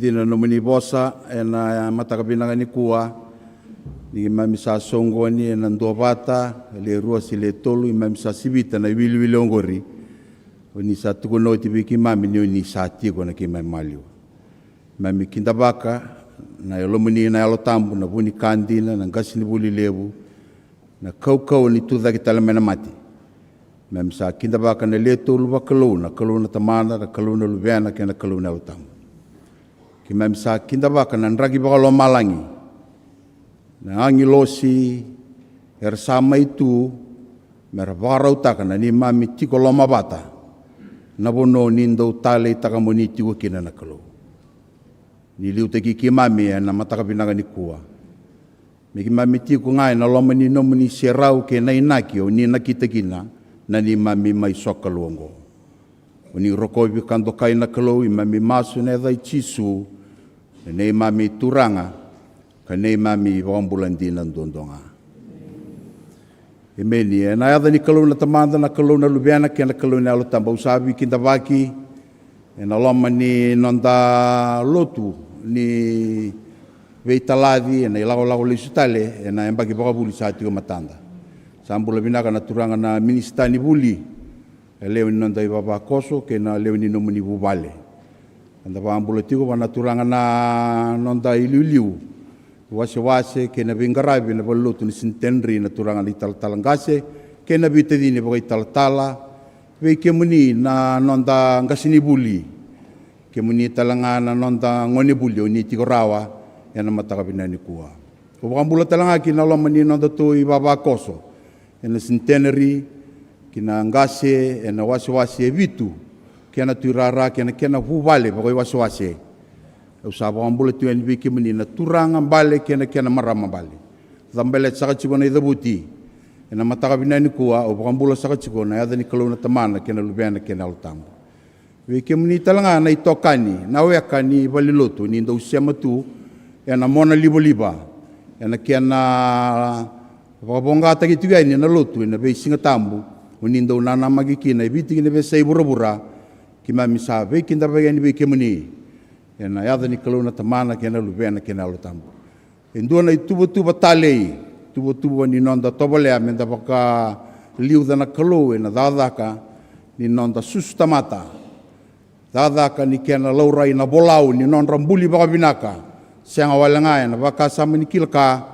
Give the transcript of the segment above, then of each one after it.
Dina no mani bosa e na mataka binanga ni kua ni mami sa songoni e na ndovata le rua si le tolu i mami sa sivita na wili ongori o ni sa tuko no ti biki mami ni sa tiko na ki mami malio mami kidavaka na yolomuni na yalotambu na vuni kandina na ngasi ni vuli levu na kau ni tudaki talamena mati mami sa kidavaka na le tolu vakarau na tamana na kalau na luveda ke na kalau na yalotambu ki mami sa kidavaka na nragi bakalo malangi na angi losi er sama itu mera vakarau taka na ni mami tiko loma bata na bono nindo tale takamoni tiko kina na kalau ni liu te ki mami na mataka binanga ni kua me ki mami tiko ngai na loma ni nomu ni serau ke na inaki o ni nakita kina na ni mami mai Sokalou ngo o ni rokoi kando kai na kalau i mami masu na edai chisu nei mami Turaga ka nei mami wambulandina ndondonga e meni e na ada ni kalau na tamanda na kalau na luveda ke na kalau na alotamba usabi kidavaki e na loma ni noda Lotu ni Veitalaci e na ilago le sutale e na yabaki Vuli sa tiko matanda sambula binaka na Turaga na minista ni Vuli e leo ni noda vavakoso ke na leo ni nomu ni vuvale anda vambula tiko wana Turaga na noda iliu wase ke na vingarabi na Lotu ni Centenary na Turaga ni talatala ke na vitedini bokai talatala ve ke muni na noda ngasini Vuli ke muni talanga na noda ngoni Vuli ni tikorawa e na mataka binani kua o vambula talanga ki na loma ni noda to i vavakoso e na Centenary ki na ngase e na wase e vitu ke na Turaga ke na vuvale bokai wase usaba ambula tu en viki meni na Turaga bale ke na marama bale zambele saka chiko na idabuti na mataka binani kua o ambula saka chiko na ada ni kalau na tamana ke na luveda ke na altambo viki meni talanga na itokani na weka ni Lotu ni ndo usema tu na mona liba na ke na vabonga ta gitu ni na Lotu na ve singa tambu ni ndo nana magiki na viti ni ve sai burabura ki mami sa ve kinda ve ni viki meni na yada ni kalau na tamana ke na luveda ke na altambo endua na tuba talei tuba ni nonda tobolea menda baka liu na kalau na dadaka ni nonda sustamata dadaka ni ke na laurai na bolau ni non rambuli baka binaka sianga walanga na baka sama ni kilka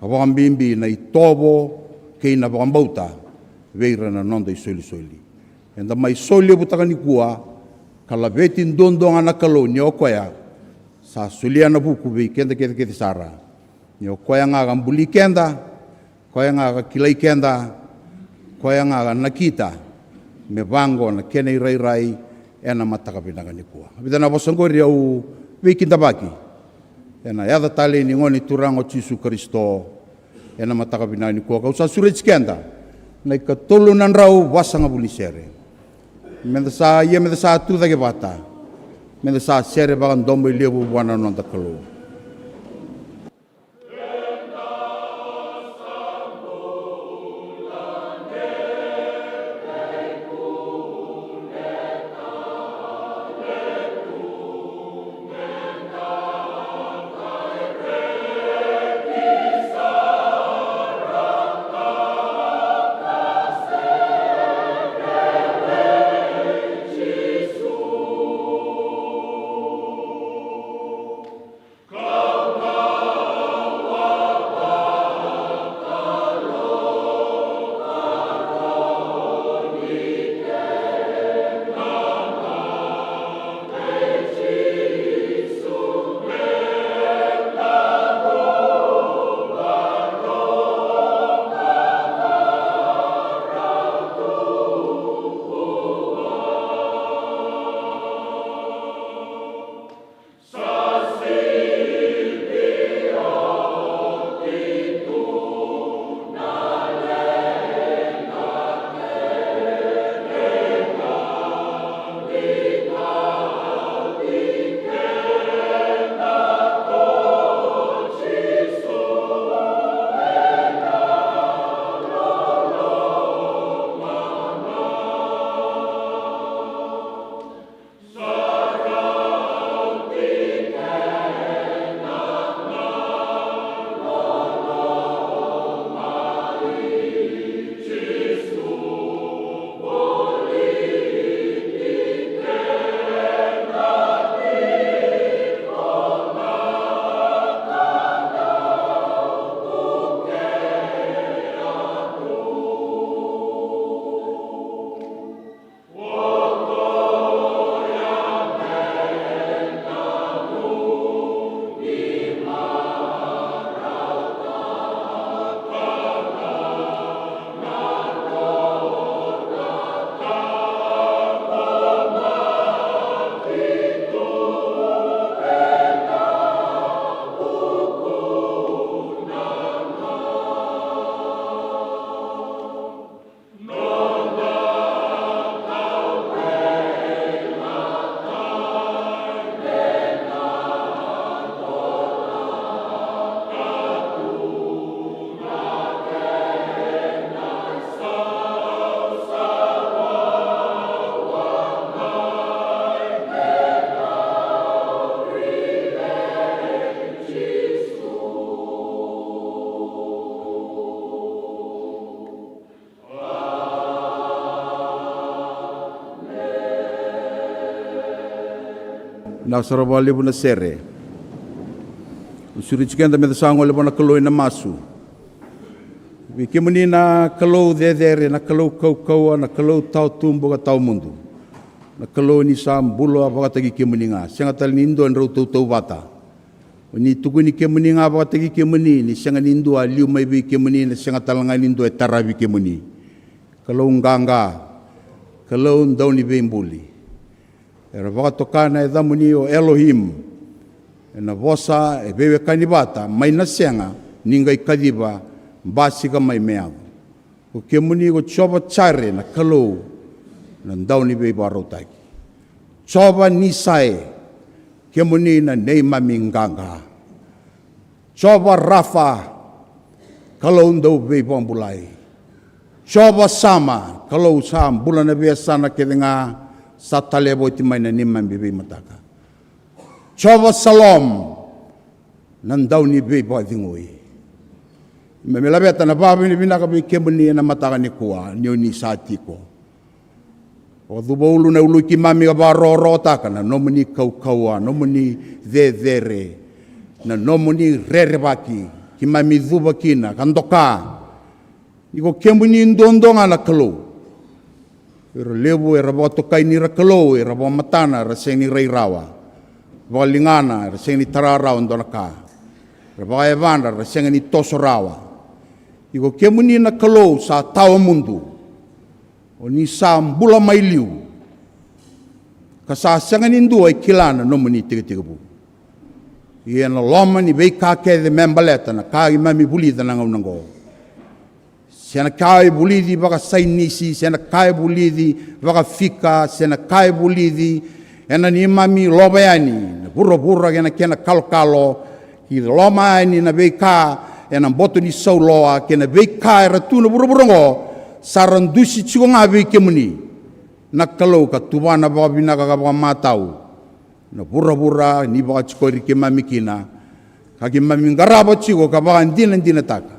abambimbi na itobo ke na bambauta veira na nonda isoli enda mai soli butaka ni kua kala vetin dondonga na kalau ni okoya sa sulia na buku be kenda sara ni okoya nga gambuli kenda koya nga kilai kenda koya nga nakita me vango na kena irai ena mataka binanga ni kua bidana bosongori au be kidavaki ena yada tale ni ngoni Turaga Yesu Kristo ena mataka binanga ni kua kausa surich kenda na ikatolo nan rau wasanga bulisere menda sa tu dake bata menda sa sere bagan dombo lebu wana nonda kalau Come na sarava levu na sere. Usuri chikenda me sango levu na kaloi na masu. Wiki muni na kalou dedere, na kalou kaukaua, na kalou tau tumbo ka tau mundu. Na kalou ni sambulo a wakatagi ke muni ngā. Senga tali ni indo an rau tau wata. Ni tuku ni ke muni ngā wakatagi ke muni, ni senga ni indo a liu mai vi ke muni, na senga talanga ni indo e taravi ke muni. Kalou nganga, kalou ndau ni vei mbuli. Era wakatokana e dhamuni o Elohim. E na vosa e vewe kanibata, mai na senga, ninga i kadiba, basika mai mea. O ke muni o choba chare na kalou, na ndau ni vei barotaki. Choba nisae, ke muni na nei mami nganga. Choba rafa, kalou ndau vei bambulai. Choba sama, kalou sam, bula na vea sana ke denga sa talebo iti mai na nimam vei mataka. Choba salom, na ndau ni vei badingoi. Me labeta na babi ni binaka bi kemuni na mataka ni kua ni ni sa tiko. O dubaulu na ulu ki mami ka baroro taka na nomuni kaukaua, nomuni dedere, na nomuni rerebaki, ki mami duba kina, kandoka. Iko kemuni ndondonga na kalou. Ira lebu era botokai ni ra kalou, era bo matana ra seni reirawa. Walingana ra seni tararau ndonaka. Ra ba evanda ra seni tosorawa. Iko kemuni na kalou sa tau mundu. O ni sa mbula mai liu. Ka sa senga nindu ai kilana no muni tiga-tiga bu. Ia na loma ni vei ka ke de membaleta na ka i mami buli da nangau nango. Sena ka i buli di baka sainisi, sena ka i buli di baka fika, sena ka i buli di ena ni mami lobayani, na bura-bura kena kalo-kalo, i loma ni na vei ka e na boto ni sauloa ke na vei ka e ratu na bura-burango sa randusi chiko ngā vei ke muni na kalou ka tubana baka binaka ka baka matau na bura-bura ni baka chiko ri ke mami kina ka ke mami ngaraba chiko ka baka ndina taka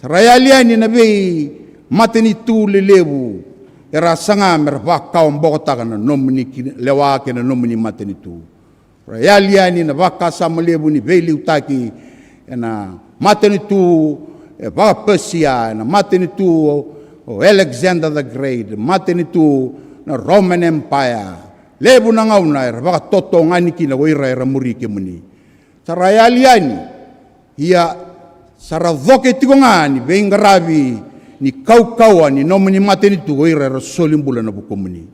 sa rayaliani na vei mateni tu le levu e ra sanga me ra baka o mboko taka na nomuni lewa ke na nomuni mateni tu rayaliani na baka sama levu ni vei liutaki e na mateni tu e baka Persia, na mateni tu o Alexander the Great, mateni tu na Roman Empire. Lebu na ngauna e baka toto ngani kina o ira e muri ke muni. Sa rayaliani, ia sa radhoke tiko ngani, beingarabi ni kau-kaua ni nomuni mateni tu o ira e solimbula na buko muni.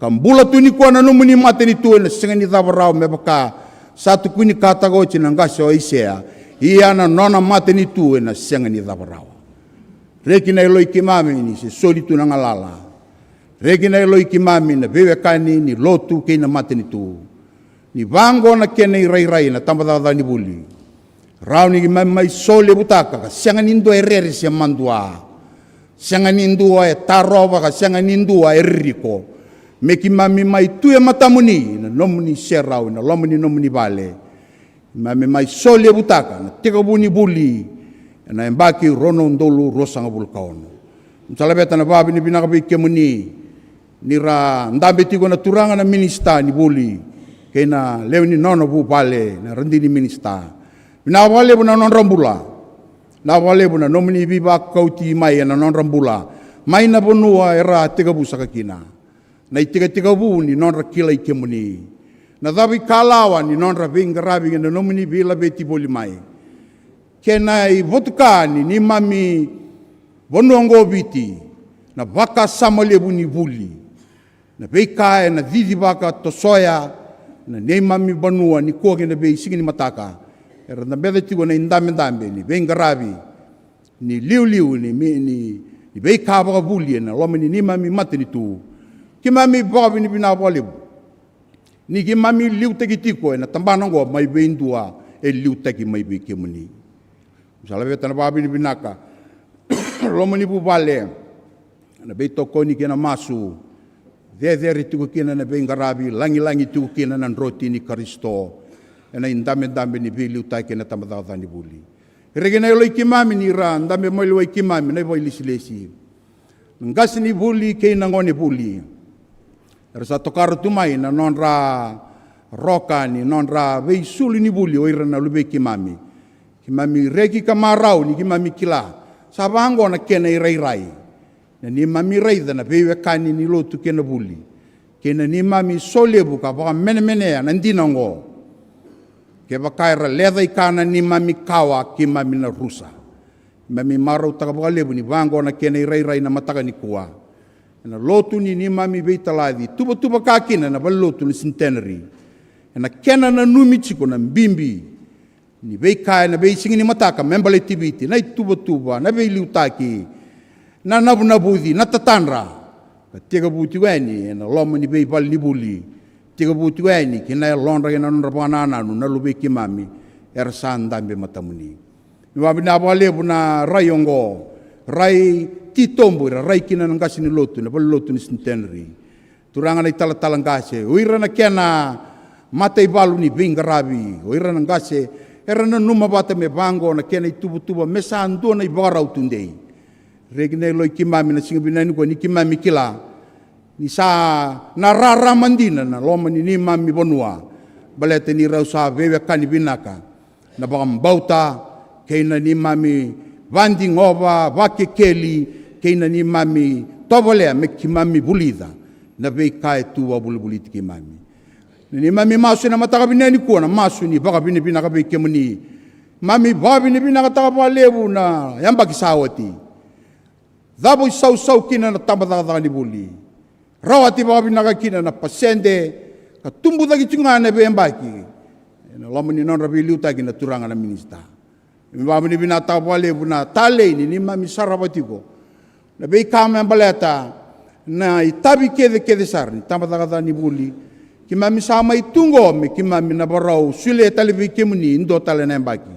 Kambula tu ni kua na nomuni mateni tu na senga ni dhavarau me baka satu kuni katagochi na ngasi o Isea, ia na nona mateni tu e na senga ni dhavarau. Reki na eloi ki mami ni se solitu na ngalala. Reki na eloi ki mami na vevekani ni Lotu ke na mateni tu. Ni vango na kena i rai na tambatata ni Vuli. Rau ni ki mami mai sole butaka ka senga nindo e rere se mandua. Senga nindo e tarova ka senga nindo e riko. Me ki mami mai tu e matamuni na nomuni serau na lomuni nomuni vale. Mami mai sole butaka na tekivutaki Vuli na yabaki rono ndolu rosanga vulkaono. Msalabeta na babi ni binaka bi kemuni ni ra ndambe tiko na Turaga na minista ni Vuli ke na leo ni nono bu pale na rendi ni minista. Bina wale bu na non rambula. Na wale bu na nomini biba kauti mai na non rambula. Mai na bonua era tikabu sakakina. Na tikabu ni non rakila i kemuni. Na dabi kalawa ni non ravingarabi na nomini bila beti boli mai. Kena i votukani ni mami vonuango biti na vaka samalebu ni Vuli. Na veikae na didi vaka tosoya na nei mami vanua ni koke na vei sigi ni mataka. Era na beda tiko na indame ni veingarabi ni liu ni veikae vaka Vuli na lomani ni mami mateni tu. Ki mami babi ni binawalebu. Ni ki mami liu teki tiko na tambanango mai veindua e liu teki mai vei kemuni. Salabeta na babi ni binaka. Lomani pu vale. Na bei tokoni kena masu. Dedere tuku kena na bei ngarabi. Langi tuku kena na roti ni Karisto. Na indame ni bei liutai kena tamatata ni Vuli. Rege na ilo ikimami ni ra. Ndame mo ilo ikimami na ibo ilisi-lisi. Ngasi ni Vuli kena ngone Vuli. Rasa tokaro tumai na non ra roka ni non ra vei suli ni Vuli o ira na lube ki mami reki ka marau ni ki mami kila sa vango na kena irai na ni mami raida na vei kani ni Lotu kena Vuli kena ni mami solebu ka baka mene na ndinango ke bakaira leda ikana ni mami kawa ki mami na rusa mami marau taka baka lebu ni vango na kena irai na mataka ni kuwa na Lotu ni mami Veitalaci tuba kakina na bal Lotu ni Centenary na kena na numichiko na mbimbi ni vei kai na vei singi ni mataka membale tibiti na tuba na vei liutaki na nabudi na tatanra tekivutaki weni na loma ni vei bal ni Vuli tekivutaki weni kina lonra kina nonra panana na lube ki mami ersan dambe matamuni ni wabina balebu na rayongo rai titombo rai kina ngasi ni Lotu na bal Lotu ni Centenary Turaga na itala ngase uira na kena matei balu ni vingarabi uira na ngase era na numa bata me bango na kena tuba mesa ando na vakarau tundei regne loi ki mami na singabina ni ko ni ki mami kila ni sa na rara mandina na loma ni mami bonua balete ni rausa vewe kani binaka na bakam bauta keina ni mami vandi ngova vakekeli keina ni mami tobole me ki mami Vulida na vei kai tua bulibuli ki mami ni mami masu na mataka bineni ko na masu ni baka binaka vei kemuni mami binaka taka lebu na yabaki sawati dabo sau kina na tambata ni Vuli rawati binaka kina na pasende ka tumbu dagi tungana be yabaki na lamani non rabi liutaki na Turaga na minista ni binata lebu na tale ni mami sarabati ko na vei kama baleta na itabi kede sar ni tambata ni Vuli ki mami sama itungo me ki mami na barau sule talivi kemuni indo tale na yabaki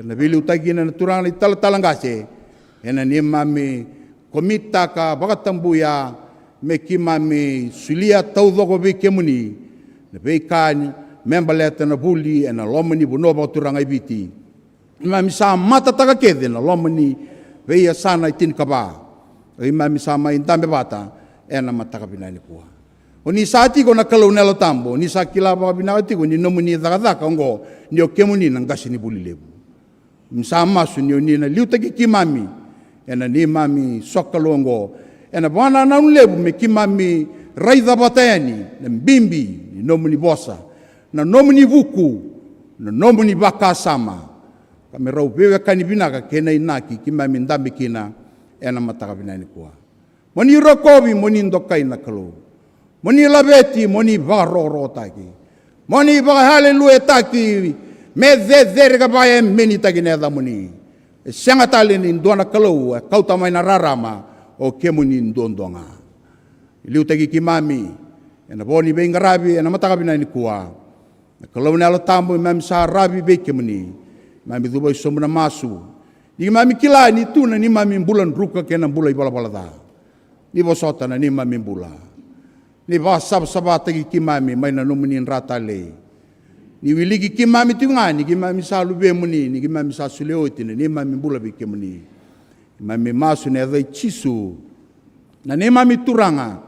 na vili utagi na Turaga na talangase ena ni mami komita ka bakatambuya me ki mami sulia taudoko be kemuni na vei kani membaleta na Vuli ena lomani bunoba Turaga ibiti mami sama matataka kede na lomani vei sana itin kaba mami sama indambe bata ena mataka binani kuwa o ni sati ko nakalau nelo tambo ni sakila ba binati ko ni nomuni daka ngo ni okemuni na ngasi ni Vuli lebu msama su ni na liutaki ki mami ena ni mami Sokalou ngo ena bana na lebu me ki mami raida batani na mbimbi ni nomuni bosa na nomuni vuku na nomuni bakasama kamerau bewe kani binaka kena inaki ki mami ndambi kina ena mataka binani kuwa moni rokobi moni ndokai na kalau moni labeti moni varoro taki moni haleluya taki me zezere ka bae meni taki neda moni sanga tali ni ndona kalau kauta mai na rarama o kemuni ndondonga liu taki ki mami ena boni be ngarabi ena mataka binani kuwa kalau na tambo mami sa rabi be kemuni mami dubai somna masu ni mami kila ni tuna ni mami bulan ruka kena bulai bala ni bosota na ni mami bula ni ba sabata ki mami mai na nomuni rata le ni wiligi ki mami tungani ki mami sa lube muni ni ki mami sa suleoti ni mami bula be kemuni mami masu ne dai chisu na ne mami Turaga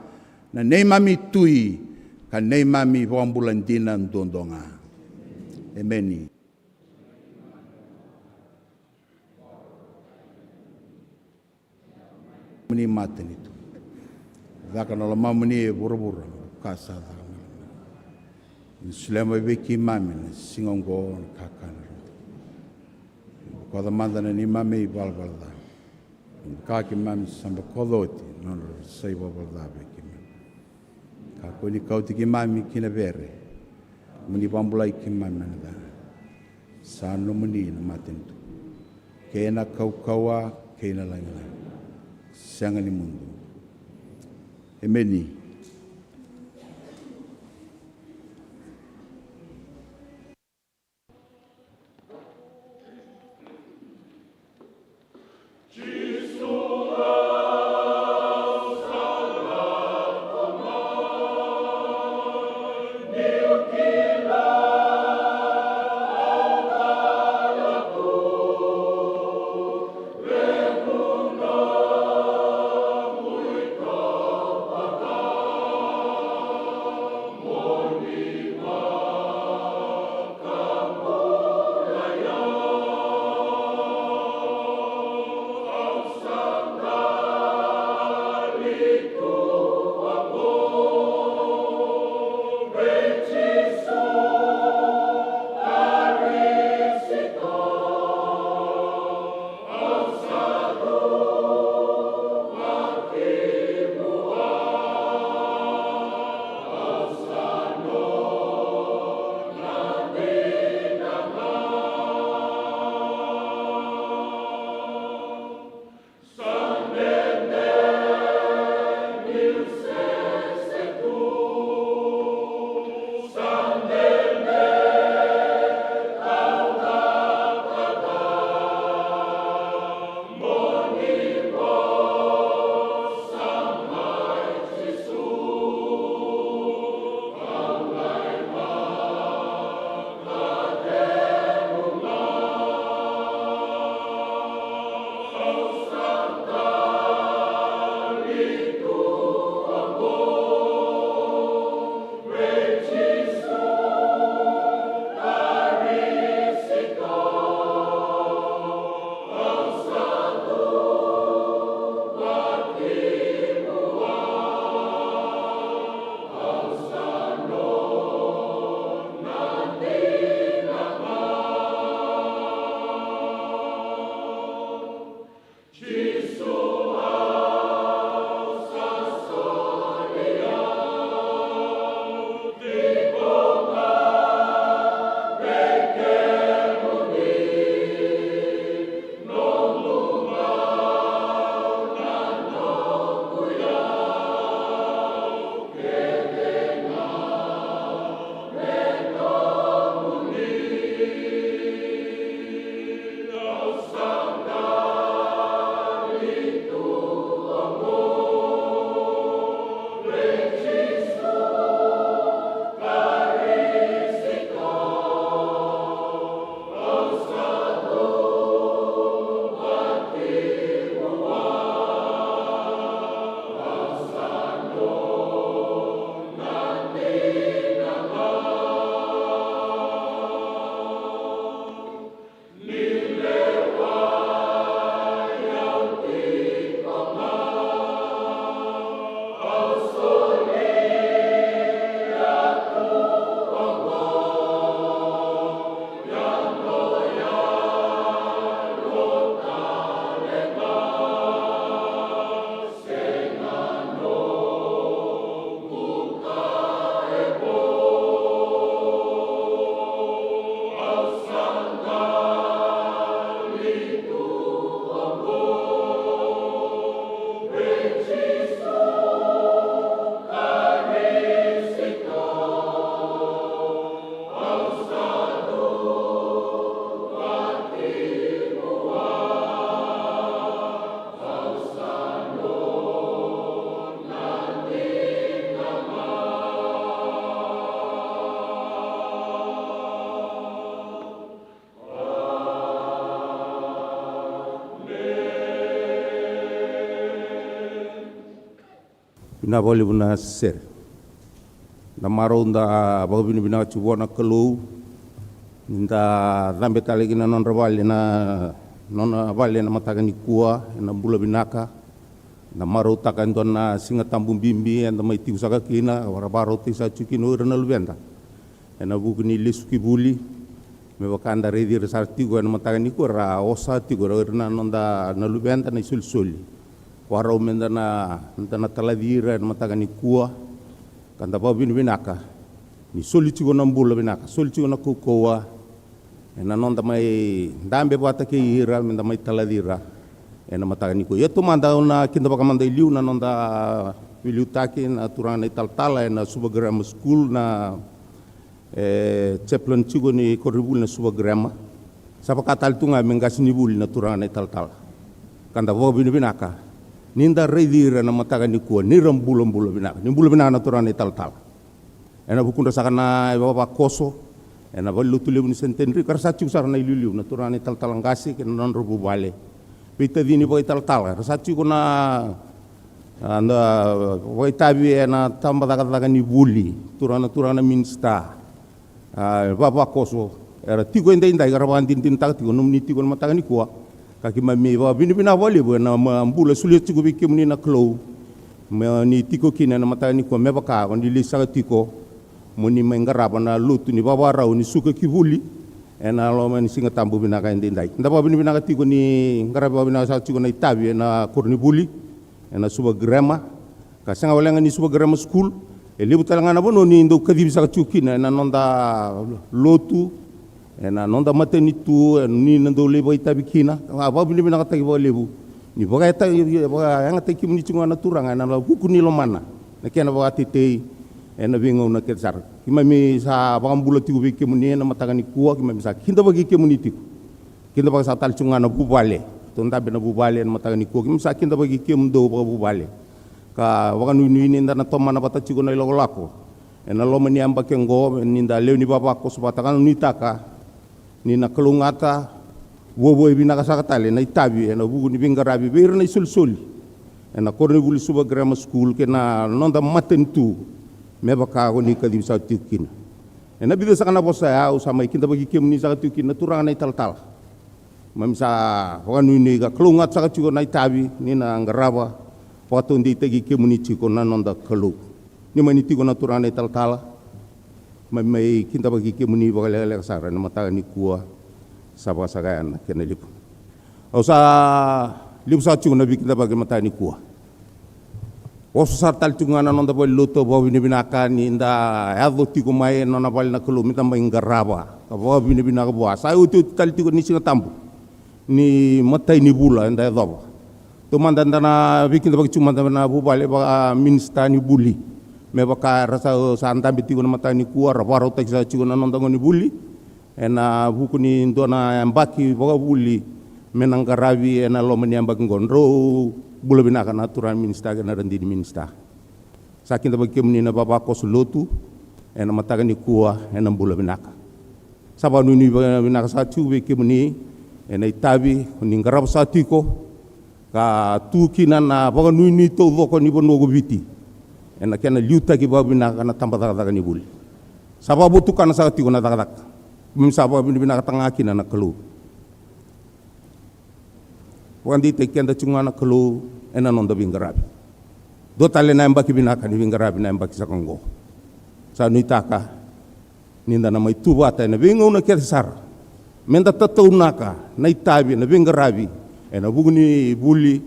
na ne mami tui ka ne mami wambulan dina ndondonga ameni muni mateni tu daka na lama muni buru kasa daka sulema be ki mami na singongo kakana ko da mandana ni mami balbal da ka ki mami samba kodoti non sei balbal da be ki ka ko ni kauti ki mami kina vere muni bambulai ki mami da sano muni na matentu kena kaukawa kena langa sanga ni mundo ameni bina vole buna ser na maro da ba bina bina chuona Sokalou ninda dambe tale kina non vale na vale na mataka ni kua na bula binaka na maro taka ndona singa tambum bimbi and mai tiu saka kina ora baro tisa chukino na luveda na buku ni lesuki Vuli me wakanda redi resarti go na mataka ni kua ra osa ti go na nonda na luveda na sulsuli wara umenda na taladira na mataka ni kua kanda ba binaka ni soli tigo na bula binaka soli tigo na kokoa na nonda mai dambe bata ke ira menda mai taladira na mataka ni kua yeto manda na kinda baka manda iliu na nonda Veitalaci na Turaga na taltala na suba grammar school na chaplain tigo ni koribul na suba grammar sapa katal tunga mengasi ni Vuli na Turaga na taltala kanda bo binaka ninda redira na mataka ni kua ni rambulo binaka ni bula binaka na Turaga na taltala na bukunda sakana vavakoso na Lotu ni Centenary karsatiu sarana iliu na Turaga na taltala ngasi ke non robu bale pita dini boy taltala karsatiu kona anda boy tabi na tamba daga ni Vuli Turaga na minsta vavakoso era tiko inda garawan tin tak tiko nomni tiko na mataka ni kua kaki mami ba bina vole bo na mbula sulit tiko bikim ni na Sokalou ni tiko kina na mataka ni kua me baka ni lisa tiko muni mengaraba na Lotu ni vakarau ni suka ki Vuli na loma ni singa tambu binaka indai ndaba binaka tiko ni ngaraba binaka sa tiko na itabi na korni Vuli na suba grama ka sanga walenga ni suba grama school libu talanga na bono ni ndo kadibi sa chukina na nonda Lotu na nonda matenitu ni ndo lebo itabi kina ba binaka tagi bo lebu ni boga eta anga teki muni tinga na Turaga na buku ni lomana na kena ba titei na vingo na kesar kimami sa bangambula tiku bike muni na mataka ni kua kimami sa kinda bagi ke muni tiku kinda bagi sa tal chunga na bubale tonda be na bubale na mataka ni kua kimami sa kinda bagi ke mdo ba bubale ka wakanu ni ninda na toma na bata chigo na ilolako na loma ni amba kengo ninda leo ni vavakoso bataka ni taka ni na kalungata wobo binaka sakatale na itabi na bugu ni bingarabi bir na sulsuli na korni Vuli suba grammar school ke na nonda matentu me baka ko ni kadi sa tiukin na bida sa kana bosa ya usama kinda bagi kem ni sa tiukin na Turaga na taltal mamsa wakanu ni ga klungat sa chiko na itabi ni na ngaraba pato ndi tegi kem ni chiko na nonda Sokalou ni mani tiko na Turaga na taltala mai kinda bagi kem ni bagalele sara na mataka ni kua saba sagayan kena lipu osa lipu sa chiko na bikinda bagi mataka ni kua oso sartal tungana nonda bol Lotu bo binaka ni nda ado tiko mai nona bal na Sokalou mita mai ngaraba bo binaka bo sa utu tal tiko ni singa tambu ni matai ni bula nda do to manda na bikin bagi cuma na bu bale ba minsta ni Vuli me baka rasa sa ndambi tiko na matai ni kua rabaro ta sa tiko na nonda ni Vuli na buku ni ndona yabaki bo Vuli menangarabi na lomani yabaki ngondro bula binaka na Turaga minsta na randini minsta sakin da bagi ni na vavakoso Lotu na mataka ni kua na bula binaka sabanu ni binaka sa chuwe kemni na itabi ni ngarab sa tiko ka tukina na baga ni to voko ni bono go biti na kena liuta ki ba binaka na tamba daga ni Vuli sababu tukana sa tiko na daga sababu binaka tangaki na Sokalou wandi te kenda chunga na Sokalou ena nonda bingarabi do tale na yabaki binaka ni bingarabi na yabaki sa Kongo sa nuitaka ninda na mai tubata na bingo na kesar menda tatau naka na itabi na bingarabi ena buguni Vuli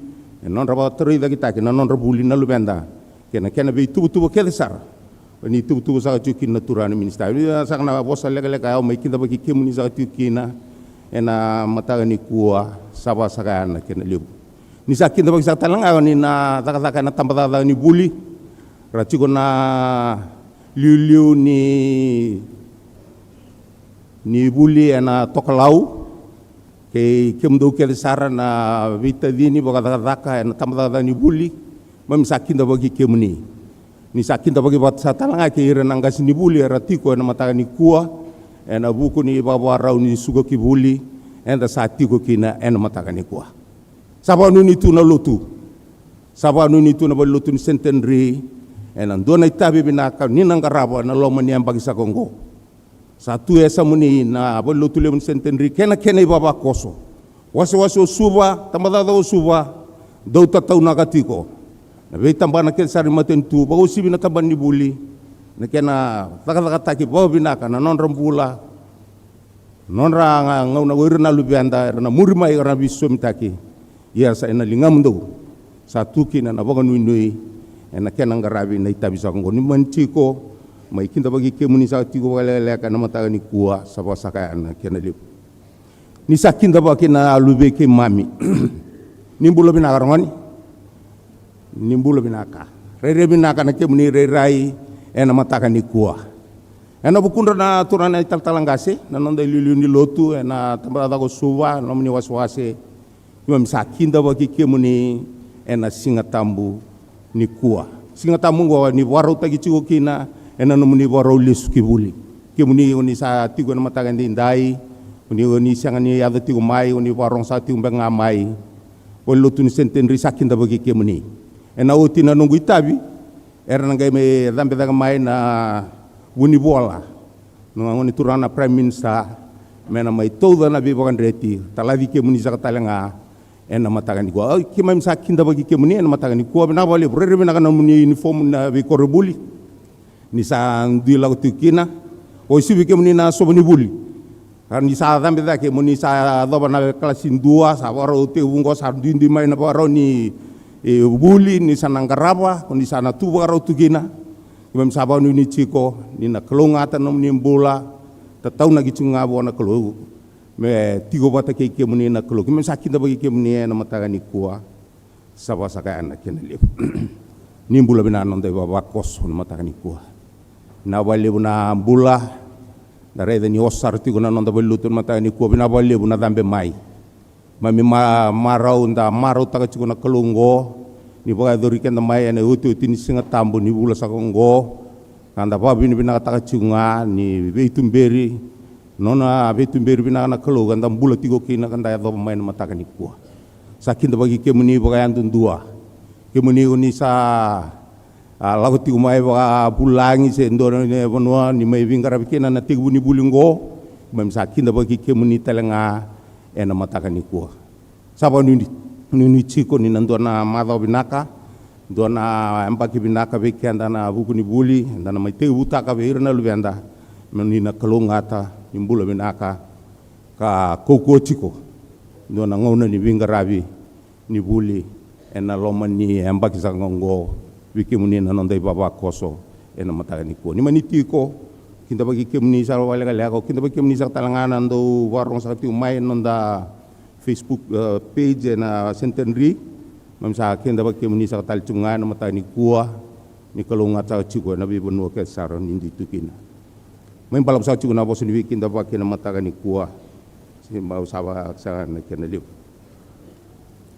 non raba tri da kita na non Vuli na luveda kena be tubu kesar ni tubu sa chukin na Turaga na minsta sa na bosa lega au mai kinda bagi kemuni sa chukina ena mataka ni kua saba sagayan kena libu ni sakin da bagi sa talanga ni na taka na tamba ni Vuli ratiko na liu ni Vuli na Sokalou ke kemdo ke sara na vita dini boga taka na tamba ni Vuli mam sakin da bagi kemuni ni sakin da bagi bat sa talanga ke ira nangas ni Vuli ratiko na mataka ni kua na buku ni vakarau ni suga ki Vuli enda sa tiko kina ena mataka ni kua sabanu ni tu na Lotu sabanu ni tu na Lotu ni Centenary ena dona itabi binaka ninang karabo na loma ni ambagi sa Kongo satu esa muni na Lotu le Centenary kena i vavakoso wase suba tamadada suba dau tatau na tiko na veitambana ken sari matentu ba usibi na taban ni Vuli na kena takataki ba binaka na non rambula non ra ngau na wirna luveda na murima ira biso mitaki ia sa ena lingamdo satu kina na baga nui ena kena ngarabi na itabi sa Kongo ni mantiko mai kinda bagi kemuni sa tiko wala kana mataga ni kuwa sa pasaka na kena lip ni sakinda baki na lube ke mami nimbulo binaka rongoni nimbulo binaka rere binaka na kemuni rerai ena mataka ni kuwa ena bukundra na turana italtalangase na nonda lilu ni Lotu ena tambada ko suwa no muni waswase yom sakinda baki kemuni ena singatambu ni kuwa singatambu ngwa ni warau tagi kina ena no muni warau lesu Vuli kemuni oni sa tigo na mataka ni edai uni sangani ada tigo mai uni warong sa tigo benga mai Lotu ni Centenary sakinda baki kemuni ena oti na nungu itabi era ngai me dambe daga mai na uni bola ngoni turana prime minister mena mai toda na bibokan reti talavi kemuni sa katalanga ena mataka ni ko kimam sakinda baki kemuni ena mataka ni ko na bole rere na kana muni uniform na vakarau ni sa ndi lago tukina o sibi kemuni na so ni Vuli kan ni sa dambe da kemuni sa doba na klasin 2 sa waro te ungo sa ndi mai na waro ni Vuli ni sana ngaraba ni sana tu vakarau tukina kimam sabau ni tiko ni na kelongata no ni bola tatau na gicunga bona kelo me tigo bata ke kemuni na kelo kimam sakinda bagi kemuni na mataka ni kuwa saba saka ana kenali ni bola bina non de vavakoso na mataka ni kuwa na wale buna bola da reda ni osar tigo na non da Lotu mataka ni kuwa bina wale buna dambe mai mami marau nda marau taka chiko na kalungo ni baga dori kenda mai ane uti ni singa tambo ni bula sa Kongo kanda pa bini bina taka chunga ni veitumberi nona veitumberi bina na kalu kanda bula tigo kina kanda ya doba mai na mataka ni kuwa sakinda bagi kemuni baga yandun dua kemuni uni sa lago tigo mai baga bulangi se ndora ne bonua ni mai vingara bikina na tigo ni bulingo mem sakinda bagi kemuni telenga ena mataka ni kuwa saba ni chiko ni nandona madao binaka dona ambaki binaka beki anda na buku ni Vuli anda na mai tekivutaki Vei Ira na luveda ni na kalongata ni bula binaka ka koko chiko dona ngona ni vingarabi ni Vuli ena loma ni ambaki sa Kongo biki muni na nondai vavakoso ena mataka ni kuwa ni mani tiko kinda bagi kemuni sa wale kale ako kinda bagi kemuni sa talangana ndo warong sa tiu mai nonda Facebook page na Centenary mamsa kinda bagi kemuni sa talchunga na mataka ni kuwa ni kalonga sa chiko na bibonu ke saro nindi tukina may balap sa chiko na boso ni kinda bagi na mataka ni kuwa si mau sawa sa na kenali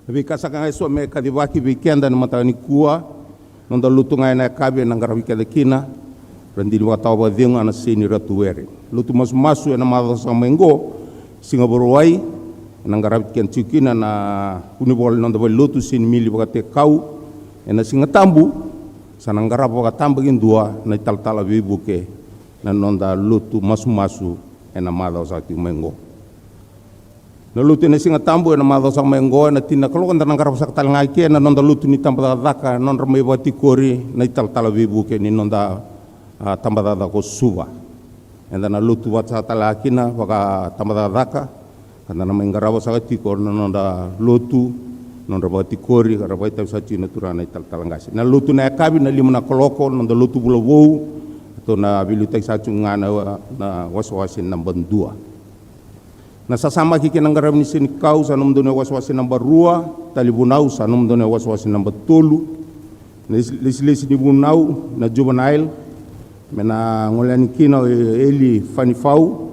Nabi kasaka so me kidavaki weekend na mataka ni kuwa nonda Lotu ngai na kabe na ngarawika de kina randili watau ba denga na seni ratuere Lotu masu na mado sa mengo singa borwai na ngarabit ken tikina na unibol nonda ba Lotu sin mili ba te kau na singa tambu sana ngarab ba tambu indua na taltala bibuke na nonda Lotu masu na mado sa ti mengo na Lotu na singa tambu na mado sa mengo na tina kalokan na ngarab sa talngai ke na nonda Lotu ni tambada daka non ramai ba tikori na taltala bibuke ni nonda tambada ko suva enda na Lotu watsa talakina waka tambada daka kana na mengarawa sa tiko na nonda Lotu non rabati kori rabaita sa china turana talangasi na Lotu na kabi na limna koloko nonda Lotu bulawou to na bilutai sa chungana na waswasin number 2 na sasama kiki nang garam ni sin kau sa numdo na waswasin number 2 talibunau sa numdo na waswasin number 3 leslesi ni bunau na juvenile mena ngolani kina eli fanifau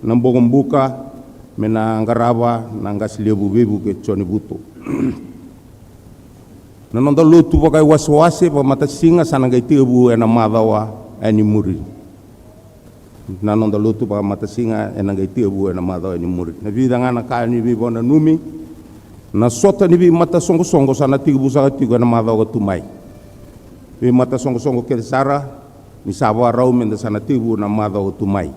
na mbogombuka mena ngaraba na ngaslebu bebu ke choni buto na nonda Lotu bagai waswase pa mata singa sana ngai tebu ena madawa ani muri na nonda Lotu pa mata singa ena ngai tebu ena madawa ani muri na bidanga na ka ni bi bona numi na sota ni bi mata songo sana tibu sa tigo ena madawa tumai vi mata songo ke sara ni sa vakarau menda sana tibu na madao tumai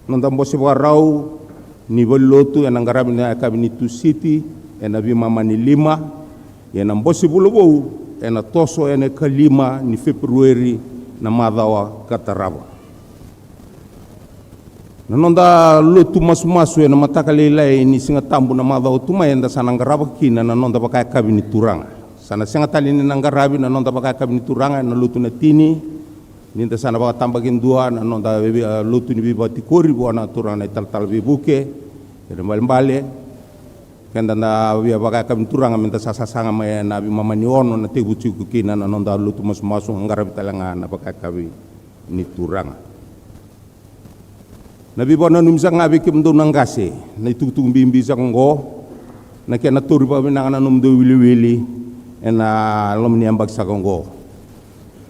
nonda mbose vakarau ni Lotu ena ngarabi na kabini tu city ena vi mama ni 5 ena mbose bulobou ena toso ena kalima ni Februari na madao katarava na nonda Lotu masu ena mataka leilai ni singa tambu na madao tumai enda sana ngarabi kina na nonda pakai kabini Turaga sana senga tali ni nangarabi na nonda pakai kabini Turaga na Lotu na tini ninda sana baka tambagin dua na nonda Lotu ni biba tikori buana Turaga na tal bibuke kena mbale kenda na via pakai kabini Turaga minta sasanga mai na bi mama ni ono na tekivutaki kina na nonda Lotu masu ngarabi talanga na pakai kabini Turaga na biba na numisa ngabi kimdo nangase na itutung bimbi ngo na kena tori pa binanga na numdo wili ena lomni ambak sakongo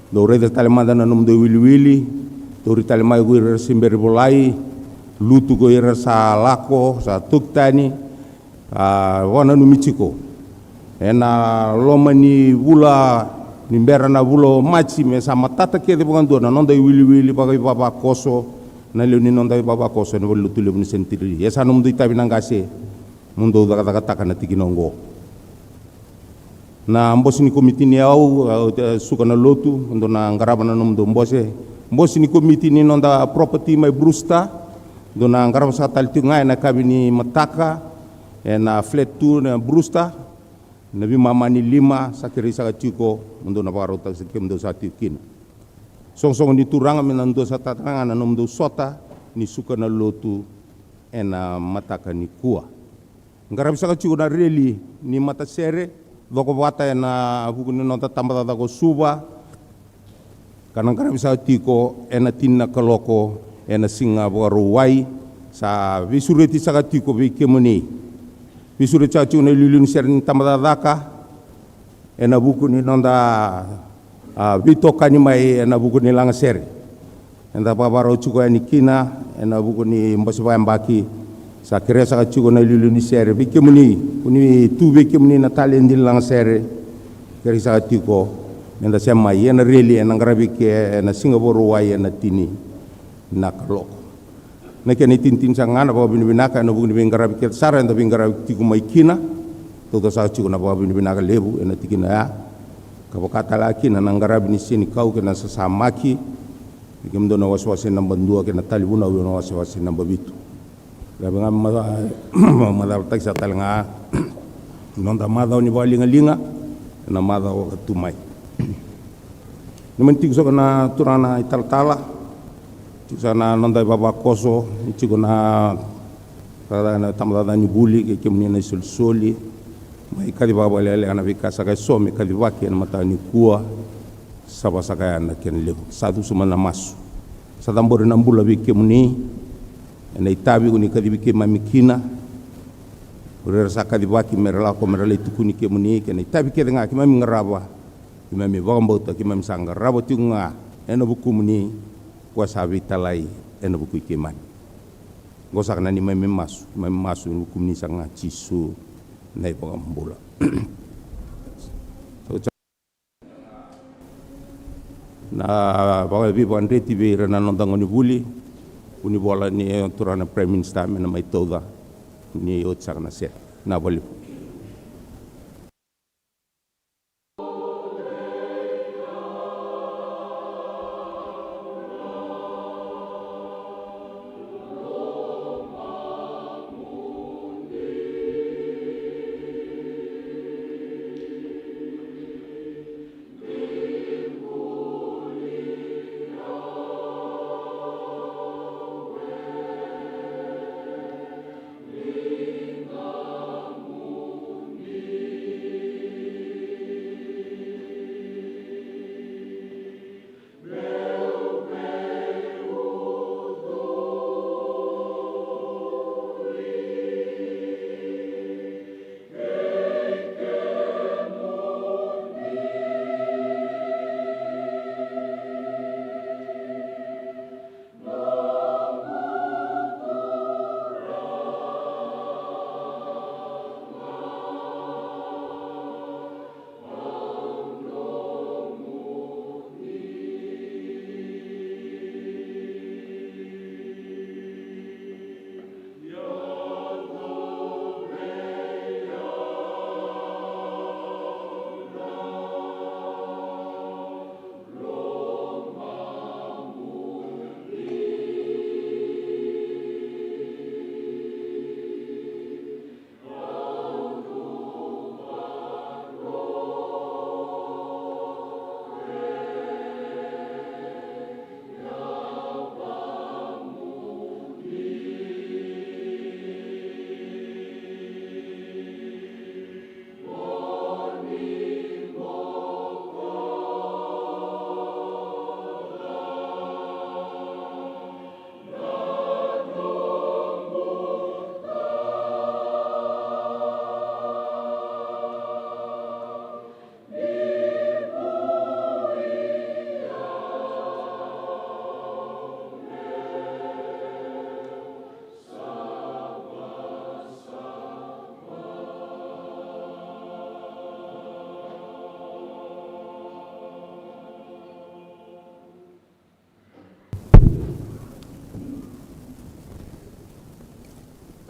do reda talemada na numdo wili tori talemai guir simberi bolai lutu guir sa lako sa tuktani wana numichiko ena lomani vula nimbera na vulo machi me sama tata kede bukan na nonda wili bagai vavakoso na leuni nonda vavakoso na lutu leuni Centenary esa numdo itabi nangase mundo daga na tikinongo na mbosi ni komiti ni au suka na Lotu ndo na ngaraba na nomdo mbosi ni komiti ni nonda property mai brusta ndo na ngaraba sa taltinga na kabini mataka na flat 2 na brusta na bi mama ni 5 sa kirisa tiko ndo na parota sa kemdo sa tikin song ni Turaga minando sa tatanga na nomdo sota ni suka na Lotu na mataka ni kua ngaraba sa tiko na reli ni mata sere doko wata ena hukuni nonta tambata dako suba kanang kana bisa tiko ena tinna kaloko ena singa waruwai sa visureti saka tiko vi kemuni visureti sa tiko na lulun serin tambata daka ena hukuni nonta vitokani mai ena hukuni langa seri ena babaro tiko eni kina ena hukuni mbasiwa yabaki sa kira sa chugo na luluni sere bikemuni kuni tu bikemuni na talendi lang sere kira sa tiko nenda sema yena reli na ngarabi ke na Singapore wai na tini na kaloko na keni tintin sa ngana ba binaka na bugni ngarabi ke sara nda ngarabi tiko mai kina to sa chugo na ba binaka lebu na tikina ya kabakata laki na ngarabi ni sini kau ke na sasamaki bikemdo na waswasi namba 2 ke na talibuna na waswasi namba 7 Labi nga madal sa talanga nonda madao ni balinga na madao tumai. Naman tigo sa na Turaga italtala tigo sa na nonda vavakoso tigo na na tamada ni Vuli ke kemni na solsoli mai kadibaba lele ana vikasa ka some kidavaki na mata ni kua sabasa ka na ken levu sadu suma na masu sa tambor na mbula vikemni na itabi kuni kadibike mamikina urera sa kadibaki merala ko merala tukuni ke muni ke na itabi ke nga ke mami ngaraba ke mami bombo to ke mami sanga rabo tunga eno buku muni kwa Veitalaci eno buku ke man gosak na ni mami masu buku muni sanga cisu na ibambola na bawa bibo andeti Vei Ira na nondango ni Vuli uni bola ni Turaga Prime Minister na mai toda ni otsaka na se na boli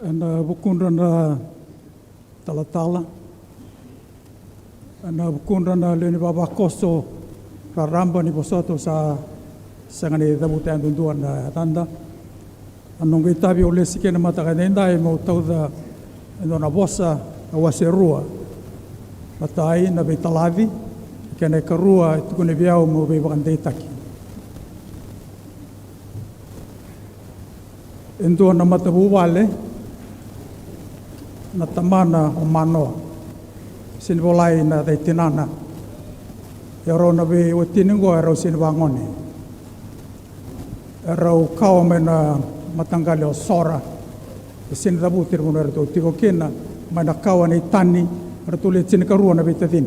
Ana bukundra na talatala. Ana bukundra na leni vavakoso raramba ni bosoto sa sangani dabuta andunduan na tanda. Anong itabi o lesi kena mataka edai mo tauda na bosa awase rua. Matai na Veitalaci kena karua tukune viau mo vavakoso. Endo na matabu wale na tamana o manoa sinvolai na dei tinana yaro na be o tiningo ero sinvangone ero kao me na matangale o sora sin dabu tirgono ero tiko kena mana kawa ni tani ero le tinikarua na betadin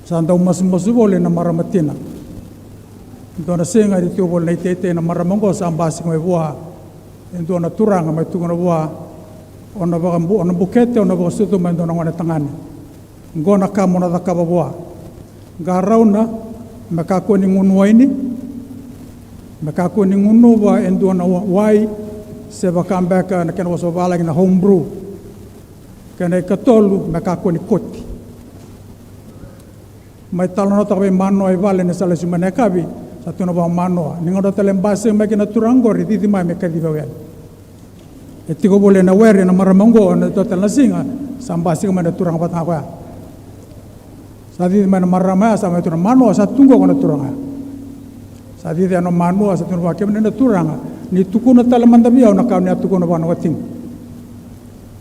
sanda umas vole na maramatina dona senga di tio volei tete na maramongo sa ambasi mai voa endo na Turaga mai tugona voa ona vagambu ona bukete ona vosutu mai dona ngone tangani ngona kamona da kaba voa garauna makako ni ngunu waini makako ni ngunu va endo na wai se vakambeka na kana waso vala na homebrew kana katolu makako ni koti mai talona tabe mano ai vale na sala sumane kabi satu na ba manoa ningoda telembase mai na turangori didi mai me kadivawe e tiko bole na were na maramongo na total na singa sambasi mai na turanga pataka sa didi mai na marama sa mai turanga manoa sa tungo na turanga sa didi ano manoa sa tungo ke na turanga ni tukuna talamanda biao na kauni atukuna bana wating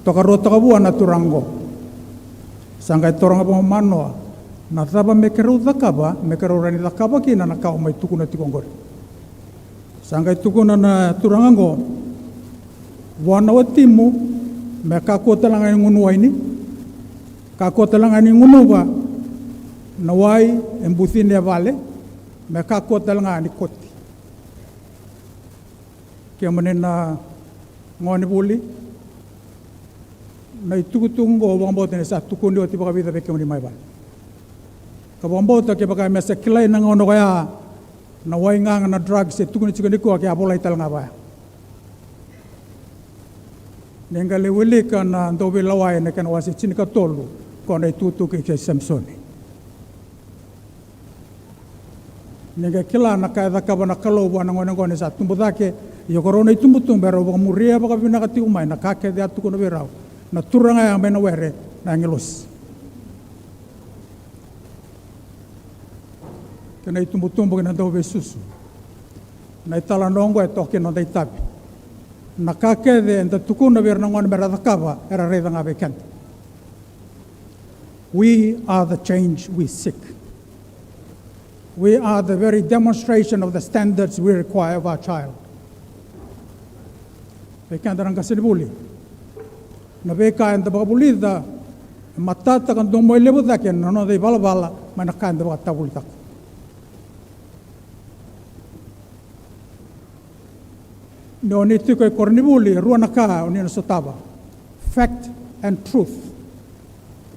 tokarota kabua na turango sanga toranga ba manoa na taba me kerau dakaba me kerau rani dakaba kina na kau mai tukuna tikongori sanga tukuna na turangango wana watimu me kako talanga ngunu waini kako talanga ni ngunu ba na wai embuthine vale me kako talanga ni koti kia manena ngoni Vuli na itukutungo wambotene sa tukundi o tiba vida beke mani mai vale kabambota ke baka mesa kilai na ngono kaya na wainga na drugs e tukuni chikoni ko ke abolai tal ngaba nenga le wele kana ndobe lawai ne kana wasi chinika tolu kona tutu ke Samsoni nenga kila na kaya dakaba na kalo bwana ngone ngone sa tumbudake yokorona itumbutumbe ro muria baka bina kati umai na kake dia tukono berau na Turaga ya mena were na ngelos kena itumbutumbu kena dobe susu na itala nongo e toke no dei tabi na kake de enda tukuna ver na ngone mera dakaba era reda ngabe kent. We are the change we seek. We are the very demonstration of the standards we require of our child. Bekanda ranga Vuli na beka enda bakabulida matata kan domo lebu dake no dei bala mana kanda bakabulida no ni tiko e kornivuli ruana ka oni na sotaba fact and truth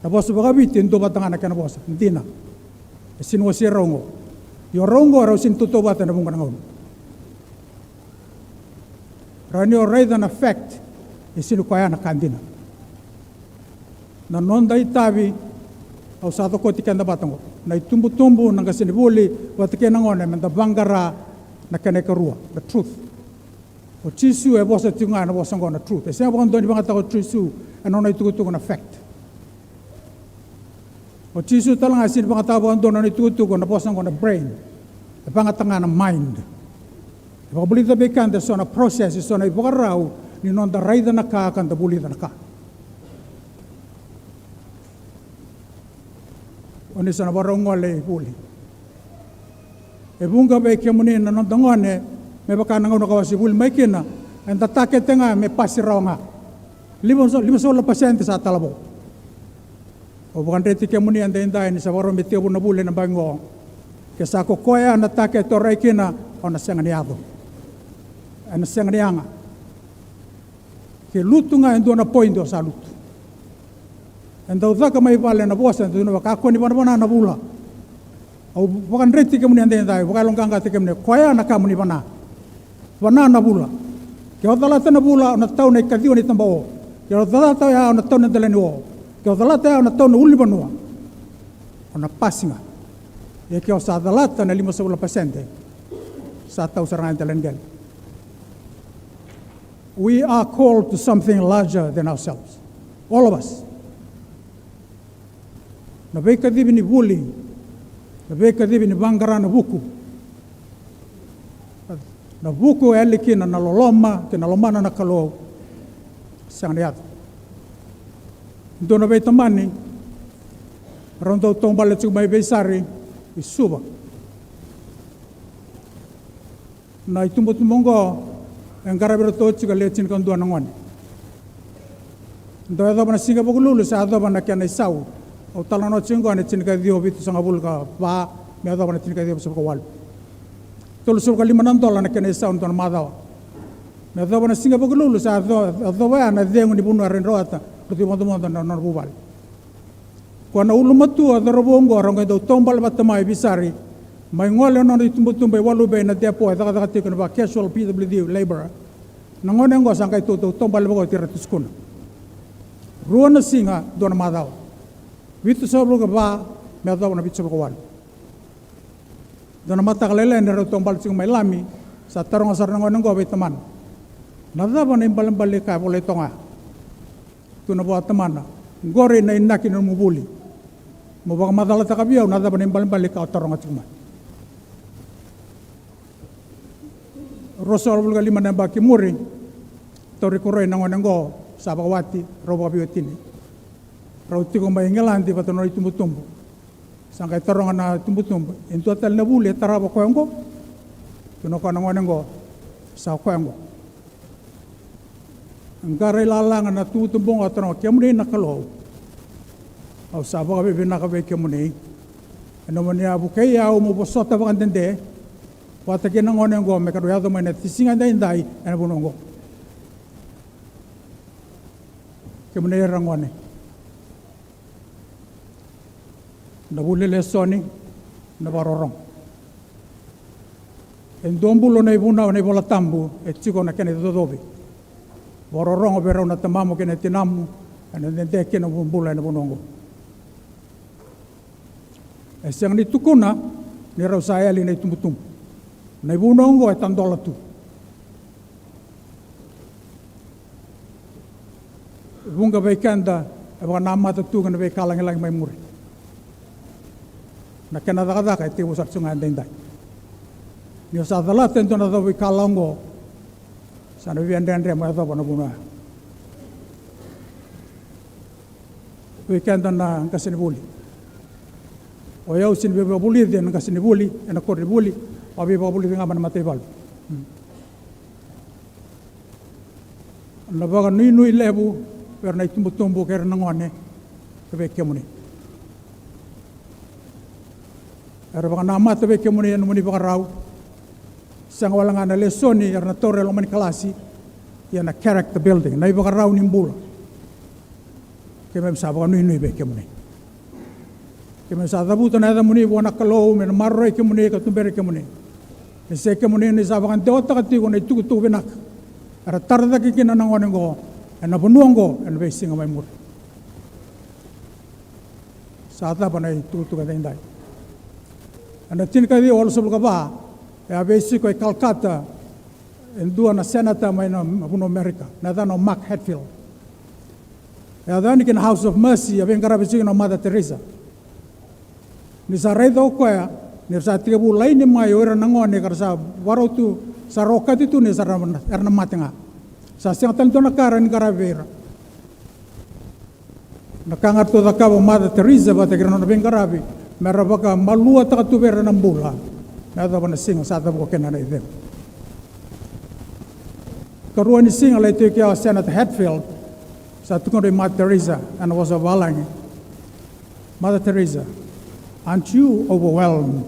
na boso bagabiti ndo batanga na kana bosa ndina sino si rongo yo rongo ro sin tuto bata na bunga ngom rani o raida na fact sino kwaya na kandina na nonda itabi au sa to koti kanda batango na itumbu na ngasini Vuli watike na ngone menda bangara na kana karua the truth o tisu e bosa tinga na bosa ngona truth e se abon doni banga ta tisu e nona itukutu na fact o tisu talanga sin banga ta abon doni itukutu na bosa ngona brain e banga tanga na mind e ba bulita bekanda sona process sona i vakarau ni nonda raida na ka kan da bulita na ka oni sona barongo le Vuli e bunga be ke muni na nonda ngone me baka nangau nakawasi Vuli mai kena enda take tenga me pasi raonga 5% sa talabo o bukan reti ke muni anda inda ni sa waro me tio na Vuli na bango ke sa ko koya na take to rai kena ona senga ni ado ana senga ni anga ke lutunga endo na poindo sa lutu enda udaka mai vale na bosa endo na ka ko ni bana na bula o bukan reti ke muni anda inda bukan longanga te ke muni koya na ka muni bana na bula Ke o talata na bula o na tau na ikathio ni tamba o. Ke o talata ya o na tau na teleni o. Ke o talata ya o na tau na uli banua. O na pasinga. E ke o sa talata na 5% sa tau sarangan teleni gel. We are called to something larger than ourselves. All of us. Na vei kadivi ni Vuli, na vei kadivi ni vangara na vuku. Na vuku e ali kina na loloma, kina lomana na kalou, sang ni atu. Ndo na vei tamani, rondo tombale tsu mai vei sari, i suba. Na itumbo tumongo, engara tochi ka lechin kan dua nangoni. Ndo ado bana singa bogululu sa ado bana kia na isau. O talano chingo ane chinika dio vitu sanga bulka ba me ado bana chinika dio sa kawal. Tolu suka $5 na kia na isau ndo na madawa. Me ado bana singa bogululu sa ado ba na dengu ni bunu aren roata ruti mondo na bubal. Kwa na ulu matu ado robongo rongo ndo tombal batamai bisari. Mai ngole no itumbutumbe walube na depo daga tikuna ba casual PWD laborer. Nangone ngo sangkai tu tombal bago tiratus kuna. Ruana singa dona madao. Vitu sablo ka ba me adao na bitu ko wal. Dona mata kalele na tombal sing mai lami sa tarong asar nangone ngo be teman. Nada ba na imbalan balik ka boleh tonga. Tu na buat teman. Gore na inaki na mubuli. Mo ba madala ta kabiao nada ba na imbalan balik ka tarong atuma. Rosol bulga 5 na baki muri tori koroi nangonengo sabawati robo biotini rauti ko mai ngelandi patono itumbutumbu sangkai toronga na tumbutumbu entu atal na bule tarabo koengo tuno ko nangonengo sa koengo ngare lalang na tutumbong atro kemuni nakalo au sabaga be nakabe kemuni eno mania bukei au mo bosota bakandende wata kena ngone ngo me kadu yado mane tisinga indai ena bunongo ke mune rangone na bulele soni na barorong en dombulo nei buna nei bola tambu e tiko na kene dodobi barorong obero na tamamu kene tinamu ena dente kene bumbula ena bunongo e siang ni tukuna ni rausaya li nei tumbutumbu na ibunongo e tandola tu. Bunga bei kanda e baka namata tu kana bei kalangi lagi mai muri. Na kena daka e tibu sarsunga endai. Ni sa dala tento na do kalango. Sana vi andre mai do bana buna. Bei kanda na kasini Vuli. O yau sin be Vuli de na kasini Vuli na korri Vuli. Abi babuli vinga mana mate bal. Na baga nui lebu per na tumbu ker nangone ke be kemuni. Era baga nama te be kemuni anu muni vakarau. Sang walanga na lesoni era na torre lo mani kalasi ya na character building. Na vakarau nimbula. Ke me sa baga nui be kemuni. Ke me sa dabuta na da muni wana kalou me marro ke muni ka tumbere kemuni. Ni se kemuni ni sa bagan te ota kati ko na tuku benak. Ara tarda ki kina nangone ngo ena bunuongo ena be singa mai mur. Sa ta bana tuku ka dai. Ana tin ka di ol sul ka ba e basic ko Calcutta en dua na senata mai na buno America na da no Mark Hatfield. E da ni kin House of Mercy ben kara bisic no Mother Teresa. Ni sa redo ko ya ni sa tiga bulai ni mai ora nangone karsa warotu sa rokat itu ni sa erna matenga sa siang tanto na karan karavera na kangar to da kabo Mother Teresa ba te grano ben karabi merabaka malua ta tu vera nambula na da bana singa sa ta ko kenana ide karuani singa le te kia Senator Hatfield sa tu ko Mother Teresa and was a valang Mother Teresa, aren't you overwhelmed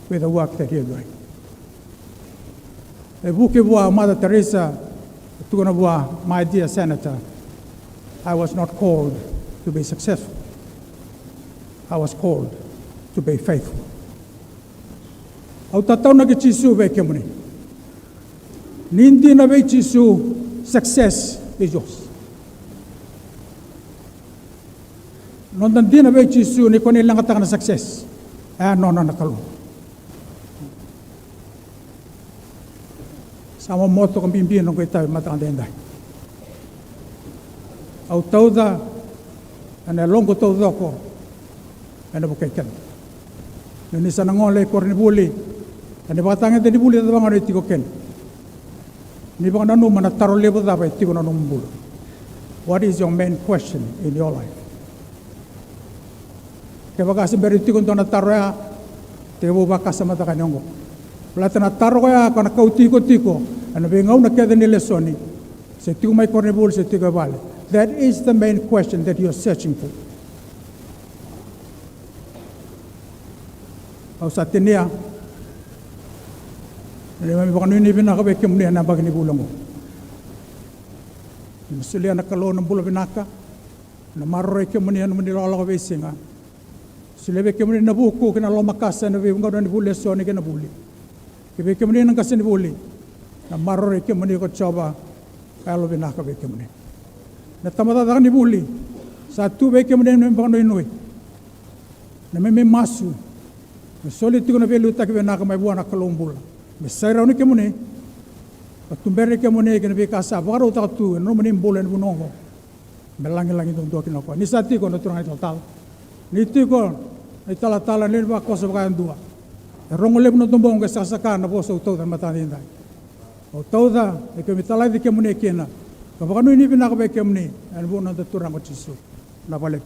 with the work that you're doing? E buke bua Mother Teresa, tukuna bua, my dear Senator, I was not called to be successful. I was called to be faithful. Au tatau na ke tisu ve ke muni. Hindi na vei Chisu, success is yours. Non hindi na vei Chisu, ni kung ilang katang na success. No, nakalo. Sama moto kang pimpin ng kita matang edai. Au tauda, ana longo tauda ko, ana bukaikan. Nini sa nangole korni Vuli, ana batangnya tadi Vuli tadi bangan tiko ken. Ni bangan nanu mana taro lebo dapat tiko nanu mbulu. What is your main question in your life? Kaya kasi beri tiko na taro ya, tiko bakasa mata kanyongo. Pelatih taro ya kana kau tiko, ana bengau na kaya ni lesoni. Se tiko mai korni Vuli se tiko vale. That is the main question that you're searching for. Au satinia, ni mami bakal ni bina kabe kemuni na bagni bulango. Musulia na kalau na bula binaka, na marore kemuni na muni lola kabe singa. Sulebe kemuni na buku kena loma kasa na be ngado ni bule so ni kena buli. Kebe kemuni na kasa ni buli, na marore kemuni ko coba kalau binaka be kemuni. Na tamata ni Vuli, satu be kemuni na bakal inui. Na meme masu. Soli tiko na velu taki benaka mai buana kalombula. Me saira ni kemune. Patumbere kemune kena be kasa vakarau tatu no meni bola ni bunongo. Melangi dong doa kinako. Ni satiko na Turaga tal. Ni tiko ai tala ni vavakoso bakayan dua. Rongo lebu no tombong ke sasaka na boso tau dan mata ndai. O tau da e ke mitala di kemune kena. Ka bakanu ni benaka be kemune an bona da Turaga Chisu. Na balik.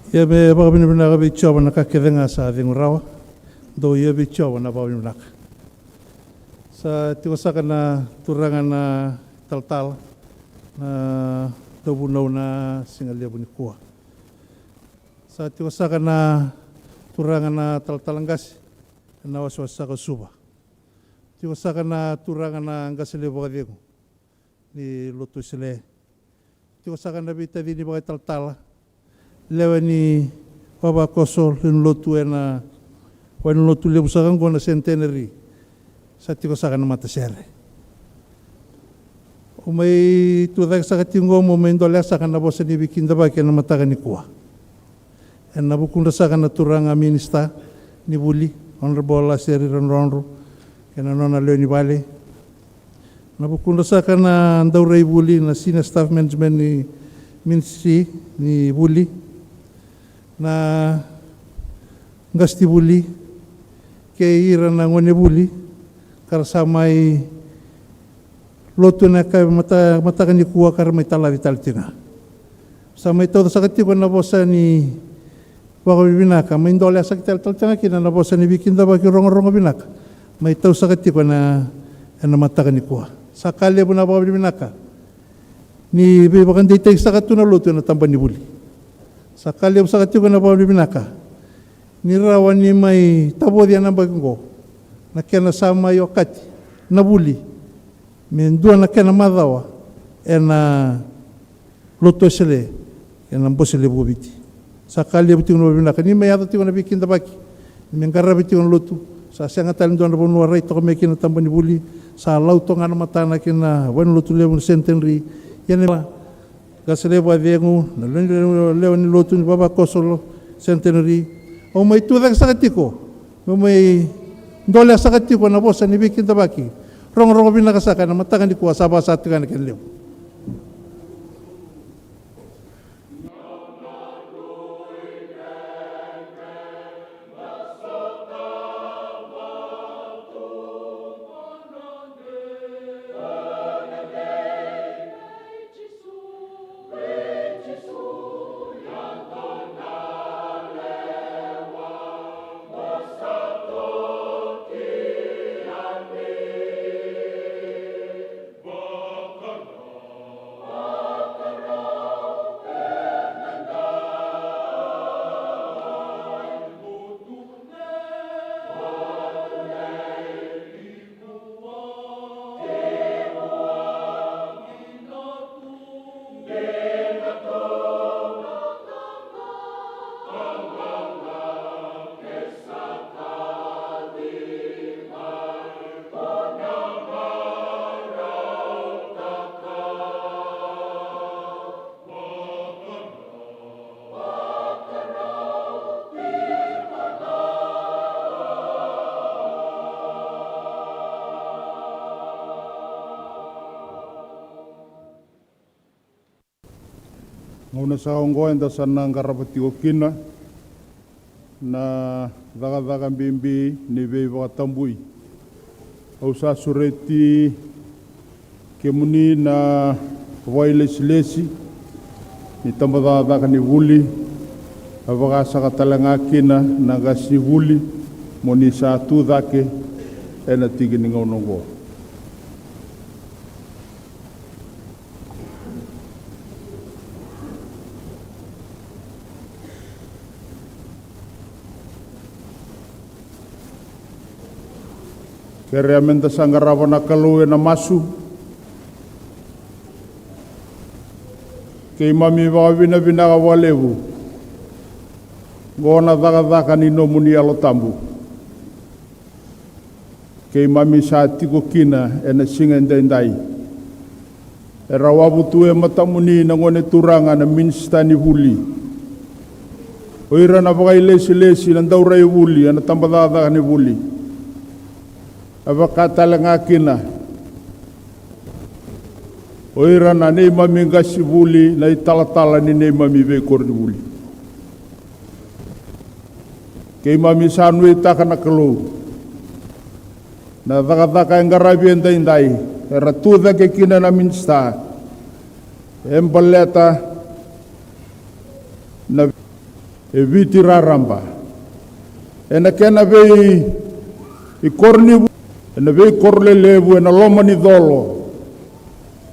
Ia me whakapina pina ka bichowa na kakerenga sa thingu rawa. Do ia bichowa na whakapina pina. Sa tiko saka na Turaga na taltal na tawunau na singalia puni kua. Sa tiko saka na Turaga na taltalangasi na waswasaka suba. Tiko saka na Turaga na ngasile wakadego ni Lotu sile. Tiko saka na bita dini wakai taltala. Lewa ni vavakoso linu Lotu na wani Lotu lebu sakang kona Centenary sa tiko saka na matasere. O may Turaga saka tingo mo may ndole saka na bosa ni kidavaki na mataka ni kuwa. E na bukunda saka na Turaga minista ni Vuli, Honorable Aseri Ronronro, kena nona leo ni Vale. Na bukunda saka na ndaurai Vuli na senior staff management ni ministry ni Vuli. Na ngasti Vuli, Vei Ira na ngone Vuli, karasamai Lotu na ka mataka ni kuwa kara may Veitalaci nga. Sa may todo sa katiko na bosa ni wako binaka, may ndole sa Veitalaci nga kina na bosa ni kidavaki rongo binaka. May tao sa katiko na mataka ni kuwa. Sa kalye po na wako binaka, ni bibakan ditay sa katuna Lotu na tamba ni Vuli. Sa kalye po sa katiko na wako binaka, ni rawan ni may tabo diyan ang bago na kena sama yokati na Vuli. Mendua na kena madawa na Lotu sele na mbosele bobiti. Sakali abuti no binaka ni may ato na kidavaki. Ni ngarabi na Lotu sa senga talindon na bonua rai to me kina tamba ni Vuli sa lauto nga na matana kina wan Lotu level Centenary yan ba gasele ba vengu na leo ni Lotu ni vavakoso Centenary o may Turaga sa tiko. May ndole sa tiko na bosa ni kidavaki. Rongo binakasaka na mataka ni kuwa saba sa atika na kinleo. Ngona sa ongo enda sana ngarapati o kina na daga mbimbi ni vei wakatambui. Au sa sureti kemuni na wailesi ni tamba daga ni Vuli avaka saka talanga kina na gasi Vuli moni sa tu dake ena tigi ni ngonongo. Kere amenda sangarava na kalau na masu. Kei mami wawina vinaga walevu. Ngona daga ni no muni alo tambu. Kei mami sa tiko kina ena singa edai. Era wabutu matamuni na ngone Turaga na minsta ni Vuli. Oira na lesi na ndaurai Vuli ana tambadaga ni Vuli. Avakatalanga kina. Oira na nei mami ngasi Vuli na italatala ni nei mami vei korni Vuli. Kei mami sanui taka na Sokalou. Na daka ngarabi edai. Era tuda ke kina na minsta. Embaleta na eviti raramba. Ena kena vei i korni ena vei korle levu ena loma ni dolo.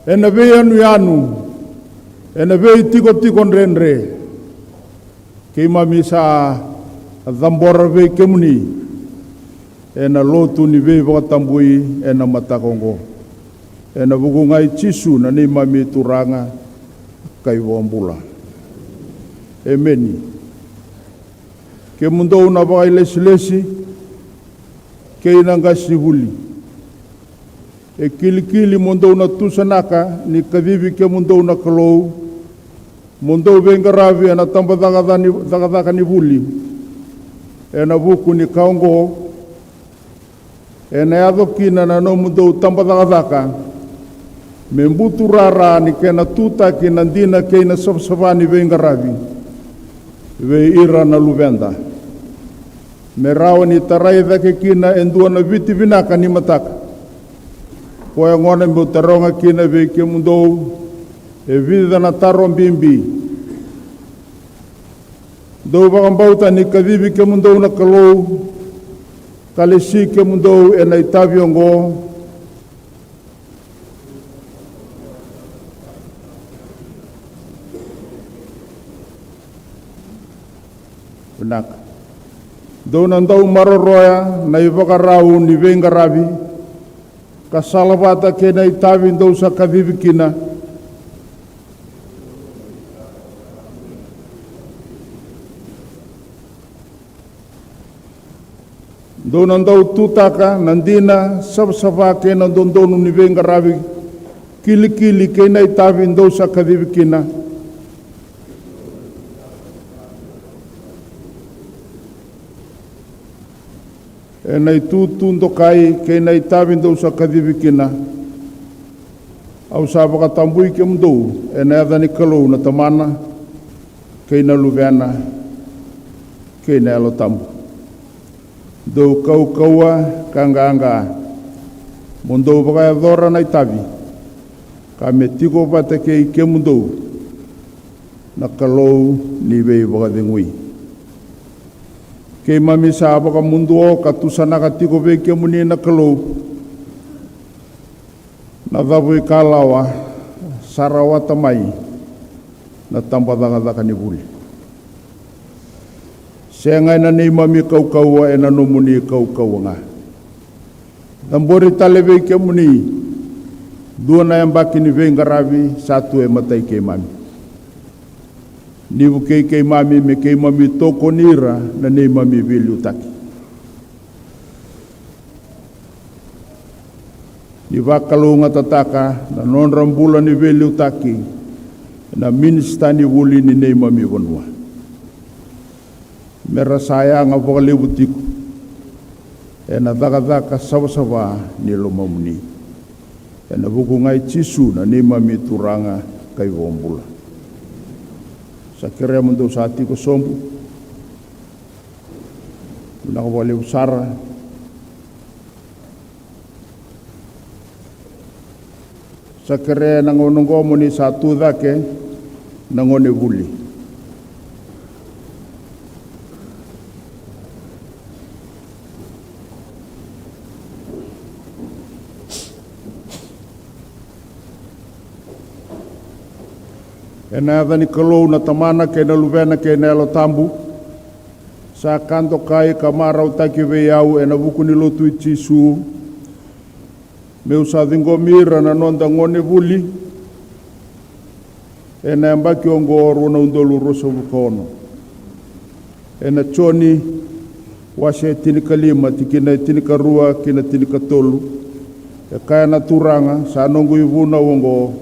Ena vei anu. Ena vei tiko nrenre. Kei mami sa dhambora vei kemuni. Ena Lotu ni vei wakatambui ena matakongo. Ena vukungai chisu na ni mami Turaga kai wambula. Emeni. Ke mundo una vai lesi kei nangasi Vuli. e kilikili mondou na tusanaka ni kavivi ke mondou na Sokalou, mondou vei ngaravi ana tamba dagadaka ni Vuli, e na vuku ni kaongo, e na adokina na no mondou tamba dagadaka, me mbutu rara ni ke na tutaki na dina ke na savsavani vei ngaravi, Vei Ira na luveda. Me rawa ni tarai dhake kina endua na viti vinaka ni mataka. Koe ngone mo taronga kina vei ke mundou e vida na taro bimbi. Dou wakambauta ni kavivi ke mundou na Sokalou, kalesi ke mundou e na itaviongo, Benaka. Dou nandau maroroya na vakarau ni vei ngaravi, kasalavata ke na itavi dou sa kavivi kina. Dou nandau tutaka nandina savsava ke na dondonu ni vei ngaravi, kilikili ke na itavi dou sa kavivi kina. E nei tutundo kai ke nei tavindo sa kavivi kina. Au sa wakatambui ke mdou e nei adani Sokalou na tamana ke na luveda ke nei alo tambu. Dou kaua kanganga mondou wakai adora nei tavi ka me tiko pate ke mdou na Sokalou ni vei wakadengui. Kei mami sa apaka mundu o katusana ka tiko vei ke muni na Sokalou. Na dhavu i kalawa, sarawata mai, na tampadaka ni Vuli. Sengai na nei mami kaukaua e na no muni kaukaua nga. Tambori tale vei ke muni, dua na yabaki ni vei ngaravi, satu e matai kei mami. Nivu kei mami me kei mami toko nira na nei mami Veitalaci. Ni vakarau ngatataka na non rambula ni Veitalaci na minista ni Vuli ni nei mami vanua. Mera saya nga vakalevu tiko e na dagadaka savasava ni lomamuni. E na vuku ngai tisu na nei mami Turaga kai vombula. Sa kere mundou sa tiko sombu, naka wale usara, sa kere nangonongo muni sa tudake nangone Vuli. E na adani Sokalou na tamana ke na luveda ke na alo tambu, sa kanto kai ka Veitalaci Vei Ira e na vuku ni Lotu i tisu, me usa mira na nonda ngone Vuli, e na yabaki o ngoro na undolu rosa vukono. E na choni wase tinika lima, tikina tinika rua, kina tinika tolu, e kaya na Turaga, sa nongu ivuna wongo,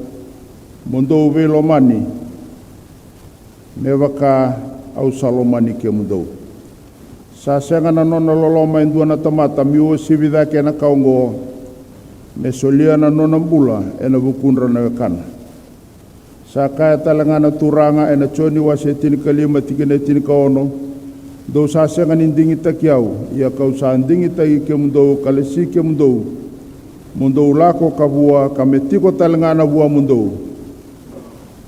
mondou vei lomani, me waka au salomani ke mundou. Sa senga na nona loloma indua na tamata miu sivida ke na kaongo, me solia na nona mbula e na vukundra na wekana. Sa kaya talanga na Turaga e na choni wase tinika lima tikina tinika ono, do sa senga nindingi takiau, ia kau sa ndingi taki ke mundou, kalesi ke mundou, mundou lako kavua, ka me tiko talanga na vua mundou.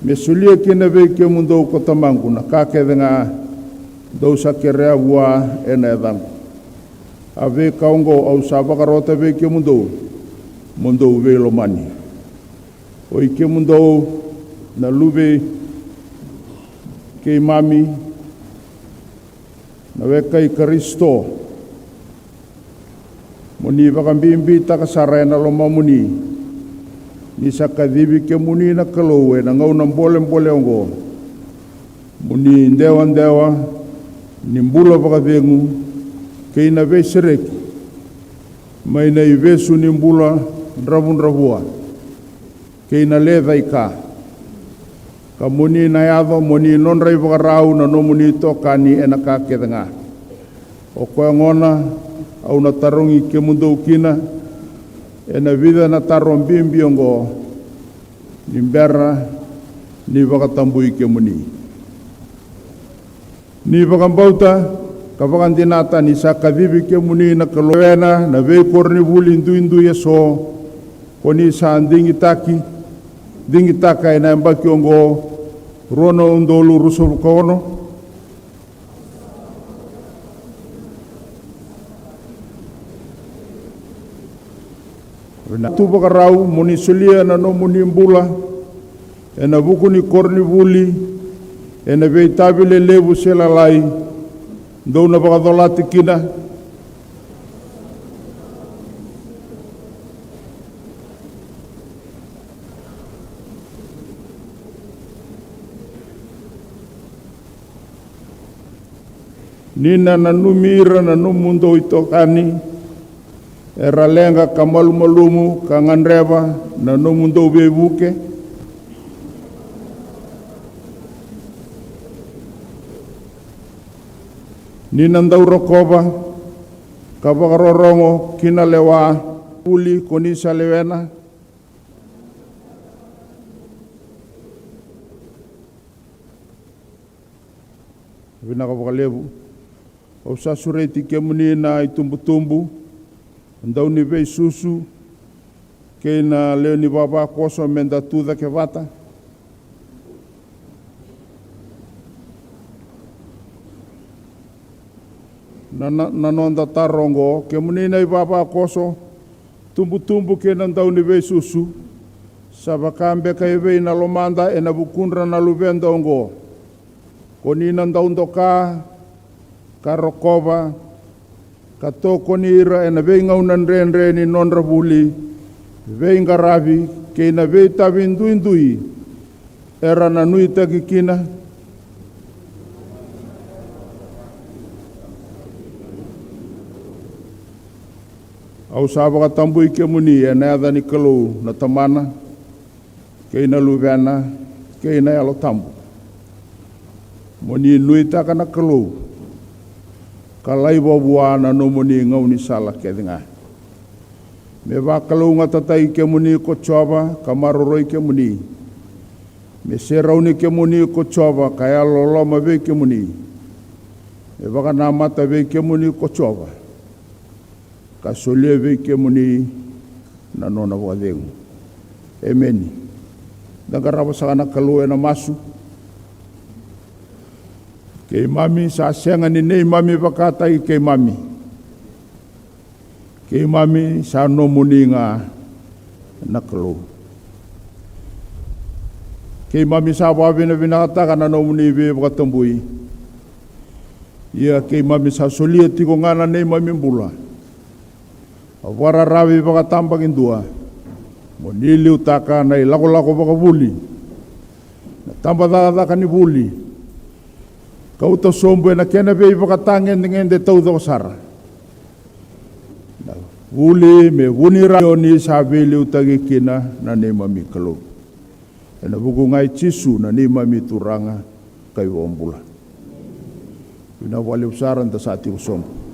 Me sulia kina vei ke mundou ko tamangu na kakevenga dou sa kerea vua e na edangu. A vei kaongo au sa vakarota vei ke mundou vei lomani. O i ke mundou na luve ke mami na weka i Kristo. Muni vakambimbi takasara na loma muni. Ni sa kavivi ke muni na Sokalou e na ngau na mbole ongo. Muni ndewa, ni mbula vakavengu, ke ina vei sereki. Mai na i vesu ni mbula, nravun ravua. Kei na le vai ka muni na yado muni non rai vakarau na no muni tokani e na ka kedanga. O koe ngona au na tarongi ke mundo ukina e na vida na taron bimbiongo ni mbera ni vakatambui ke muni. Ni vakambauta ka vakandinata ni sa kavivi ke muni na kalowena na vei korni vuli indu ya so koni sa dingitaka e na mbaki ongo rono undolu ruso kono. Tu vakarau muni sulia na no muni mbula e na vuku ni korni vuli e na veitavile levu selalai ndou na vakadolati kina nina na numira na numundo itokani e ralenga ka malumalumu ka nganreva na numundo vevuke nina ndaurokova ka vakarorongo kina lewa Vuli konisa lewena vina ka vakalevu o sasureti ke muni na itumbu-tumbu ndau ni vei susu ke na leo ni vavakoso menda tuda ke vata na nonda tarongo ke muni na vavakoso tumbu-tumbu ke na ndau ni vei susu sabakambe ka vei na lomanda e na vukundra na luveda ongo koni na ndau ndoka karokova katoko ni ira e na vei ngaunan renre ni nonra Vuli vei ngaravi ke na vei tavi indui era na nui takikina au sabaka tambui ke muni e na adani Sokalou na tamana ke na luveda ke na alo tambu muni nui taka na Sokalou kalai wabua na no muni ngauni sala kedinga. Me vakarau ngatatai ke muni ko chova kamaroroi ke muni. Me serauni ke muni ko chova kaya loloma ve ke muni. Me vakanamata ve ke muni ko chova. Kasolie ve ke muni na nona wadengu. Amen. Dagarapa sakana kalue na masu. Kei mami sa senga ni nei mami vakatai kei mami. Kei mami sa no muni nga na Sokalou. Kei mami sa wawina vinakataka na no muni ve vakatambui. Ia kei mami sa solia tiko ngana nei mami mbula. Awara ravi vakatambak indua. Monili utaka na ilako-lako vakavuli. Na tambadaka ni Vuli. Kau to sombo na kena vei vakatangen dengan de tau do sara. Vuli me vunira ni sabeli utagi kina na ne mami Sokalou. Na buku ngai cisu na ne mami Turaga kai wombula. Ina wale usaran ta sati usombo.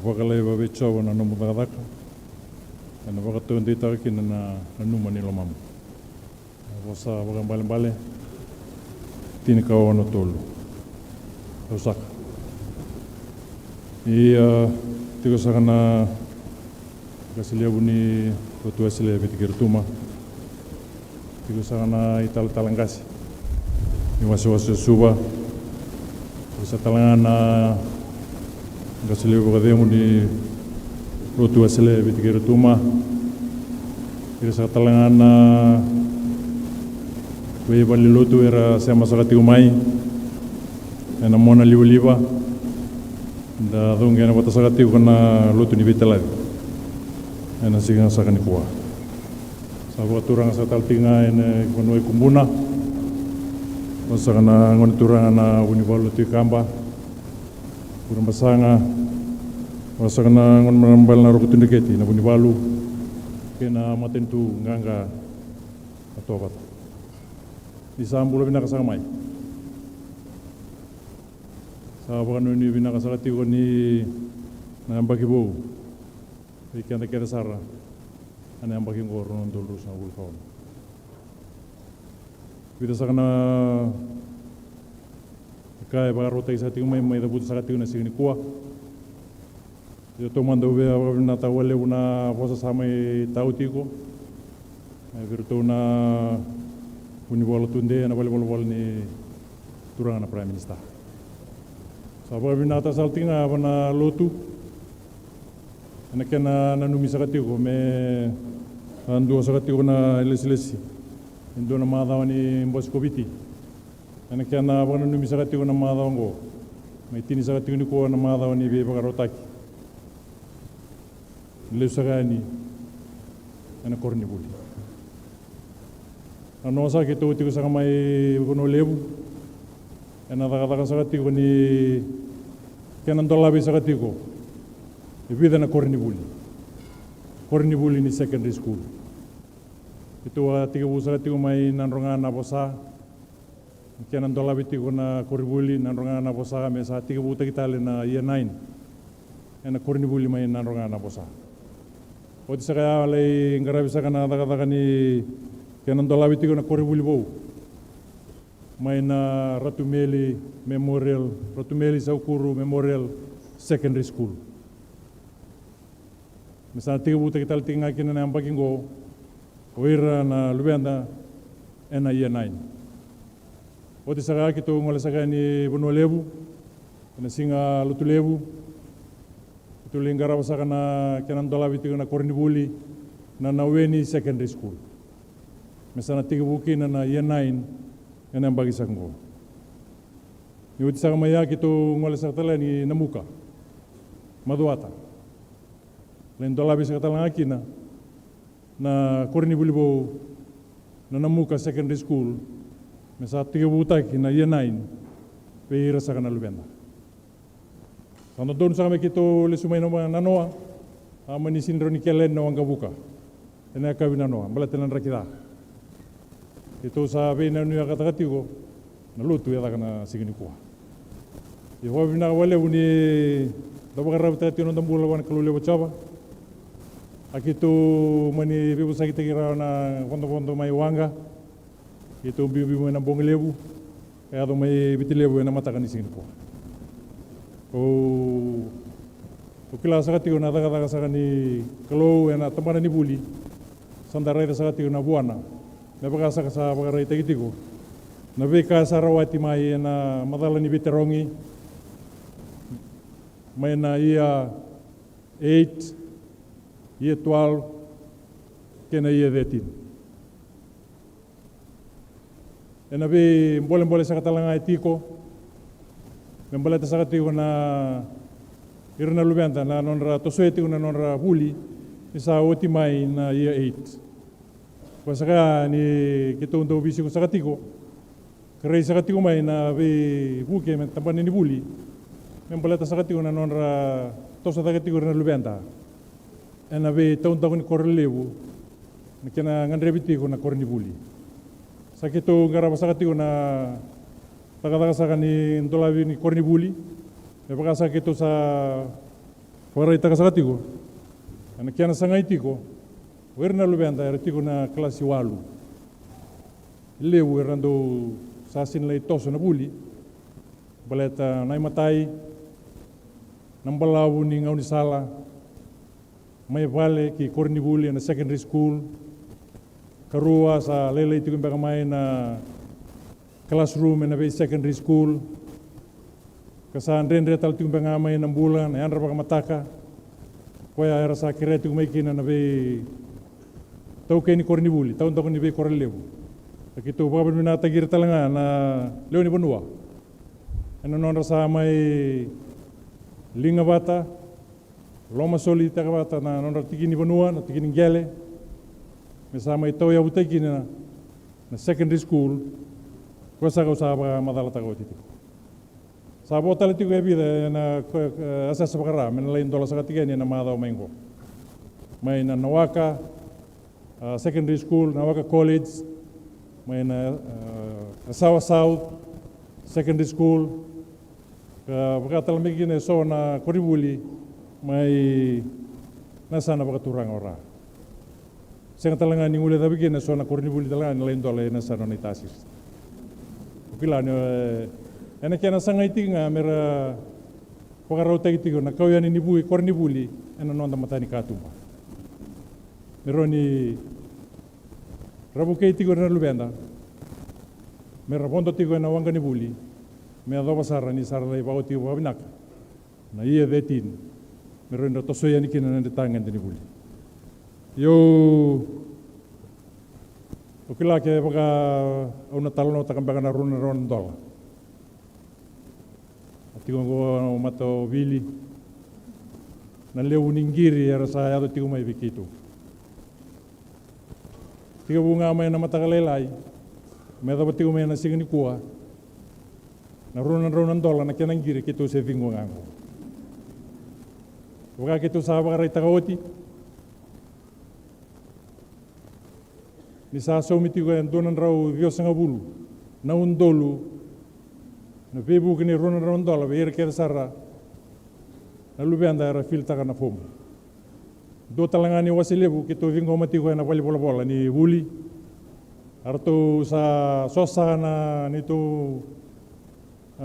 Wakalai Vei Ira na mataka. Na wakatu ndi taki na numa ni lomamu. Wasa wakan bale tini kau ano tolu. Osaka. Tiko saka na kasilia buni Lotu asile tikivutaki. Tiko saka na talangasi. Ni wasi suba. Bisa talangan na kasilia bukademu ni Lotu asile tikivutaki. Tiko saka talangan na Wei bali Lotu era sama sakati umai. Ena mona liwa da donge na bata sakati kuna Lotu ni Veitalaci. Ena siga sakani kuwa. Sabu Turaga sa taltinga ena konoi kumbuna. Masakana ngoni Turaga na unibalo tikamba. Kurang basanga. Masakana ngon mambal na rokutun deketi na unibalo. Kena matentu nganga atobat. Di sambulo binakasaka mai. Sa wakano ni binakasakati ko ni yabaki bo. Ikan tak kira sara. Ana yabaki ngor non dulu sa ul kawan. Bida sakana kai bagarota isa tiu mai da buta sakati na signi kuwa. Yo tomando be na tawale una vosa samai tau tiko. Virtu na unibolo tunde na bol ni Turaga na Prime Minister. Sabar binata saltinga na Lotu. Ana kena na numi sakati ko me andu sakati ko na lesi. Indo na madaw ni Boskobiti. Ana kena na numi sakati ko na madaw ngo. May tini sakati ko ni ko na madaw ni vakarau. Lesagani ana korni buli. Ano sa kito tiko sa kamay kuno lebu. Ena daga sakati ko ni kenan dolabi sakati ko. Ibida na korni buli. Korni buli ni secondary school. Ito tiga sakati ko may nanronga na bosa. Kenan dolabi tiko na korni buli nanronga na bosa kami sa tekivutaki tali na year 9. Ena korni buli may nanronga na bosa. Oti sa kaya alay ngarabi sa kana daga ni kenan dolabi tiko na korni buli bo. May na Ratumeli Memorial, Ratumeli Saukuru Memorial Secondary School. Misalnya tekivutaki tali tinga kina na yabaki ngo, oira na luveda ena year 9. Oti sa kaya kito ngole sa kaya ni Bono lebu, na singa Lotu lebu. Ito lingara sa kana kenan dolabi tiko na korni buli na Naweni Secondary School. Misalnya tekivutaki na year 9. Yan ang bagisak ko. Iwit sa kamaya kito ngole sa katala ni namuka. Maduata. Lain dolabi sa katala nga kina na korni bulibo na namuka secondary school mesa tekivutaki na year 9 Vei Ira sa kanalubenda. Sano doon sa kami kito lesumay na nanoa ama ni sindro ni kelen na wanggabuka. Ena kawi nanoa. Balatinan rakita. Ito sa Vei na nuya katakati ko, na Lotu yata ka na sigini kuha. Iwa binakawale uni dabakarab tayo tinong tambulawan kalulewa chaba. Akito mani bibu sakita kira na kondo may wanga. Ito bibu mo na bongilebu. Kaya ito may bitilebu na mataka ni sigini kuha. O kila sakati ko na daga sa ni Sokalou na tamana ni Vuli. Sandaray sakati ko na buwana. Napakasa ka sa vakarai tekitiko. Nabi ka sa rawati may na madala ni Biterongi. May na iya 8, iya 12, kena iya 13. E nabi boleh sa katalanga tiko. Membalata sa katiko na irna luveda na nonra tosueti na nonra Vuli. Isa oti may na iya 8. Pasaka ni kita untuk bisi ko sakati ko. Kaya sakati ko may na buke men tampan ni Vuli. Men balata sakati ko na nonra tosa sakati ko na luveda. Na tahun ni korlebu. Na kena ngandrebiti ko na korni Vuli. Sakito garaba sakati ko na taga sa ni ndolabi ni korni Vuli. Napaka sakito sa whakarai takasaka tiko, ana kiana sangai tiko, wera na luveda era tiko na klasi 8. Lewu era ndo sasin lei toso na Vuli, baleta nai matai, nambalawu ni ngauni sala, mai vale ki korni Vuli na secondary school, karua sa lelei tiko mbaka mai na classroom na vei secondary school, kasaan rendre tal tiko mbaka mai na mbula na yanra baka mataka, koya era sa kire tiko mai kina na vei tau keni korni Vuli, tau ntako ni vei korni lewu. Kita baka bina tagir talanga na leo ni benua. Ena nonra sa mai linga bata, loma soli taka bata na nonra tiki ni benua, na tiki ni gele. Me sa mai tau ya buteki na secondary school, kuasa kau sa baka madala taka titi. Sa bota le tiko e vida na asasa vakarau, mena lain dola saka tiki ni na madao maingo. Mai na Nawaka secondary school, Nawaka college, may na Asawa South Secondary School, pagkatalamigin na so na Vuli, may nasa na baka Turaga ora. Siyang talaga ni ulit nabigin na so na Vuli talaga nalain dola nasa na itasis. Ukila nyo, ena kaya nasa ngaiti nga, mera vakarau tekivutaki na kauyan ni Vuli, ena nonda matani katumba. Meron ni rabu kei tiko na luveda, me rapondo tiko na wanga ni Vuli, me adoba sara ni sara lai bau tiko wabinaka, na ia vetin, me ronda tosoya ni kina na tangan ni Vuli. Yo, ukila ke baka una talano takambaka na runa dola. Tiko ngo mato Vili, na leo uningiri era sa yado tiko mai bikitu. Tiga bunga mai na mataka lelai, me daba tiga mai na siga ni kua, na runan dola na kianang giri kito se vingo ngango. Waka kito sa vakarai takaoti, ni sa somi tiga yang donan rau viosanga bulu, na undolu, na bebu kini runan dola, veira kera sara, na luveda era filtaka na fomu. Do talangani wasilebu kito vingo matiko na pali bola ni Vuli. Arto sa sosa na nito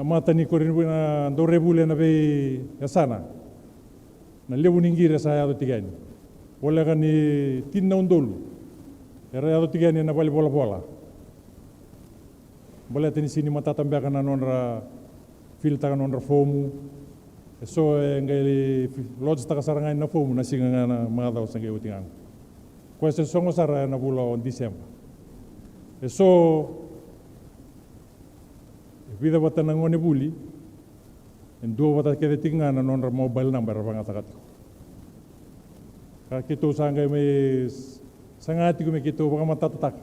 mata ni korin na do rebule na be yasana. Na lebu ningira sa yado tigani. Wala ka ni tinna undolu. Era yado tigani na pali bola. Bola tani sini mata tambaka na nonra filta nonra fomu. So ngai lodge taka sarangai na fomu na singa na mga sangai utingang. Question songo sara na bulo on December. So vida bata na ngone Vuli, en dua bata kede tinga na nonra mobile number banga takatiko. Ka kito sangai me sangati ko me kito baka matatatak.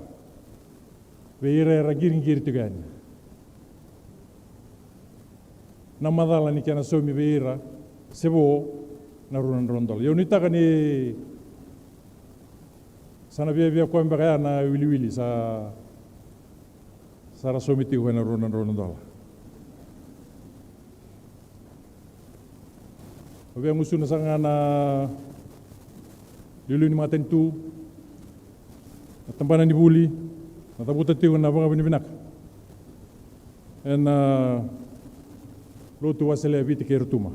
Vei Ira giring tigani. Na madala ni kiana somi Vei Ira, sebo na runan rondol. Yo nitaka ni sana via ko mbaka na wili sa sara somi tigo na runan rondol. Obia musu na sanga na lulu ni matentu, na tambana ni Vuli, na tabuta tigo na banga binibinak. Lotu wasele viti ke rutuma.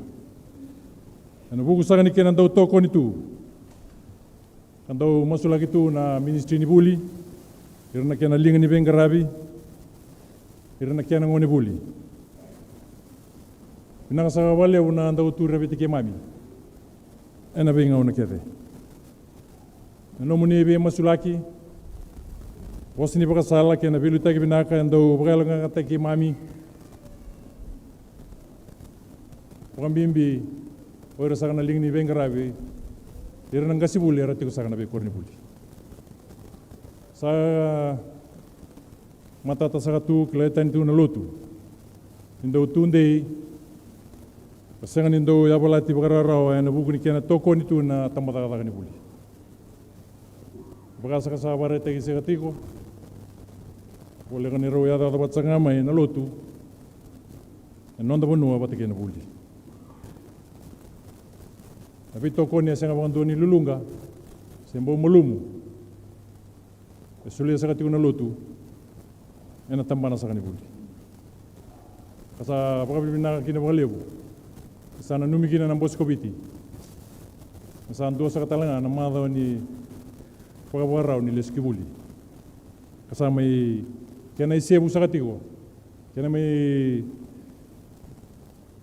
Ana buku sanga ni kena dau toko ni tu. Kandau masu lagi tu na ministry ni Vuli. Irna kena linga ni bengarabi. Irna kena ngone Vuli. Pinaka sanga wale una dau tu viti ke mami. Ena benga una kete. Ano muni be masu laki. Wasni baka sala kena bilu tagi binaka andau baka langa tagi mami. Bimbi, ora sakana lingni bengarabi, ira nang kasi Vuli, ira tiko sakana be korni Vuli. Sa matata sakatu kelaitan itu na Lotu. Indo tunde, pasangan indo yabalati vakarau, na buku ni kiana toko ni tu na tamataka ni Vuli. Baka sakasa barete ki sekatiko, boleh kan iro yada dapat sangama na Lotu, nonda bonua batike na Vuli. Na vito ko niya sa mga ni lulunga, sembo malumu. Sulia sa katiko na Lotu, na tambana sa kanibuli. Kasa pagkabibina kinabakalebu, sana numikina ng boss kobiti. Kasa ando sa katalanga ng mga daw ni pagkabarao ni Leskibuli. Kasa may kaya na isebu sa katiko, kaya na may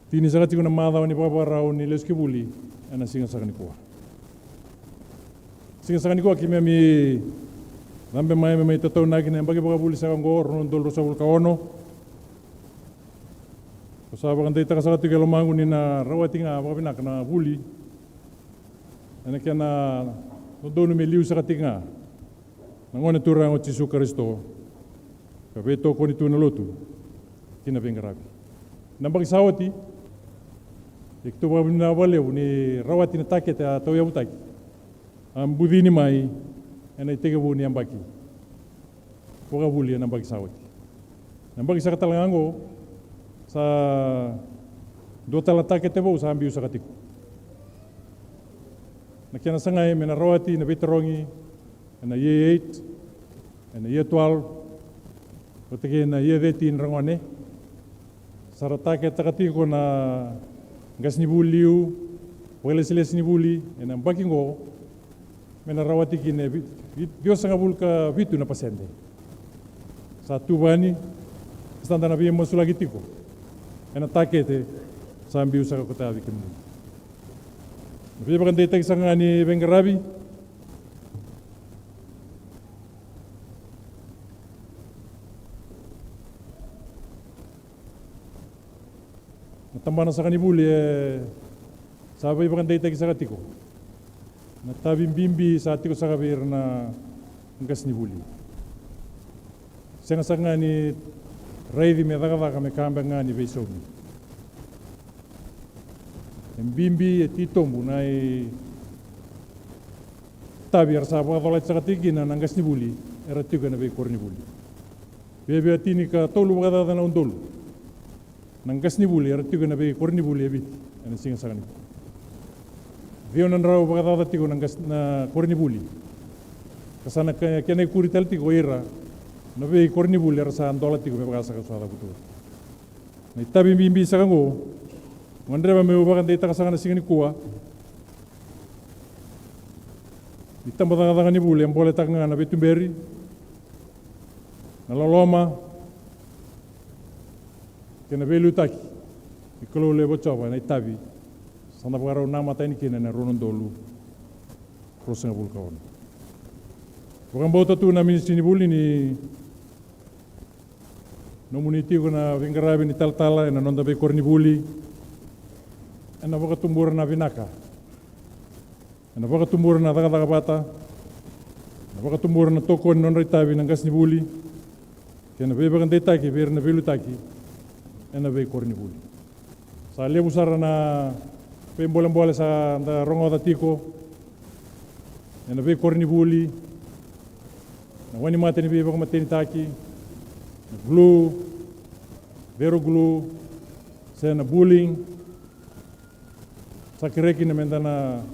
tini sa katiko ng mga daw ni pagkabarao ni Leskibuli, ana singa sa kanikuwa. Singa sa kanikuwa kimi mi nambe may tataw na gina bagi pagkabuli sa kango ron dolo sa vulkaono. Kasaba kan data sa katiko lumango ni na rawati nga pagkabinak na Vuli. Ana kaya na doon may liw sa katinga. Nangona Turaga o Jesu Kristo. Kabeto ko nito na Lotu. Kinabing grabe. Nambag sawati. Ikto pa binawalew ni rawati na takit at yabaki. Ang budi ni mai ay tekivu ni yabaki. Kuka Vuli ang nambag sawati. Nambag sa katalangango sa do tala takit ebo sa ambiyo sa katiko. Nakina sangay may rawati na bitarongi na year 8 na year 12 Kutiki na year 18 rangone. Saratake takatiko na gas ni Vuliu, wala sila ni Vuli, en ang bakingo, may narawati kine, Diyos nga bulka vitu na pasyente. Sa tubani, standa na biya mo sulagitiko, en ang takete, sa ambiyo sa kakutabi kimo. Nabiya pa kanda itag isang ni Bengarabi, natambana sa kanibuli sabay pa kanday tagi sa katiko. Natabing bimbi sa atiko sa kabir na gas ni Vuli. Siya nga ni Raidi me daga kami kambang nga ni Veisomi. Ang bimbi tito mo na tabi arsa pagkatolat sa katiki na gas ni Vuli eratigo na Veikor ni Vuli. Bebe atini ka tolu bagada na undolo. Nanggas ni Vuli, aratigo na Veikor ni Vuli abit. Ano singa sa kanito. Vio nan raw pagkatata tigo nanggas na kor ni Vuli. Kasana kaya na ikurital tigo ira, na Veikor ni Vuli arasa andola tigo may pagkasa kasada kuto. Na itabi bimbi sa kango, mandreba may ubakan data kasana singa ni kuwa. Itambata ni Vuli, ang boletak nga na Betumberi, na Loloma, kena Veitalaci, Sokalou le bocoba na itabi, sana vakarau nama tani kena na ronon dolu, proseng vulkaon. Bukan bauta tu na ministri ni Vuli ni nomuniti ko na vingarabi ni taltala na nonda Veikor ni Vuli, na baka tumbura na vinaka, na baka tumbura na daga bata, na baka tumbura na toko non itabi ng gas ni Vuli, kena bebakan detaki ver na Veitalaci. Na Veikor ni Vuli. Sa lebusara na pembola-bola sa rongo da tiko, na Veikor ni Vuli, na wani mata ni bebak matini-taki, na glue, vero glue, sa na bullying, sa kireki na menda na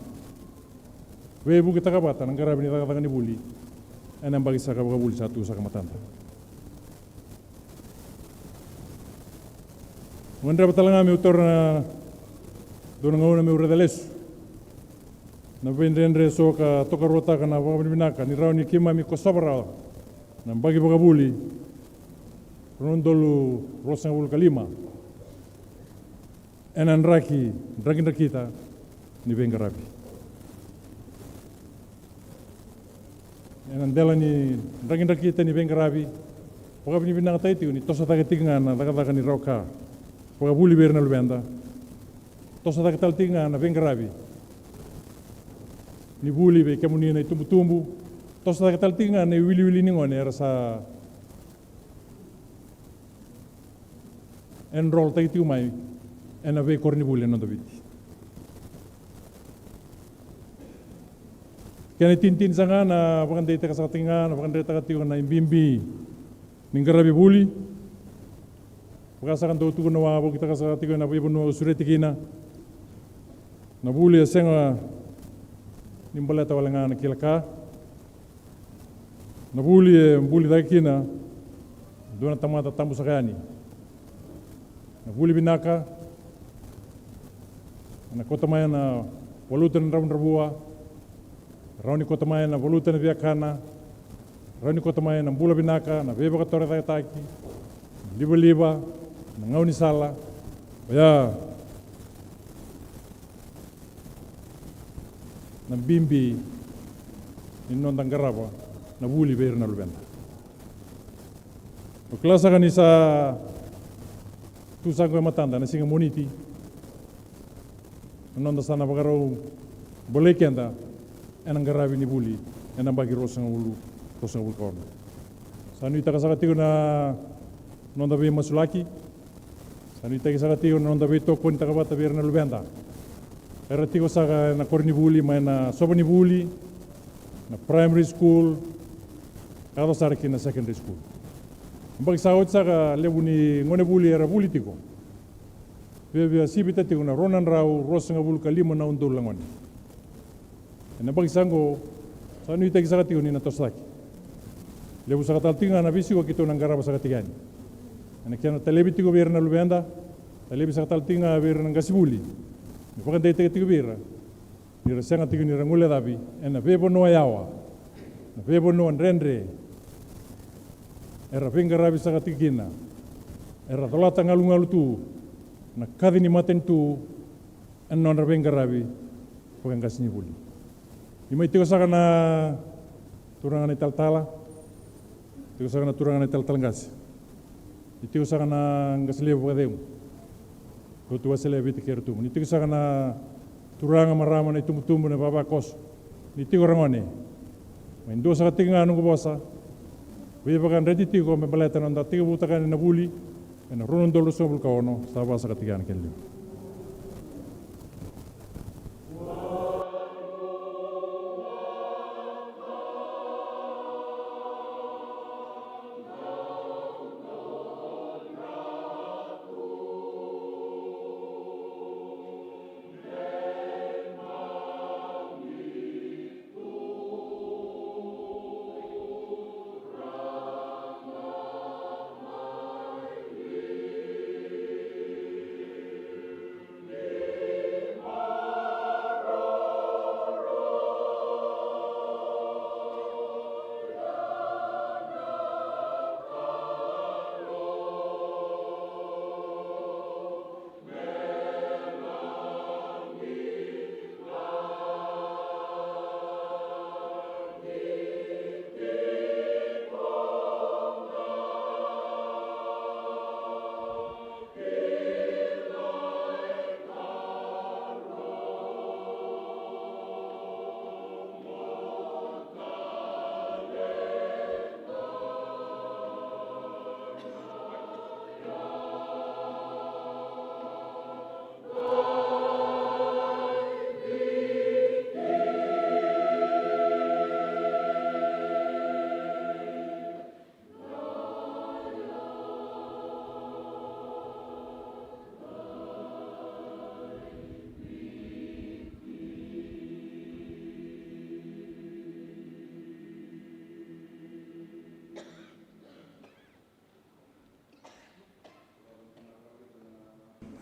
webu kita kabata, nang garabi ni taka ni Vuli, ang bagi sa kabaka Vuli sa atu sa kamatanda. Mandra batalanga mi utor na doon nga una mi uredales. Na bendendre so ka toka rota ka na wabinaka ni raw ni kima mi kosobra na bagi baga Vuli. Rondolu rosang ul kalima. Enan raki dragin kita ni Bengarabi. Enan dela ni dragin kita ni Bengarabi. Pagka binibinang tayo ni tosa tagatingan na daga ni Roka. Pagka Vuli ber na luveda, tosa tagataltinga na Bengarabi. Ni Vuli be kamuni na itumbu-tumbu, tosa tagataltinga na wili-wili ningon era sa enroll tayo tiumay, na Veikor ni Vuli na dobiti. Kaya tintin sa nga na pakanday takasakatinga, na pakanday takatiwa na imbimbi ng Garabi Vuli, pagkasakan daw tuko na wabog kita kasatigo na ibuno sureti kina. na Vuli e senga nimbaleta walanga na kilaka. Na Vuli e Vuli daikina dona tamata tambu sakani. Na Vuli binaka na kota mai na waluta na raun rabua, rauni kota mai na waluta na viakana, rauni kota mai na bula binaka na vavakoso, liba na ngauni sala. Ya na bimbi inondang garaba na Vuli Vei Ira na luveda. O klasa kani sa tusango matanda na singa moniti nonda sana vakarau bolekenda enang garavi ni Vuli enang bagi rosanga ulu korno. Sanu ita kasakatigo na nonda Vei masulaki. Sanu ita kasakatigo na nonda Vei toko ni takabata Vei Ira na luveda. Era tigo saka na korni Vuli mai na soba ni Vuli na primary school kada sarki na secondary school. Mbagi saot saka lebu ni ngone Vuli era Vuli tigo. Via sibita tigo na ronan rau rosanga Vuli kalima na undul langoni. Na bagi sango sanu ita saka tigo ni na tosaki. Lebu saka taltinga na bisi ko kito nang garaba saka tigani. Na kiana telebi tigo Vei Ira na luveda, telebi saka taltinga Vei Ira na Vuli. Pakan dei tigo Vei Ira. Ira sanga tigo ni rangule dabi ena vebo no yawa. Na vebo no rendre. Era venga rabi saka tigina. Era tolata ngalu tu. Na kadi ni maten tu ena na venga rabi pakan kasini Vuli. Imai tigo saka na Turaga na taltala. Tigo saka na Turaga na taltalangas. Tigo saka na ngaslevo kadeu. Lotu wasele viti kertu. Ni tigo saka na Turaga marama na tumbu na vavakoso. Ni tigo rangone. Main do saka tinga anu bosa. Vei bakan redi tigo me baleta nonda tekivutaki na Vuli. Na ronon dolo sobul kaono saba saka tigan kelli.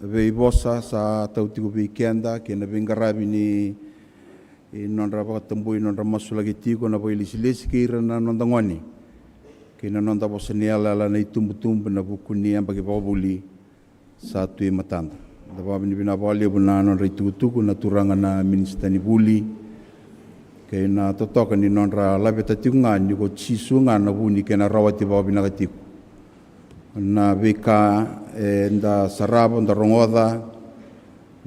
Vei bosa sa tau tigo Vei kenda ke na venga rabi ni nonra pakatambui nonra masulagi tigo na vai lisi ke ira na nonda ngoni ke na nonda bosa ni ala na itumbu na buku ni ambagi Vuli sa tui matanda. Da babi ni bina bali buna nonra itutuku na Turaga na minista ni Vuli ke na totoka ni nonra labeta tiunga ni ko chisunga na Vuli ke na rawati babi na katiku. Na vika nda sarabo nda rongoda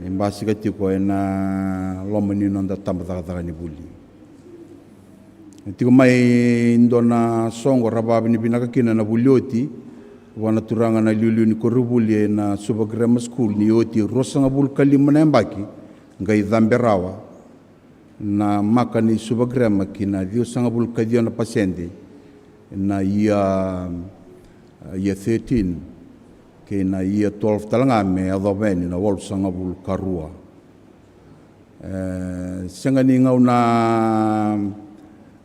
mbasi katiko na lomani nonda tambataka ni Vuli. Tiko mai ndona songo rababi ni binaka kina na Vulioti wana Turaga na liu ni korubuli na Super Grammar School ni oti rosanga bul kalima na yabaki ngai dhamberawa na maka ni Super Grammar kina dio sanga bul kadio na pasende na ia 13 ke na ia 12 talanga me adoveni na wol sanga bul karua Senga ni ngau na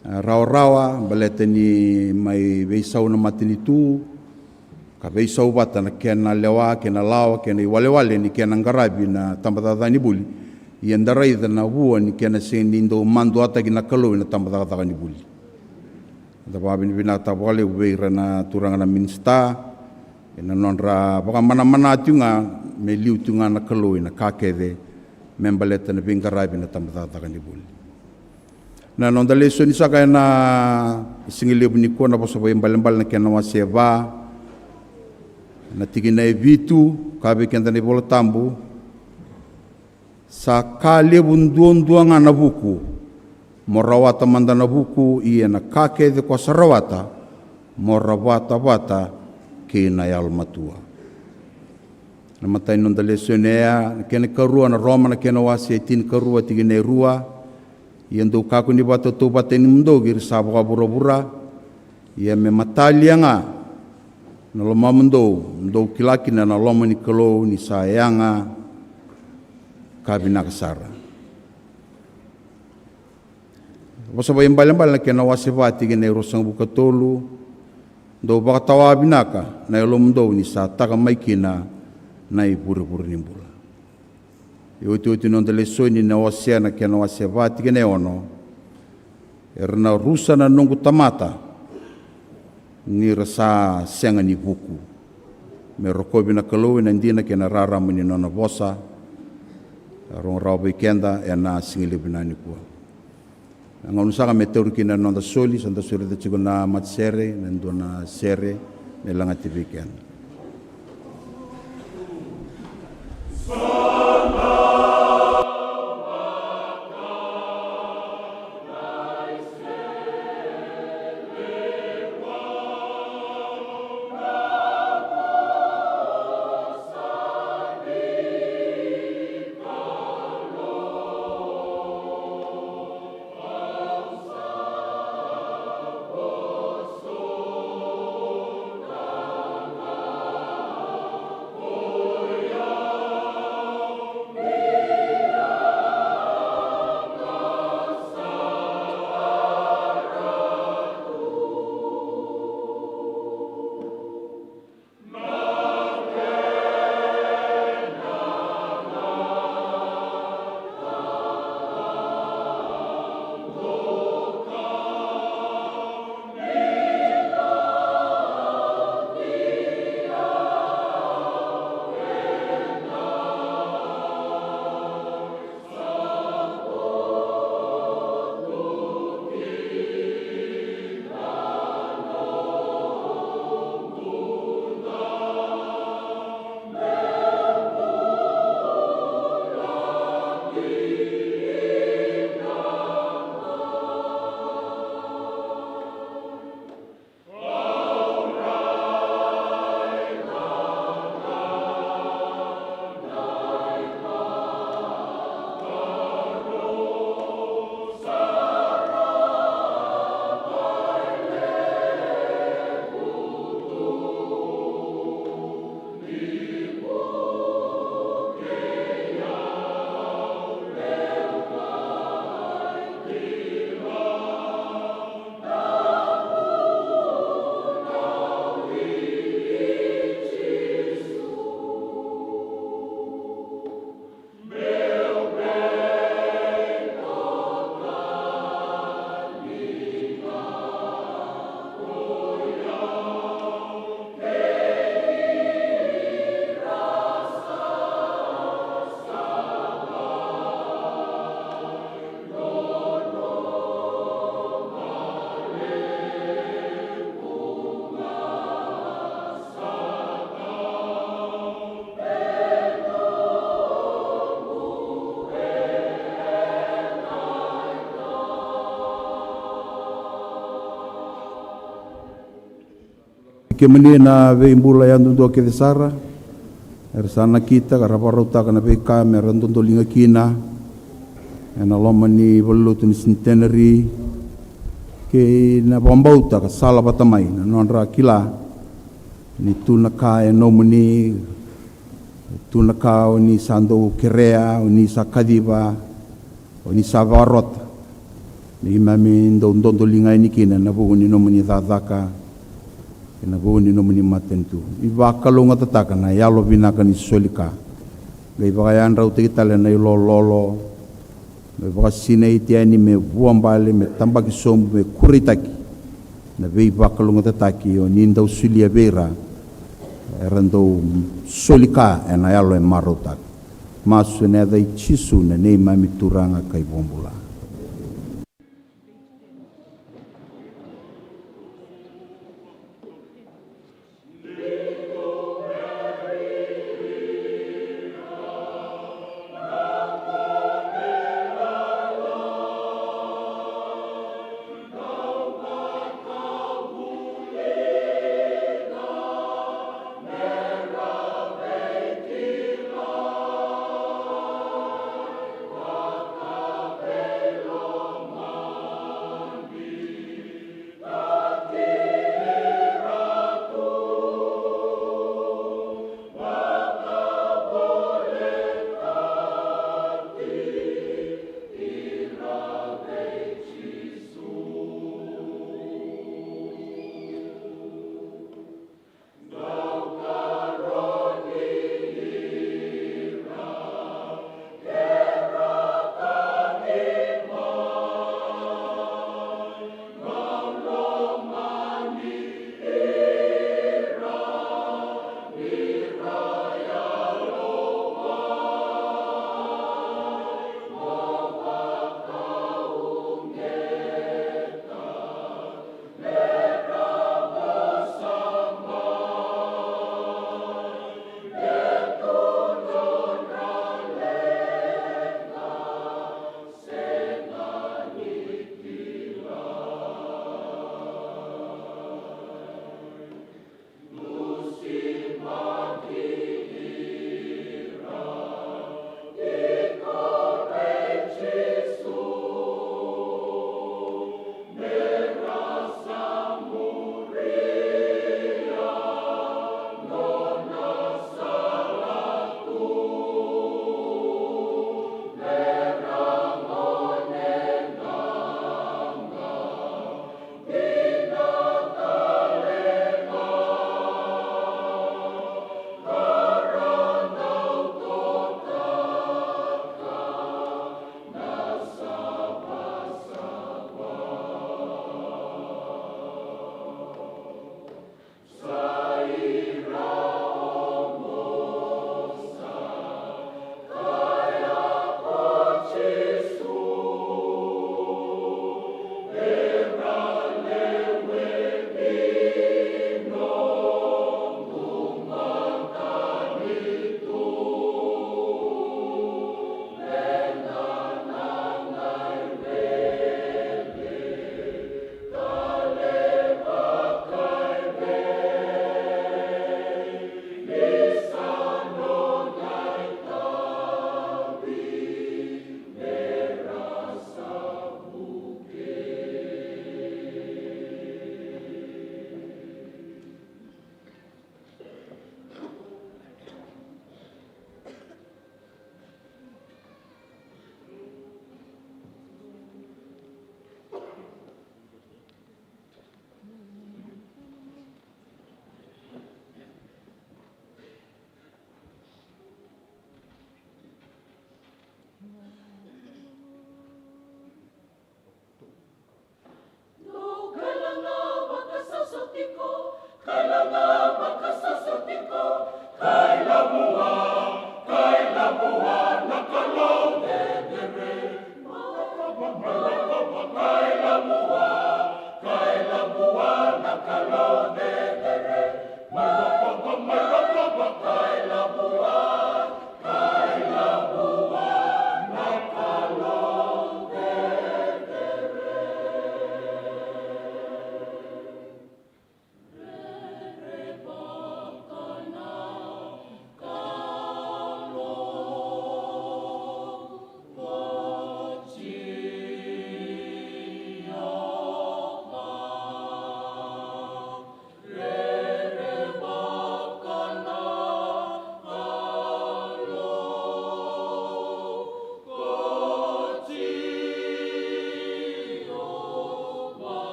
rawa-rawa, baleta ni mai veisau na matini tu, ka veisau wata na kena lewa, kena lawa, kena iwale-wale ni kena ngarabi na tambatata ni buli. Iandarai na vua ni kena senindo mandu ata ki na kalau na tambatata ni buli. Tapabini binatawale Vei Ira na Turaga na minista, ina nonra baka mana-mana tiunga me liu tiunga na kalau na kakede, membaleta na bingarabi na tambatata ni buli. Na nonda leso ni saka na singilibu ni kuwa na poso mbal na kena waseva, na tiki na evitu, kabe kenda ni bola tambu, sa kalebu nduang na buku, morawata mandana buku ia na kakede kwa sarawata, morawata ke na yalmatua. Na matai nonda leso nea, kena karua na Roma na kena wasi etin karua tiki na rua, ia ndou kaku ni bata tau bata ni mndou giri sabaka bura-bura, ia me matalia nga, na loma mndou kilaki na loma ni kalau ni sayanga, kabina kasara. Basa ba imbal-imbal na kena wasifati gina irosang buka tolu, ndou baka tawa binaka, na ilo mndou ni sa taka maikina na ibura-bura nimbula. Iuti nonda leso ni na wasia na kena wasifati gina ono, erna rusa na nungu tamata, ni rasa senga ni buku. Me rokobi na kalau na ndina kena raramu ni nona bosa, rong rau kenda e na singilibina ni kua. Ngau saka me teuru kina nonda soli, santa suri te chigo na matsere, na ndona sere, me langa tibi kenda. ke mani na ve imbula ya ndu ke desara ersana kita karaparauta kana ve ka me randondo linga kina ena lomani Lotu ni Centenary ke na bombauta ka sala batamai na nonra kila ni tuna ka e nomani tuna ka ni sando kerea ni sakadiva o ni sa varota ni mami ndondo linga ni kina na bu ni no mani tataka na bu ni no mani matentu I vakarau ngatataka na yalo vinaka ni solika gai vakayan rau te kitale na lolo me vakasina itiani me vuambale me tambaki sombu me kuritaki na vei vakarau ngatataki o ni ndau sulia Vei Ira randou solika e na yalo e marotak masu ne dai chisu na nei mami Turaga kai bombula.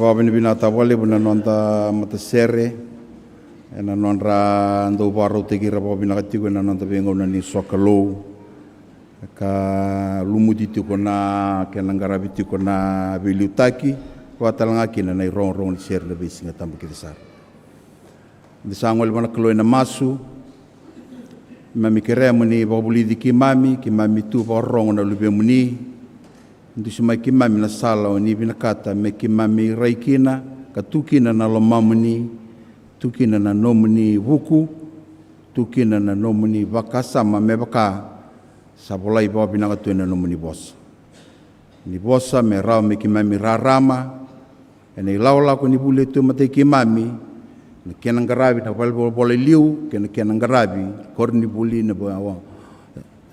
Vavini binata wale buna nonta matasere ena nonra ndo baro tekira vavina katiko ena nonta vengona ni Sokalou ka lumudi tiko na kenangarabi tiko na Veitalaci watalanga kina na rong ni ser le bisinga tambu kirisar di sangol mana kloina masu mami kere muni babuli di kimami tu rong na lube muni ndu sima kimami na sala ni binakata me kimami raikina katukina na lomamuni tukina na nomuni vuku tukina na nomuni vakasama me baka sabolai ba binakatu na nomuni bosa ni bosa me rao me kimami rarama ene laula ko ni bule tu mate kimami na kenang garabi na bole liu kenang garabi korni buli na bawa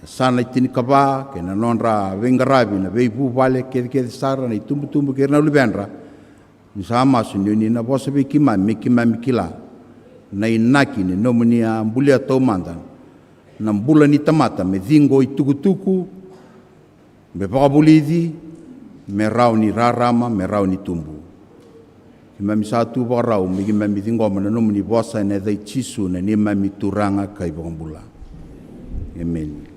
sana itini kaba kena nonra vengarabi na veipu vale ke sara na tumbu ke na luveda ni sama sunni na bosa be kimami kila na inaki ni nomunia mbulia tomanda na mbula ni tamata me zingo itukutuku me babulidi me rauni rarama me rauni tumbu kimami satu vakarau me kimami zingo na nomuni bosa na edai chisu na ni mami Turaga kai bambula amen.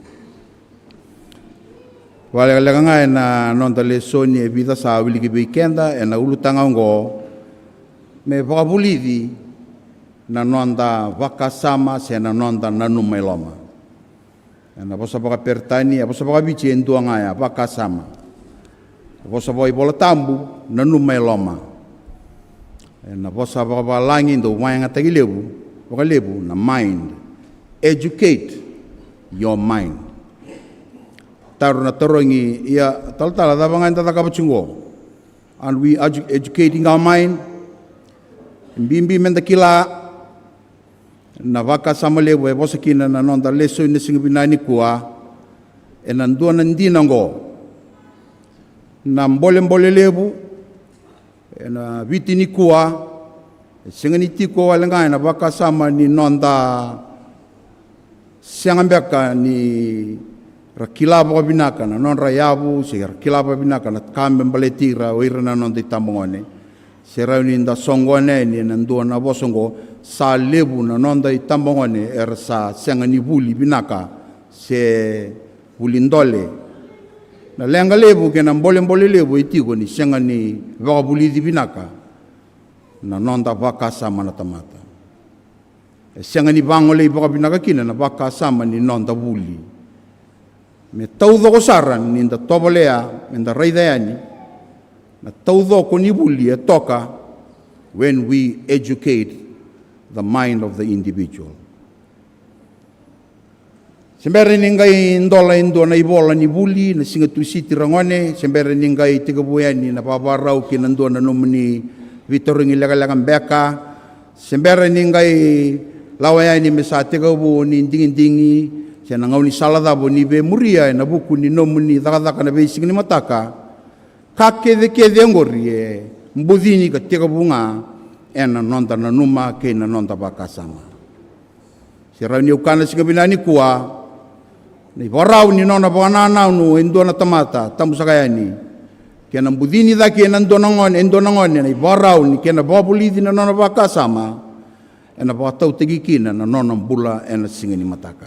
Wale ngai na nonta le soni e vida sa wili ki weekenda e na ulutanga ngo me vakabulidi na nonta vakasama se na nonta nanu meloma na bosa baka pertani a bosa baka bici entua ngai vakasama bosa boy bola tambu nanu meloma na bosa baka langi ndo wanga tagilebu baka lebu na mind educate your mind taruna torongi ia tal-tal da bangan tata kapacungo and we educating our mind bimbi menda kila na vakasama levu e vosakina na nonda leso ina singabinani kua e nandua nandinango na mbole levu e na vitini kua e singani tiko walengai na vakasama ni nonda siangambeka ni rakilaba binaka na non rayabu si rakilaba binaka na kambe mbaletira oira na nonda itambongone si rauni nda songone ni nandua na vosongo sa lebu na nonda itambongone er sa siangani vuli binaka se vulindole na lenga lebu ke na mbole lebu itiko ni siangani vakabuli di binaka na nonda vakasama na tamata siangani vangole vakabinaka kina na vakasama ni nonda vuli me taudoko saran ni nda tobolea nda raidayani na taudoko ni vuli e toka when we educate the mind of the individual. Sembere ningai ndola indona ibola ni vuli na singatu siti rangone sembere ningai tekivutaki na vakarau ki nandona nomni vitoringi laga beka sembere ningai lawayani mesa tekivu ni dingi siya nangaw ni saladabo ni be muria na buku ni nomni daka na be sing ni mataka kakede ngori mbudini ka tekivunga ena nonda na numa ke na nonda vakasama si rauni ukana singabinani kua ni vakarau ni nona vanana nu endona tamata tamusakayani kena mbudini daki endonangone na vakarau ni kena vabulidi na nona vakasama ena vakatau tegikina na nona mbula ena singani mataka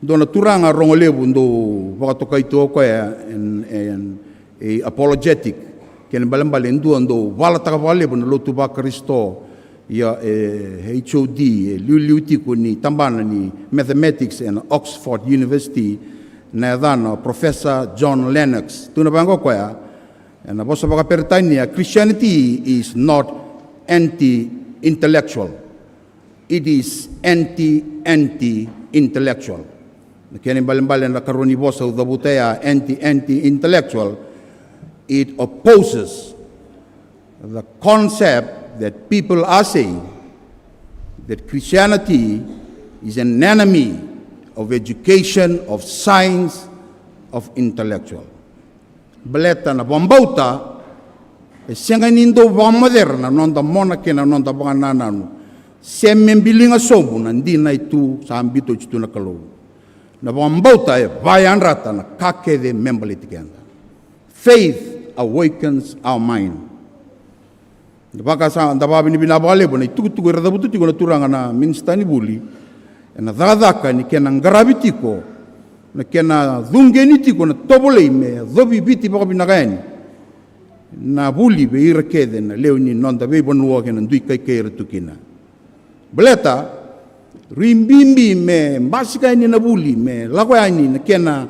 dona Turaga rongolevu ndo vakatokaito koya en apologetic kena balambale ndo valataka valevu na Lotu vakaristo ya HOD liu tiko ni tambana ni mathematics and Oxford University na dana Professor John Lennox tuna bango koya na bosa vakaperitania Christianity is not anti-intellectual, it is anti-intellectual. Kaya balambale na karoni bosa udabutea anti-intellectual, it opposes the concept that people are saying that Christianity is an enemy of education, of science, of intellectual. Baleta na bombauta senganindo va moderna nonda mona ke na nonda banana no semembilinga sobu na ndina itu sa ambito chitu na kalou na bombauta e vai anrata na kake de membalitikenda. Faith awakens our mind. Baka sa ndababi ni binabale bona tukutuku radabutu tiko na Turaga na minstani Vuli na dadaka ni kena ngarabitiko na kena dhungeni tiko na tobole me dhobi biti baka binagani na Vuli Vei Ira kede na leo ni nonda vei bonua kena ndui kai tukina beleta rimbimbi me mbasika ni na Vuli me lakwani na kena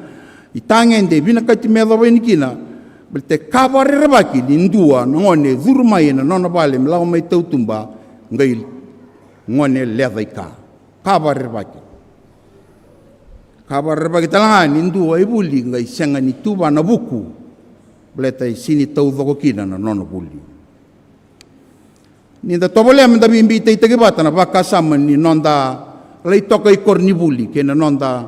itangende binakati me dhobi ni kina belte kabare rebaki lindua ngone zurmai na nona bale mlago mai tautumba ngai ngone levaika kabare rebaki talanga lindua ibuli ngai senga ni tuba na buku beleta sini taudoko kina na nona Vuli ni da tobole menda bimbi tekivutaki na vakasama ni nonda lei toka ikorni Vuli ke na nonda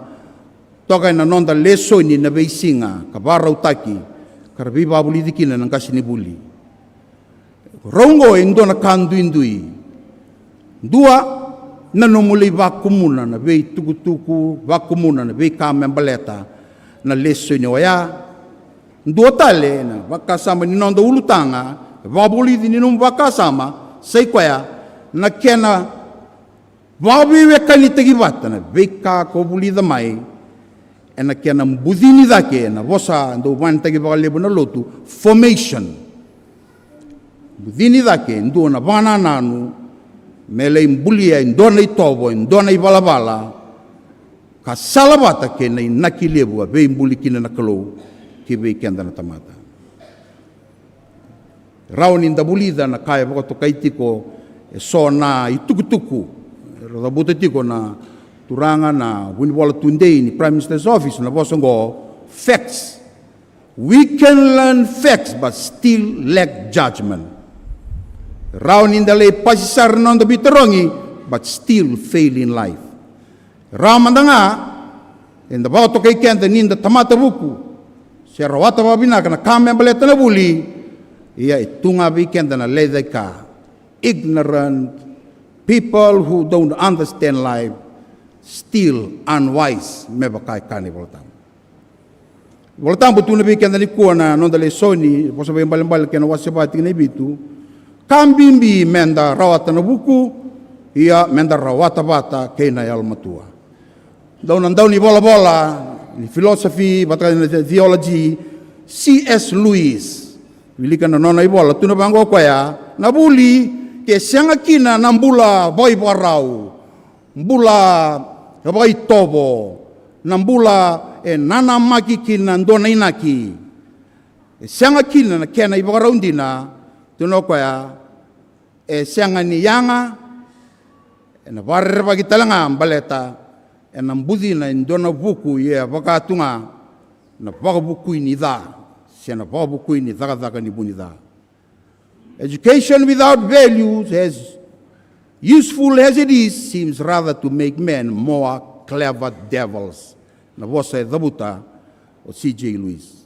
toka na nonda leso ni na beisinga kavarau taki karabi babuli dikina nang kasini Vuli rongo endo na kanduindui dua na nomuli vakumuna na vei tukutuku vakumuna na vei kamembaleta na leso ni waya dua tale na vakasama ni nonda ulutanga babuli di ni num vakasama sai kwaya na kena vabi wekani tekivutaki na vei ka ko Vuli da mai ena kena mbudini dake na vosa ndo vantagi vakalebu na Lotu formation mbudini dake ndo na vana nanu mele mbulia ndona itovo ndona ivala ka salabata ke na inakilebu ve mbuli kina na kalou ki ve kenda na tamata rauni nda bulida na kaya vakatokaitiko so na itukutuku rabutitiko na Turaga na winiwala tunday ni Prime Minister's Office na bosongo facts. We can learn facts but still lack judgment. Raun indale pasisar non da bitarongi but still fail in life. Ramandanga, in the Bauto Kaikan, the Ninda Tamata Buku, Serawata Babinaka, na Kame Baleta na Vuli, ia itunga weekend na ledeka. Ignorant people who don't understand life, still unwise, mebakai kani voltam. Voltam butuna weekend ni kuana nonda le soni, posa bembal kena wasabati ni bitu. Kambimbi menda rawata na buku, ia menda rawata bata kena yal matua. Daun ni bola ni philosophy, bata ni theology, C.S. Lewis. Wilika na nona ibola tuna bango kwaya na Vuli ke sianga kina na mbula vakarau, mbula vaitobo, na mbula nana maki kina ndona inaki. Sianga kina na kena vakarau ndina tuna kwaya sianga ni yanga na varva kitalanga baleta na mbudi na ndona buku ye vakatunga na vakabuku ni da. Siana vakabuku ni daga ni bunida. Education without values, as useful as it is, seems rather to make men more clever devils. Na vosa dabuta o C.J. Lewis.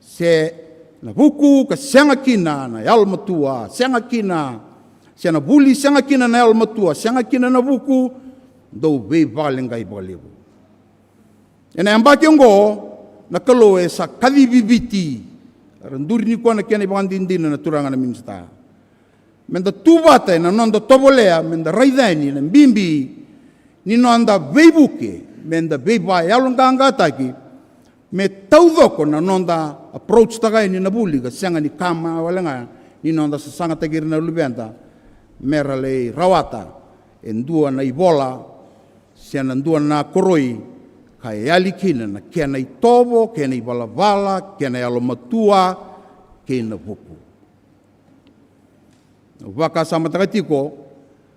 Se na buku ka sianga kina na yalmatua, sianga kina, siana Vuli sianga kina na yalmatua, sianga kina na buku, do vei valengai balevu. Ena ambaki ngo na kaloe sa kadibibiti. Randuri ni kuana kena ibangandindina na Turaga na minsta. Menda tubata na nonda tobolea, menda raidani na mbimbi, ni nonda veibuke, menda veiba yalonganga taki, me taudoko na nonda approach tagai ni na Vuli, ka sianga ni kama walenga, ni nonda sasanga tagiri na luveda, mera le rawata, endua na ibola, siana ndua na koroi, kaya yali kina na kena itobo, kena ibalavala, kena yalomatua, kena buku. Waka sama tiko,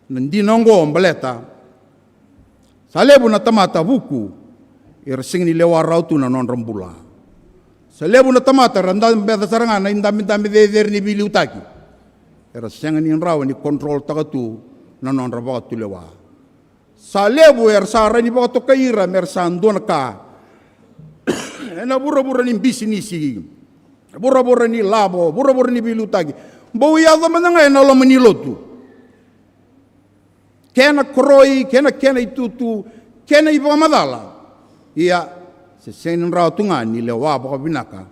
nandinongo baleta, salebu na tamata buku, irasing ni lewa rautu na non rambula. Salebu na tamata, randam beda saranga na indami deder ni biliutaki. Irasing ni raw ni control takatu na non rabatu lewa. Sa lebu sara ni Vei Ira mersandon ka. Na bura-bura ni bisinisi. Bura-bura ni labo, bura-bura ni bilutagi. Bawiya naman nga na laman ni Lotu. Kena kroi, kena itutu, kena ipamadala. Iya, sesenin raw tunga ni lewa baka binaka.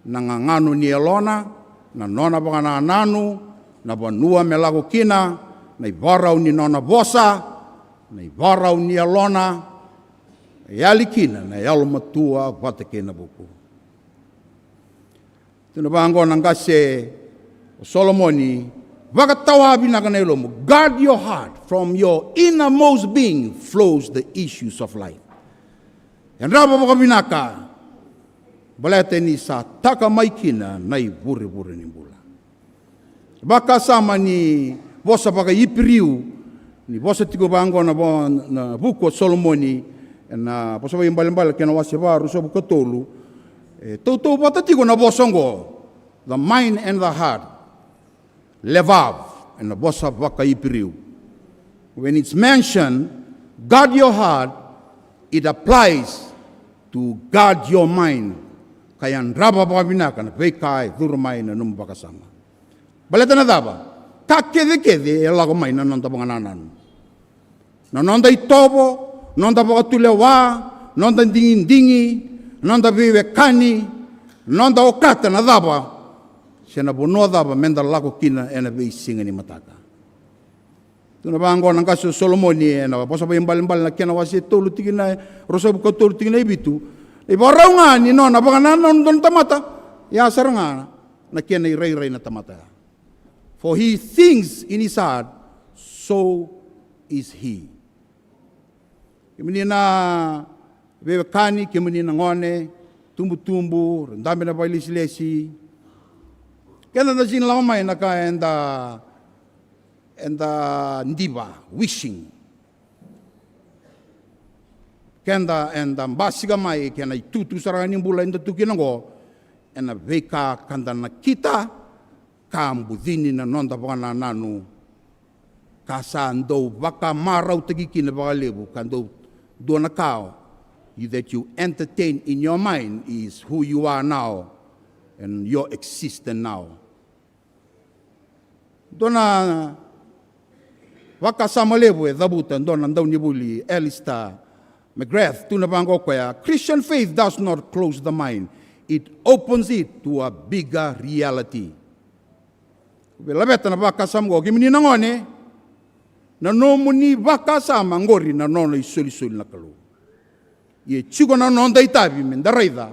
Nangangano ni Elona, na nona baka na ananu, na banua melago kina, na ibaraw ni nona bosa, na ivarau ni Elona, na yalikina, na yalmatua, vatake na buku. Tunabango nang kasi Solomoni, vakatawa binaka na ilomo, guard your heart, from your innermost being flows the issues of life. Yan raba baka binaka, balete ni sa takamaikina na iburi-buri ni bula. Baka sama ni bosa baka ipiriu, ni bosa tiko bango na buku Solomoni na posa ba imbal kena wasibaru so bukatolu tau bata tiko na bosongo the mind and the heart levav and the bosa baka ipiriu. When it's mentioned guard your heart, it applies to guard your mind. Kaya raba baka binaka na vekai durmai na numbaka sama baleta na daba kakede elago mai na nonda bangananan. Na nonda itobo, nonda bakatulewa, nonda dingi, nonda vivekani, nonda okata na daba, siya na buno daba, menda lako kina ena vei singa ni mataka. Tuna bango ng kaso Solomoni, na posa ba yung balimbal na kina wasi tulu tigin na, rosa buka tulu tigin na ibitu, ibaraw nga ni nona, baka nanondon tamata, yasar nga, na kina iray-ray na tamata. For he thinks in his heart, so is he. Kimini na vevekani, kimini na ngone, tumbu-tumbu, dami na bailis-lesi. Kaya na sinlamay na ka and ndiba, wishing. Kaya and basigamay, kaya na itutu sarangin yung bula, inda tukin ako, and na veka kanda na kita, kambudini na nonda pa na nanu, Kasa andou waka marau tekikina wakalebu, kandou dona kao, that you entertain in your mind is who you are now and your existence now. Dona waka samalebu e dhabutan, dona andau nibuli, Alistair McGrath, tuna bango kwaya, Christian faith does not close the mind. It opens it to a bigger reality. Belabeta na waka samgo, kimini nangone, na nomuni waka sama ngori na nono isoli-soli na kalu. Ye chico na non da itabi men da raida.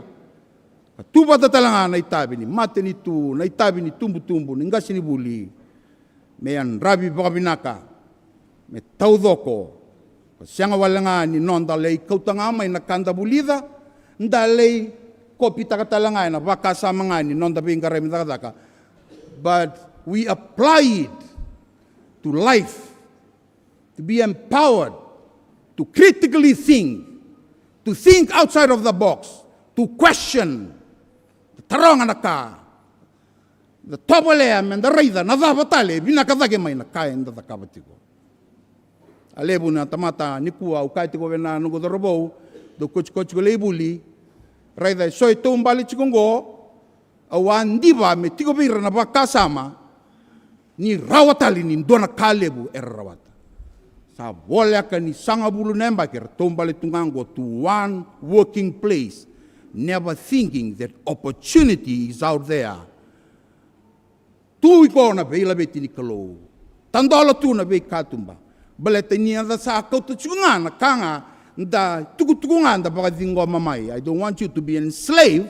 Tuba da talanga na itabi ni mate ni tu na itabi ni tumbu-tumbu ni ngasi ni buli. Me an rabi bakabinaka. Me taudoko. Sianga walanga ni non da lei kautanga mai na kanda bulida. Nda lei kopi takatalanga na waka sama ngani non da binga remi daka. But we apply it to life. To be empowered to critically think, to think outside of the box, to question the taranganaka, the topolem and the raida, na vavatale, binakadake mai na kain da kabatiko. Alebu na tamata nikua ukaitiko vena nugo da robo, do kochiko lebuli, raida soi tumbali chikongo, awan diva me tiko bira na bakasama, ni rawatali ni dona kalebu rawat. Sa voleka ni sanga bulu nembaker tombale tungango to one working place, never thinking that opportunity is out there. Tu iko na vei labeti ni Kalou. Tandola tu na vei katumba. Baleta ni anda sa kautu chunga na kanga da tukutukunga da pagadingo mamai. I don't want you to be enslaved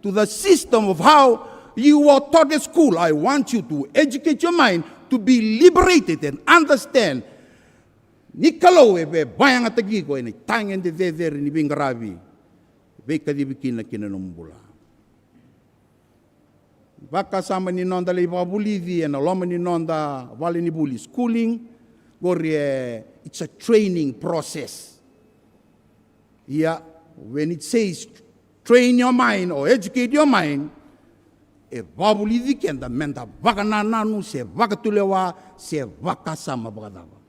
to the system of how you were taught at school. I want you to educate your mind to be liberated and understand. Ni Kalou e be bayang atagiko e ni tangen de dever ni bingarabi. Be kadibikina kina numbula. Baka sama ni nonda le Vuli di and aloma ni nonda wale ni Vuli schooling. It's a training process. Yeah, when it says train your mind or educate your mind, e Vuli di kenda menda baka nananu se baka tulewa se baka sama bagadawa.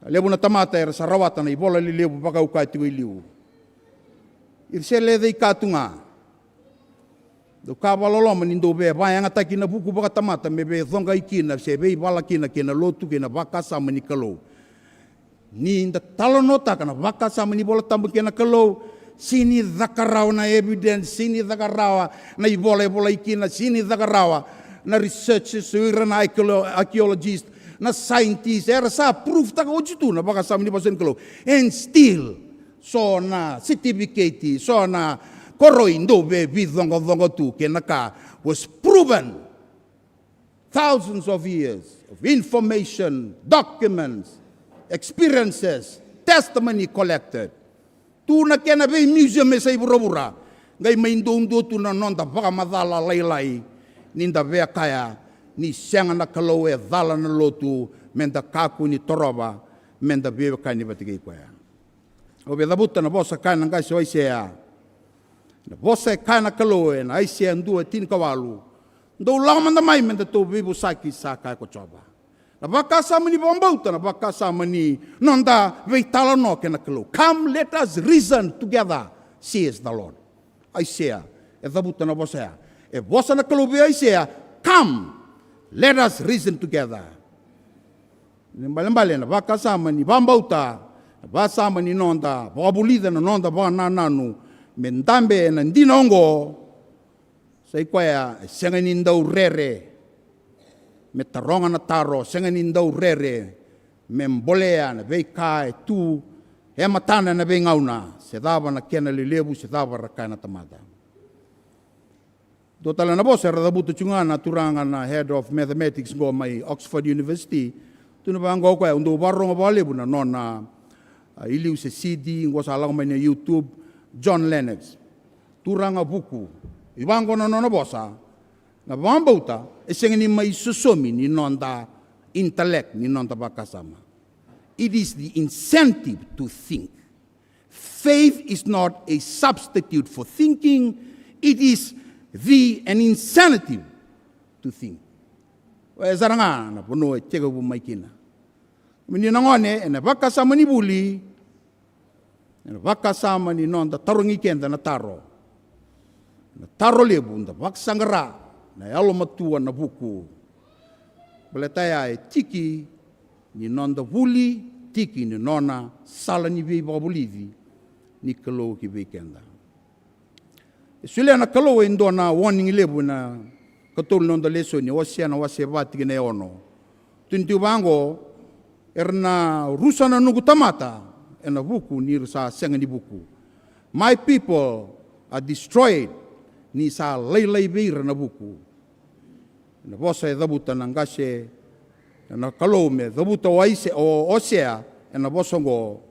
Lebu na tamata era sa rawata na ibola li lebu baka ukai tigo iliu. Irse le dei katunga. Do kabalolo manindo be bayang ataki na buku baka tamata me be zonga ikina se be bala kina Lotu kina baka sa mani Kalou. Ni inda talonota kana baka sa mani bola tambu kina Kalou. Sini vakarau na evidence, sini vakarau na ibola ikina, sini vakarau na researchers, suira na archaeologists. Na scientist, era sa proof taka ojitu na baka sa mani pasen Kalou. And still, so na certificate, so na koroindo be vidongo tu kenaka was proven. Thousands of years of information, documents, experiences, testimony collected. Tu na kena be museum e sa ibura-bura. Ngai maindo tu na nonda baka madala lailai ninda vea kaya. Ni sianga na Kalou e dhala na Lotu, menda kaku ni Turaga, menda bebe kai ni batigay kwaya. O be dabuta na bosa kai nang kasi o aisea. Na bosa kai na Kalou e na aisea ndua tin kawalu. Ndo laman na mai menda to bibu saki sa kai ko choba. Na baka sama ni bombauta, na baka sama ni nonda veitala no ke na Kalou. Come, let us reason together, says the Lord. Aisea, e dabuta na bosa. E bosa na Kalou be aisea, come. Let us reason together. Nimbale na baka sama ni bambauta, baka sama ni nonda, baka bulida na nonda baka nananu, mendambe na ndinongo, sa ikwaya, senga nindau rere, me taronga na taro, senga nindau rere, me mbolea na veikai tu, e matana na vengauna, se dava na kena lilebu, se dava rakai na tamada. Do tala na bosa era dabuto chunga na Turaga na head of mathematics go mai Oxford University. Tuna ba ngo kwa undo barro nga balebu na nona iliu se CD ngo sa lang mai na YouTube John Lennox. Turaga buku. Ibango na nona bosa. Na bambauta esengeni mai susomi ni nonda intellect ni nonda bakasama. It is the incentive to think. Faith is not a substitute for thinking. It is an incentive to think. e zaranga na pono e tega bu maikina mini nangone ena vakasama ni Vuli ena vakasama ni nonda tarongi kenda na taro lebu nda vaksangara na yalo matua na buku beletaya e tiki ni nonda Vuli tiki ni nona sala ni vei babulivi ni Sokalou ki vei kenda sule na Sokalou endo na warning lebu na katul nonda leso ni wasia na wasia vati na ono tuntu bango erna rusana nugu tamata ena buku ni sa senga ni buku my people are destroyed ni sa lei Vei Ira na buku na vosa e dabuta na ngase na Sokalou me dabuta waise o osea ena bosongo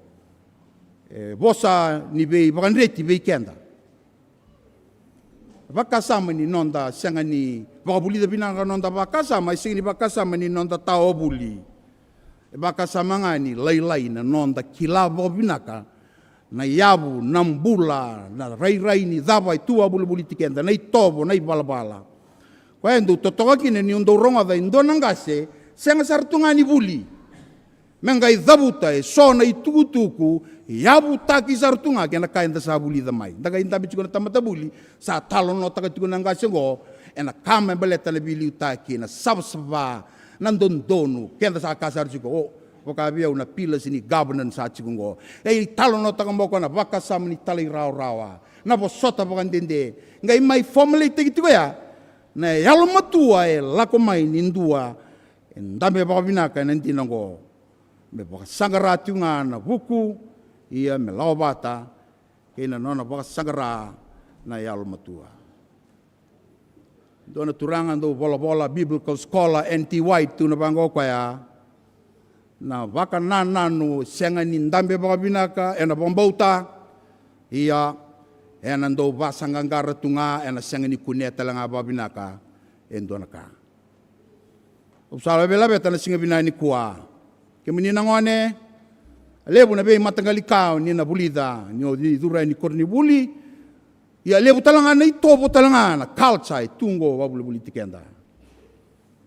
vosa ni vei vakanreti vei kenda vakasama ni nonda senga ni vakabuli da binanga nonda vakasama isingi ni vakasama ni nonda tao Vuli vakasama ngani lai na nonda kilava binaka na yabu na mbula na rai ni dava tua buli tikenda na itobo na ibalabala kwa endo totoka kine ni undo ronga da indo nangase senga sartunga ni Vuli menga idabuta e sona itukutuku yabu taki sartunga kena kainda sa Vuli da mai daga inda bichiko na tamata Vuli sa talon no taka tikuna ngase go ena kama beleta na bili utaki na sabsaba nandondonu kenda sa kasar chiko wakabia una pila sini governance sa chiko e talon no taka mboko na vakasama ni talai rawa na bosota bakandende ngai mai formally tikitiko ya na yalo matua e lako mai nindua ndambe bakabinaka nantinango me bakasangara tunga na buku ia me laobata kena nona bakasangara na yalo matua dona Turaga do bola biblical scholar NT White tu na bango kwaya na vaka nananu senga ni ndambe bakabinaka ena bombauta ia ena ndo vasangangara tunga ena senga ni kuneta langa bakabinaka endonaka usala bela beta na singa binani kuwa kemini nangone lebu na be matangali kao ni na bulida ni odi dura ni korni Vuli ya lebu talanga na itobo talanga na culture tungo wa buli tikenda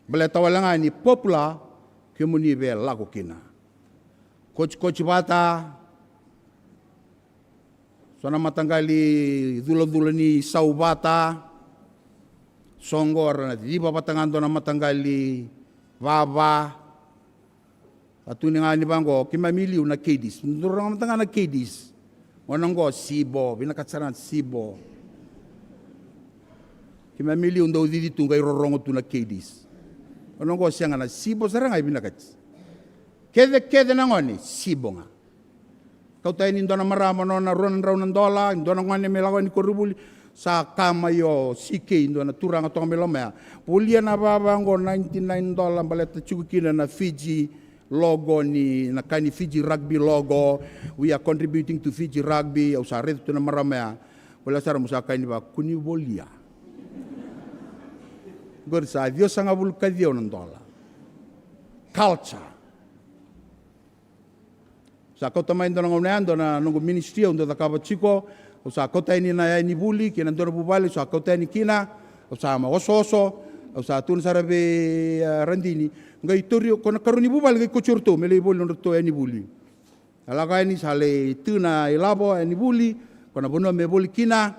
bele tawalanga ni popular kemuni be lago kina coach bata sona matangali dula ni saubata songor na diba patangando na matangali vava atuni nga ni bango kimamili una kedis ndurang matanga na kedis wanango sibo binakatsaran sibo kimamili undo didi tunga irorongo tuna kedis wanango sianga na sibo saranga binakats kede nangoni sibo nga kau tayo ni ndona marama no na ron dola ndona ngane melago ni korubuli sa kamayo sike ndona Turaga to melomea pulia na babango $99 baleta chukina na Fiji logo ni nakani Fiji rugby logo we are contributing to Fiji rugby au sa reto na maramea wala sara musaka ni ba kuni bolia gorsa dio sanga bulka dio nandola culture sa kota mai ndona ngoneando na nungu ministry undo da kaba chiko sa kota ini na ni Vuli kina ndora bubali sa kota ni kina sa ma ososo sa tun sarabe randini ngai torio kona karuni bubal ngai kochurto mele bol to ni Vuli ala kai ni sale tuna ilabo ni Vuli kona bono me bol kina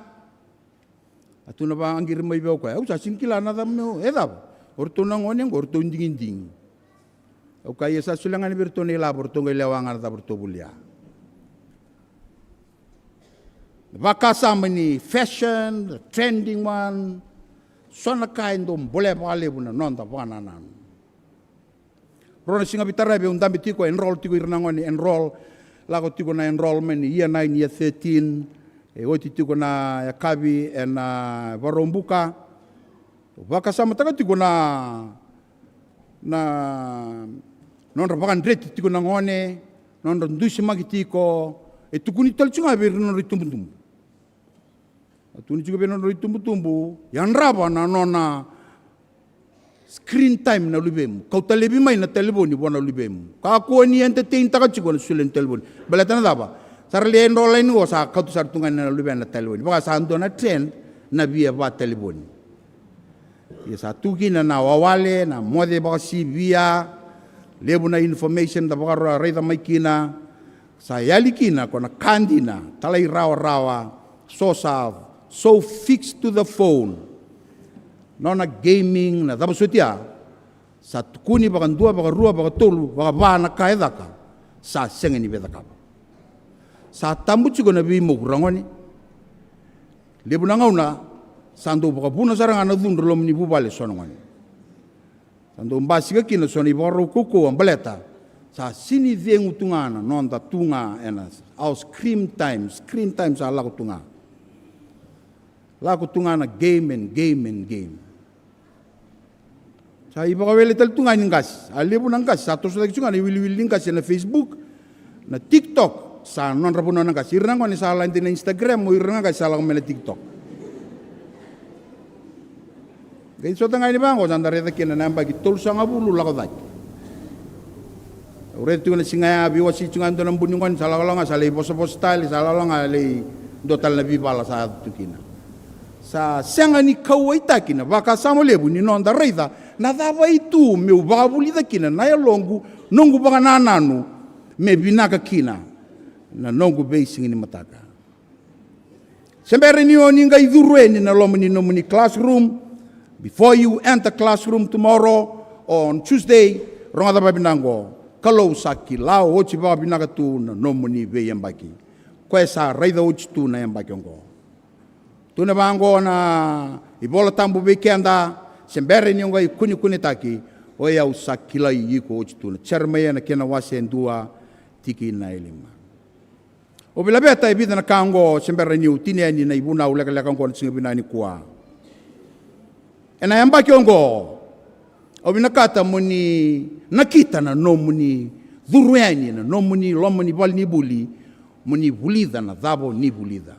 atuna ba angir mai be ko sa sinkila na da me edab orto na ngone orto nding o kai sa sulangan berto ni labor to ngai lewangan da berto bulia vakasama ni fashion the trending one sona kind boleh bale buna nonda bananan Rona singa bitara be undambi tiko enroll tiko irnangoni enroll lago tiko na enrollment year 9 year 13 oti tiko na yakabi na varombuka vakasama taka tiko na nonra bakandreti tiko na ngone nonra ndusi magi tiko tukuni talchunga be nonra tumbutumbu atuni juga be nonra tumbutumbu yang raba na nona screen time na lubem kau telebi mai na telefoni bona lubem ka ko ni entertain ta ka chiko sulen telefoni balata na daba sarle enroll line go sa ka tu sartungan na lubem na telefoni ba sa ando na trend na via ba telefoni Ia sa tukina na wawale, na mode baka sibia, lebu na information da baka reida mai kina, sa yali kina kona kandina, talai rawa-rawa, so fixed to the phone. No na gaming, na tapos sutia, sa tukuni baka dua, baka rua, baka tolu, baka bana kaedaka, sa sengeni bedakapa. Sa tambuchi ko na bimo kurangoni, lebu na ngauna, sando baka puna sarang ana dhundro lo mni bubale sonongoni. Sando mbasi ka kina soni baka kuku ambaleta, sa sini viengu tungana, nonda tunga enas, au screen time sa laku tunga. Laku tungana game. Sa iba ka wele tal tunga ningas, lebu nangkas, sa toso lagi tungana wili ningas na Facebook, na TikTok, sa non rapuno nangkas, irang ko ni sa lain na Instagram, mo irang ka sa laku mele TikTok. Kaya so tangay ni bango, sandari kina namba kitol sa nga bulu lako dati. Uret tu na singaya biwa si tungan to ng bunyungan sa lako nga sa lay bosa-bosa style, sa lako nga lay dotal na bibala sa tukina. Sa sanga ni kawai takina, baka samo lebu ni nonda reida, na dava itu meu babuli takina, na ya longu, nongu baka nananu, me binaka kina, na nongu basing ni mataka. Sembere ni oninga idurwe ni na lomani nomani classroom. Before you enter classroom tomorrow on Tuesday, rongada babinango, kalau saki lao ochi babinaga tu na nomuni ve yabaki. Kwe sa raida ochi tu na yabaki ongo. Tu na bango na ibola tambu bekenda, sembere ni ongo kuni taki, oya usaki lai yiko ochi tu na charmaya na kena wase ndua tiki na elima. Obila beta ibida na kango sembere ni utini ni na ibuna uleka kango na singabina ni kuwa. Ena yamba kiongo, o binakata muni nakita na no muni dhurueni na no muni lomuni bal ni buli, muni bulida na dhabo ni bulida.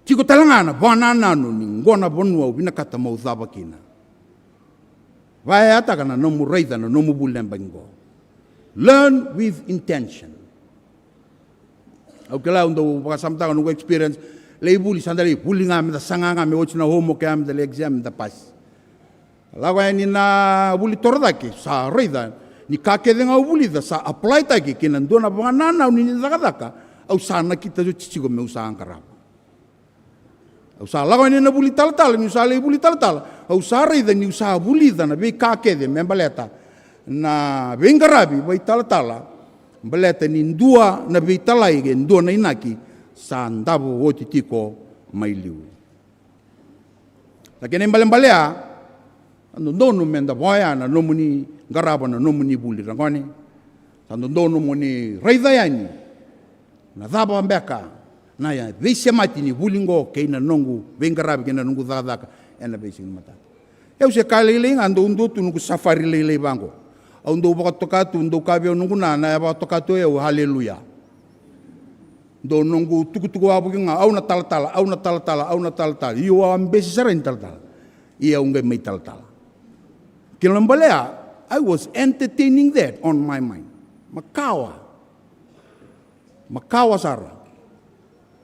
Tiko talangana bwana nanu ni ngona bonua o binakata mo dhaba kina. Vaya ataka na no mureida na no mubuli mbango. Learn with intention. Au kala undo bakasamta no experience. Lei buli sandali buli ngam da sanga ngam ochi na homo kam da exam da pas. Lawa ni na buli toradaki sa reida ni kake denga buli da sa apply taki kinan dona banana ni zakadaka au sana kita jo chichigo me usa angkara. Au sa lawa ni na buli tal ni sa lei buli tal au sa reida ni usa buli da na be kake de membaleta na bengarabi bai tal baleta ni ndua na be talai ge ndua na inaki sa ndabo woti tiko mailiu. Lakini mbalea ndono menda boya na nomuni garaba na nomuni buli rangoni. Sa ndono moni reida yani na dhaba mbeka na ya veise mati ni bulingo keina nongu bengarabi keina nongu dhadaka ena veise ni mata. Eu se kalele ando ndo tu nongu safari lele bango. Au ndo bakatokatu ndo kabeo nongu na ya bakatokatu eu haleluya. Do nongu tuku abu nga au na talatala iyo ambesi sarain talatala iya ungai mai talatala kilambalea I was entertaining that on my mind makawa sara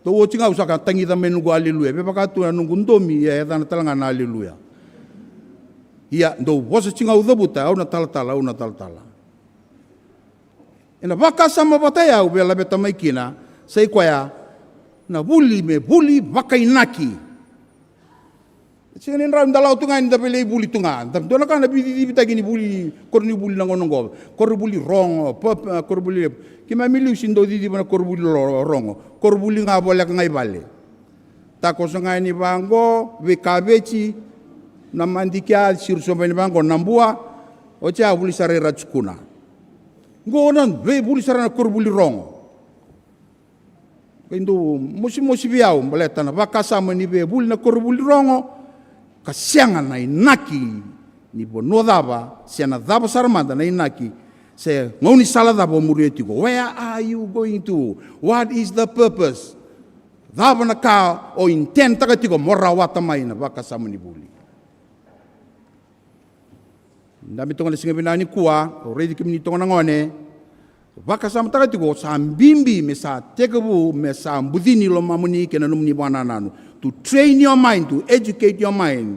to watching out saka tangi ta menungu haleluya pe pakatu nungu ndomi ya na talanga na haleluya iya do was chinga udabuta au na talatala ina baka sama bataya ubela beta mai kina say kwaya na buli vakainaki. Sige nin ram dalaw tunga ni tapele buli tunga. Tap dona kana bidi bitagi ni buli korni buli nangonongo. Kor buli rongo pop kor buli kima miliu sindo di bana kor buli rongo. Kor buli nga bolak ngai bale. Tako sanga ni bango ve kabechi na mandikia sirso bani bango nambua ocha buli sare rachkuna. Ngonan ve buli sare na kor buli rongo. Indo musi biau baleta na vakasama ni be buli na korbuli rongo kasianga na inaki ni bonodava siana dava sarmanda na inaki se ngoni sala dava murietiko where are you going to what is the purpose dava na ka o intent takatiko morawata mai na vakasama ni buli ndami tonga singa binani kuwa already kimi tonga ngone Vaka sama taka tiko sa mbimbi me sa tekebu me sa mbudini lo mamuni kena numni bwana nanu to train your mind, to educate your mind.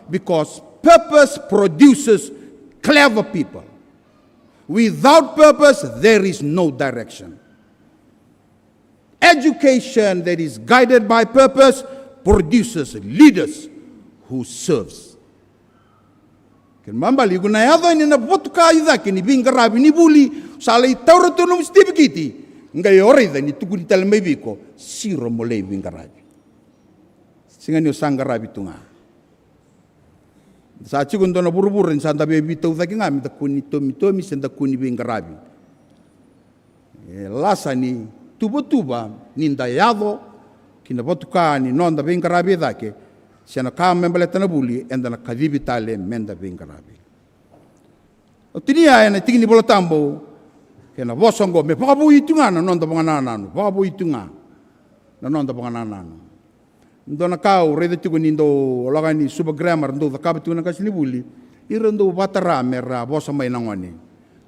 Because purpose produces clever people. Without purpose, there is no direction. Education that is guided by purpose produces leaders who serves. Mambali kuna yada ni na potuka ida kini bingarabi ni Vuli salai tauro tunu stibi kiti ngai orida ni tukuri talmebiko siro molei bingarabi singa ni sangarabi tunga sa chigundo na burubur ni sanda bebi tau taki ngami takuni tomi senda kuni bingarabi lasa ni tuba ninda yado kina potuka ni nonda bingarabi dake siya na kamembala na Vuli enda na kadibitale menda bingarabi. O tiniya na tingin ni bola tambo kaya na bosongo me pakabu itu nga na nonda pangananano pakabu itu nga na nonda pangananano. Ndo na kau reda tigo nindo olaga ni super grammar ndo da kabitu na kasi ni Vuli irando batara mera bosa mai nangoni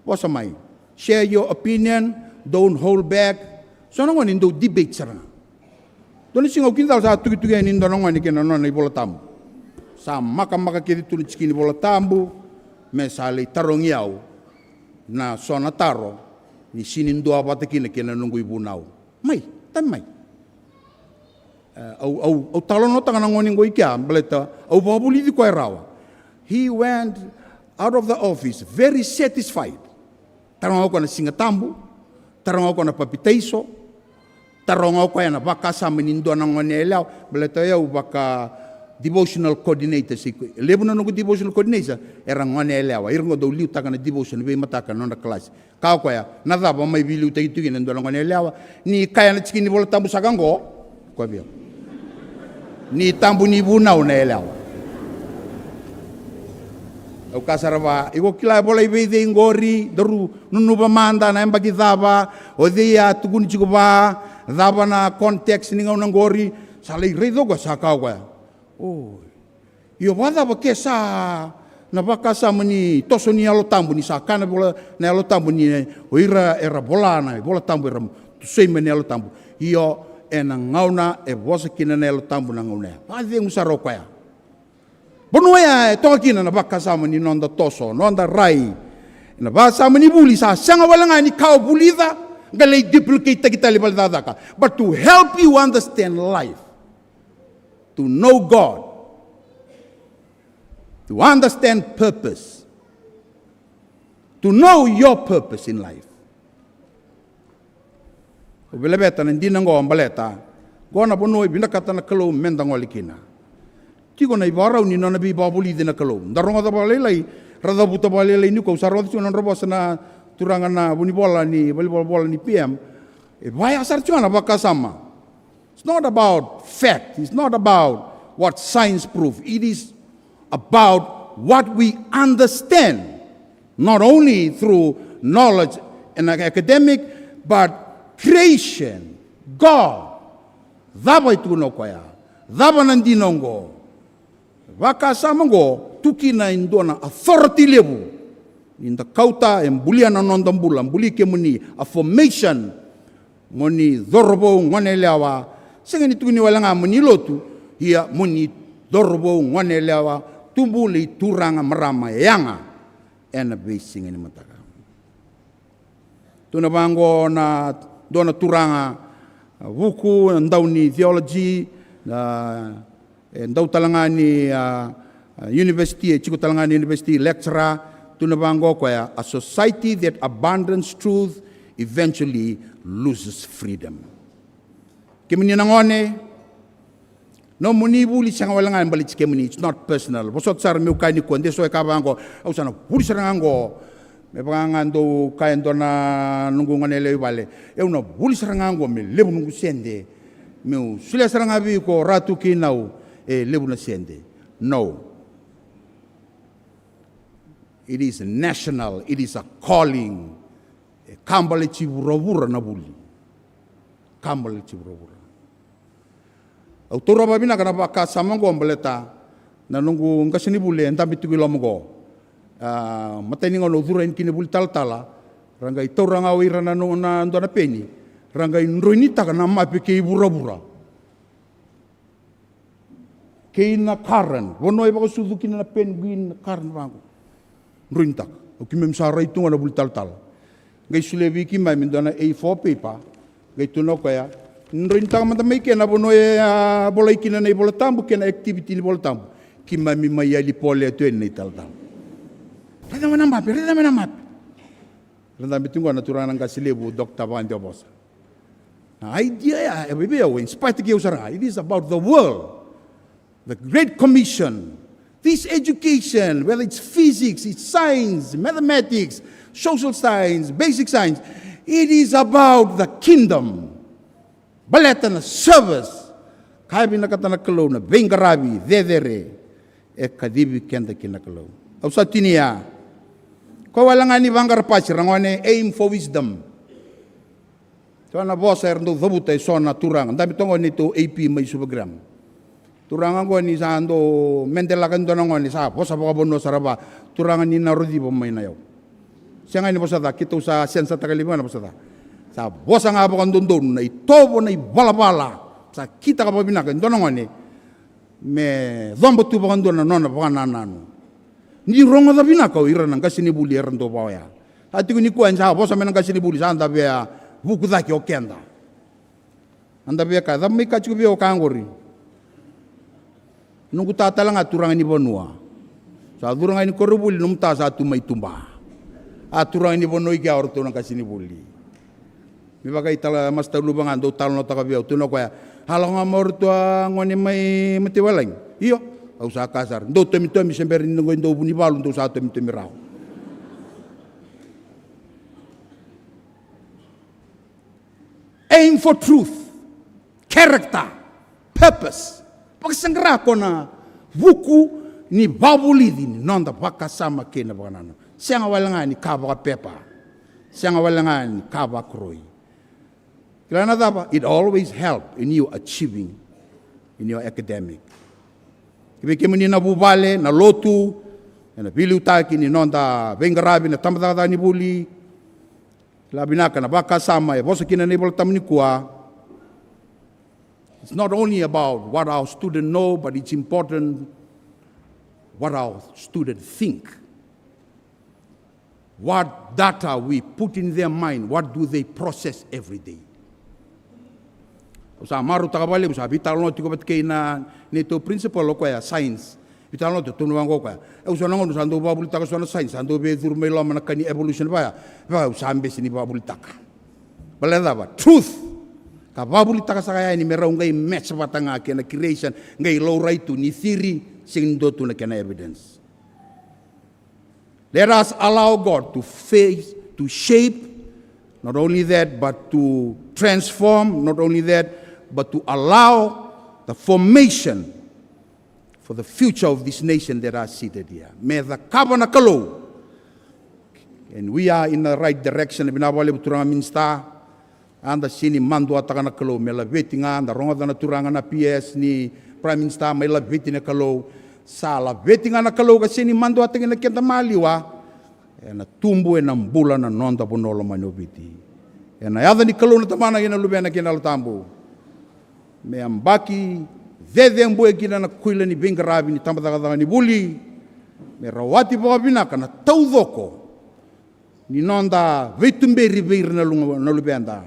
bosa mai share your opinion, don't hold back. So nangoni ndo debate sarang. Doni singo kintal sa tugi-tugi ni ndonong ni kena nona ibola tambu. Sa maka kiri tuli chikini bola tambu, me sale tarong yau na sona taro ni sinin doa bata kena nunggu ibu nau. Mai. Au talon nota kana ngoni ngoi kia beleta au babuli di ko rawa. He went out of the office very satisfied. Tarong ako na singa tambu, tarong ako na papitaiso. Tarong ako na baka sa menindo ng ngonelaw beleta yau baka devotional coordinator si lebu na nungu devotional coordinator erang ngonelaw irngo do liu taka na devotion be mataka nona class ka ko ya nada ba may biliu ta itu ndo ngonelaw ni kaya na chikini bola tambu sagango ko bio ni tambu ni bunau na elaw o kasarava iko kila bola ibe ngori daru nunu ba manda na mbagi daba o dia tukuni chikuba daba na konteks ni ngau nangori salai redo go sakau ga oh yo wada ba kesa na baka sa mani toso ni alo tambu ni sakana bola na alo tambu ni o ira era bola na bola tambu era tu sei mani alo tambu io ena ngauna e bosa kina na alo tambu na ngauna pa de usaro kwa ya bonoya to kina na baka sa mani nonda toso nonda rai na ba sa mani Vuli sa sanga wala nga ni kau bulida galay duplicate kita libal dadaka. But to help you understand life, to know God, to understand purpose, to know your purpose in life. Bilabeta hindi nango ang baleta, gona bonoy binakata na Sokalou mendang walikina. Tiko na ibaraw ni na nabi babuli din na Sokalou. Darong ata balilay, rada buta balilay ni ko sarod siya ng robos na Turaga na bola ni PM. Why asar chuna baka sama? It's not about fact. It's not about what science proves. It is about what we understand, not only through knowledge and academic, but creation, God. Daba itu no kaya. Daba nandinongo. Baka sama go tukina indona authority level. In the kauta and bulian anondam bulam buli ke muni a formation muni dorbo ngonelewa sengeni tuni wala nga muni lotu hia muni dorbo ngonelewa tumbuli turanga marama yanga ena basing ni mataka tuna bango na dona turanga wuku ndau ni theology ndau talangani university chiku talangani university lecturer tunabango kwaya a society that abandons truth eventually loses freedom. Kemini nangone no muni Vuli sanga wala nga balit kemini, it's not personal. Bosot sar meu kay ni konde so kabango au sana Vuli sarango me pangando kayendo na nungu nganele wale eu no Vuli sarango me lebu nungu sende meu sule saranga bi ko ratu kinau lebu na sende. No. It is national. It is a calling. Kambale chiburawura na Vuli. Kambale chiburawura. Autora babina kana baka samango ambeleta na nungu ngasini Vuli entambi tugilomongo. Matani ngono dura in kini Vuli taltala. Ranga itora ngawi rana na ndona peni. Ranga inroinita kana mapike iburawura. Keina karan. Wono e bako suzuki na penguin karan wangu. Rintak. O ki mem sa raitunga na buli tal. Gai sulevi ki mai mindona A4 paper. Gai tuno kaya. Nrintang mata mai kena wono e bola ikina nei bola tambu kena activity ni bola tambu. Ki mai mi mai ali pole tu nei tal. Reda mana mapi. Reda bitungo na turana ngasilebu Dr. Van der Bosa. Idea in spite of it is about the world, the Great Commission, this education, whether it's physics, it's science, mathematics, social science, basic science, it is about the kingdom. Balatan service. Kaya binakatana kalo na bengarabi, dedere, kadibi kenda kinakalo. Au sa tinia. Ko wala nga ni vangar pasirangone aim for wisdom. Tuana bosa erndo dhabuta sona Turaga. Dami tongo nito AP may subagram. Turaga ko ni sa ando mendela kando ngoni sa bosa baka bono saraba. Turaga ni narodi bo may nayaw. Siya nga ni bosa da kita sa sensa tagalima na bosa da. Sa bosa nga baka ndondon na itobo na ibalabala. Sa kita ka pa binaka ndo ngoni. Me dhambo tu baka ndona nona baka nanano. Ni ronga da binaka o ira nang kasini buli erndo bawaya. Ati ko ni kuan sa bosa menang kasini buli sa anda bea vukudaki o kenda. Anda beka, da mai kachu bia o kangori. Nungu tata lang Turaga ni bonua. Sa Turaga ni korubuli nung ta sa tu mai tumba. Turaga ni bonoi kia orto nang kasini buli. Mi bagai tala mas talubangan do talo no takabia tuno ko ya. Halang amorto ngoni mai metiwalang. Iyo, au sa kasar. Do temi sember ni ngo ndo buni balu do sa temi rao. Aim for truth, character, purpose. Pagsangra ko na buku ni babulidi ni nonda pakasama kena banana. Siya nga wala nga ni kaba pepa. Siya nga wala nga ni kaba kroy. Kaya na daba, it always help in you achieving in your academic. Ibigay mo ni nabubale, na Lotu, na pilutaki ni nonda bengarabi na tamadada ni Vuli. Labi na kana baka sama bosa kina nibol tamni kuwa. It's not only about what our students know, but it's important what our students think. What data we put in their mind, what do they process every day. Sa maru takabali sa Veitalaci Vei Ira na nito principle ko ya science. Veitalaci tunuang ko ka. Usa nangon sa ando babul taka sa science, ando be dur may laman kani evolution ba. Ba usambe sini babul taka. Balada ba truth. Ka babul taka sa kaya ni merong ngay match batanga kena creation ngay low right to ni theory sing do to na kena evidence. Let us allow God to shape, not only that, but to transform, not only that, but to allow the formation for the future of this nation that are seated here. May the Kabanakalo, and we are in the right direction. Binawali Turaga minsta, and the sini mandu atakanakalo. May la vetinga, and the ronga na Turaga na PS ni Prime Minister. May la vetina kalo, sa la vetinga na kalo kasi ni mandu atangin na kenta maliwa. Na tumbu na mbula na nonda bonolo manobiti. Na yada ni kalo na tamana kina luveda kina latambu. May yabaki Dede mboe kina na kuila ni bengarabi ni tamadaka ni Vuli. Me rawati pa binaka na taudoko. Ni nonda veitumberi beir na luveda.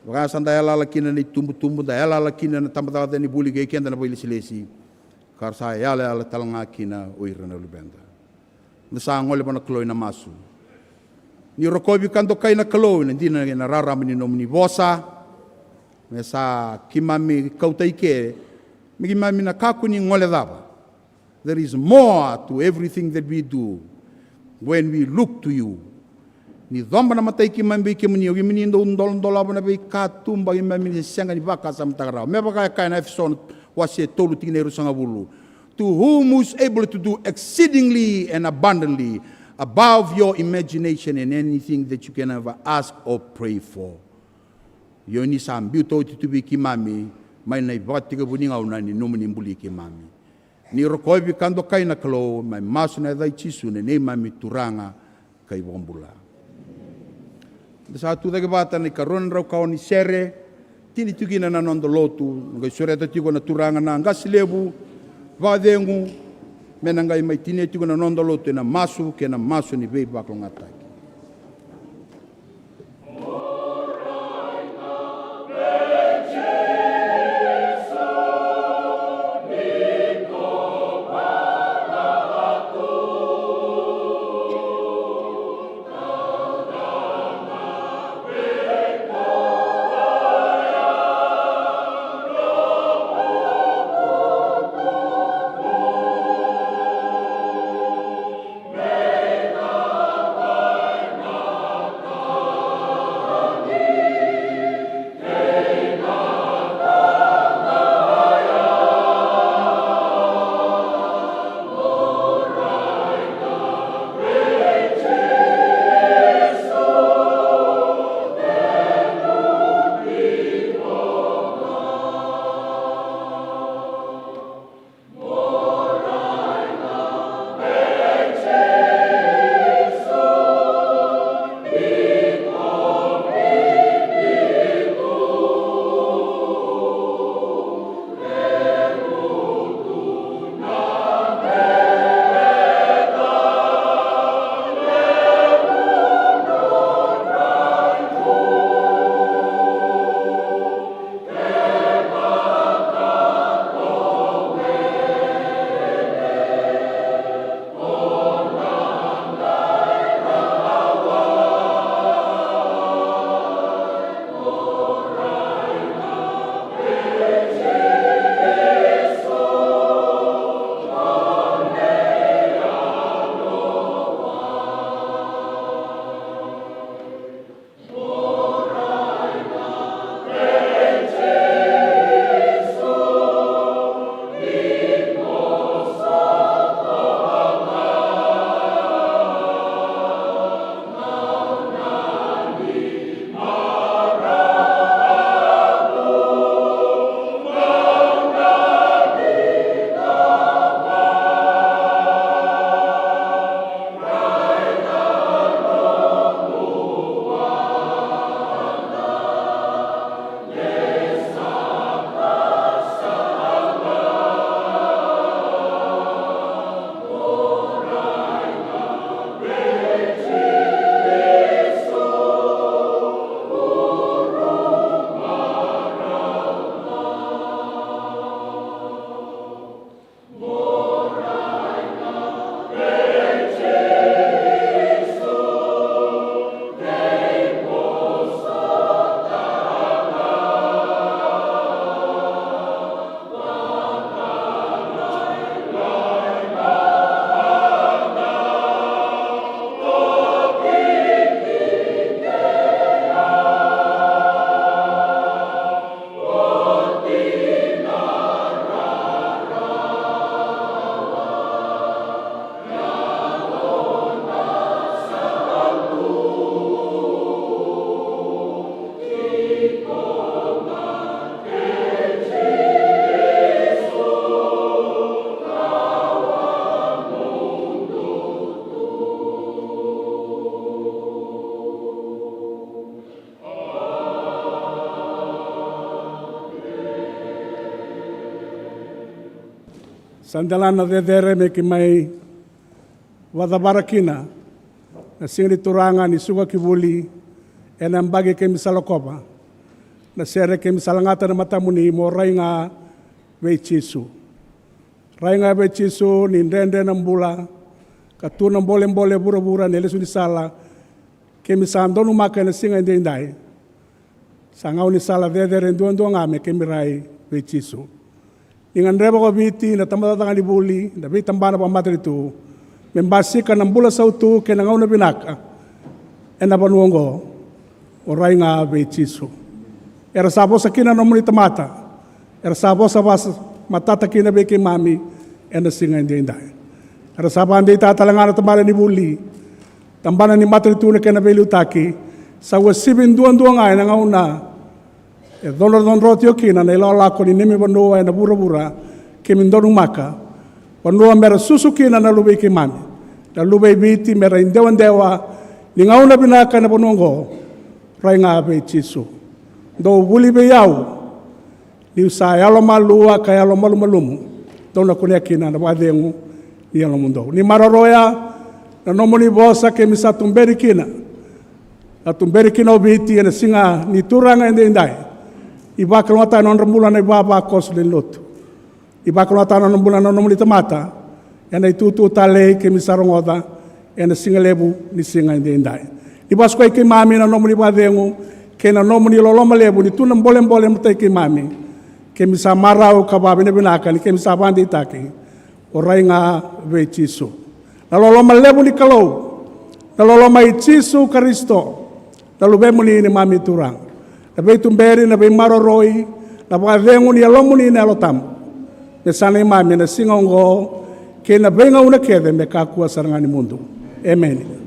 Baka sanda yala kina ni tumbu da yala kina na tamadaka ni Vuli ge kenda na boili silesi. Karsa yala talanga kina oira na luveda. Nasa ngole pa na kloy na masu. Ni rokobi kanto kay na kloy na hindi na nararami ni nomini bosa. Nasa kimami kautaike. There is more to everything that we do when we look to you. Ni dhomba na matay kimambi kimuni o kimuni ndolondola na be katumba kimami senga ni baka sa mtakarao. Meba kaya kaya na efson wasi tolu tingneru sanga Vulu. To whom is able to do exceedingly and abundantly above your imagination and anything that you can ever ask or pray for. Yoni sambi to be kimami. May naibatiga buning aunani numani mbuli kimami. Ni rokoibi kando kay na kalo may maso na edai chisu ne mami Turaga kay bombula. Sa tu daga bata ni karon raw kaon ni sere tini tugina na nondo Lotu ngay sureta tigo na Turaga na ngasilebu vadengu menangai mai tine tiko na noda Lotu na masu ke na masu ni vei vakalongataki. Sandalana vedere me ki mai wadabarakina na singri Turaga ni suga ki Vuli e na mbagi ke misalokopa na sere ke misalangata na matamuni mo rainga veichisu. Rainga veichisu ni ndende na mbula katuna mbole bura nelesu ni sala ke misandonu maka na singa edai. Sangau ni sala vedere nduandu ngame ke mirai veichisu. Ingan reba ko biti na tamata ni Vuli na biti tambana pa matri tu membasika ng bula sautu ke nangaw na binaka e na panuongo oray nga veichisu. Era sabo sa kina no muni tamata era sabo sa matata kina be ke mami e na singa edai. Era sabo andi tatalangana tambana ni Vuli tambana ni matri tu na ke na velutaki sa wasibin duan nga nangaw na e dono don rotio kina na ilaw lako ni nimi banua na bura ke mindonu maka banua mera susu kina na lubay ke mami na lubay biti mera indewan dewa ni ngau na binaka na banungo ray nga veichisu do Vuli be yaw ni usay alo malua kay alo malumalumu dona kune kina na wadengu ni ala mundo. Ni mararoya na nomoni bosa ke misa tumberi kina. Na tumberi kina obiti na singa ni Turaga edai. Iba kalwata non rambula na vavakoso le Lotu. Iba kalwata non rambula na nomoni tamata. Ena itutu tale ke misa rongoda ena singa lebu ni singa edai. Iba skoi ke mami na nomoni wadengu ke na nomoni loloma lebu ni tunam bolem mutai ke mami. Ke misa marau ka babi na binaka ni ke misa bandi taki. Orai nga vei Chisu. Na loloma lebu ni kalau. Na loloma i Chisu Kristo. Na lube muni ni mami Turaga. Na vei tumberi na vei maroroi. Na wadengu ni alomu ni alotamu. Me sana i mami na singongo. Ke na vei nga una kede me kakua sarangani mundu. Amen.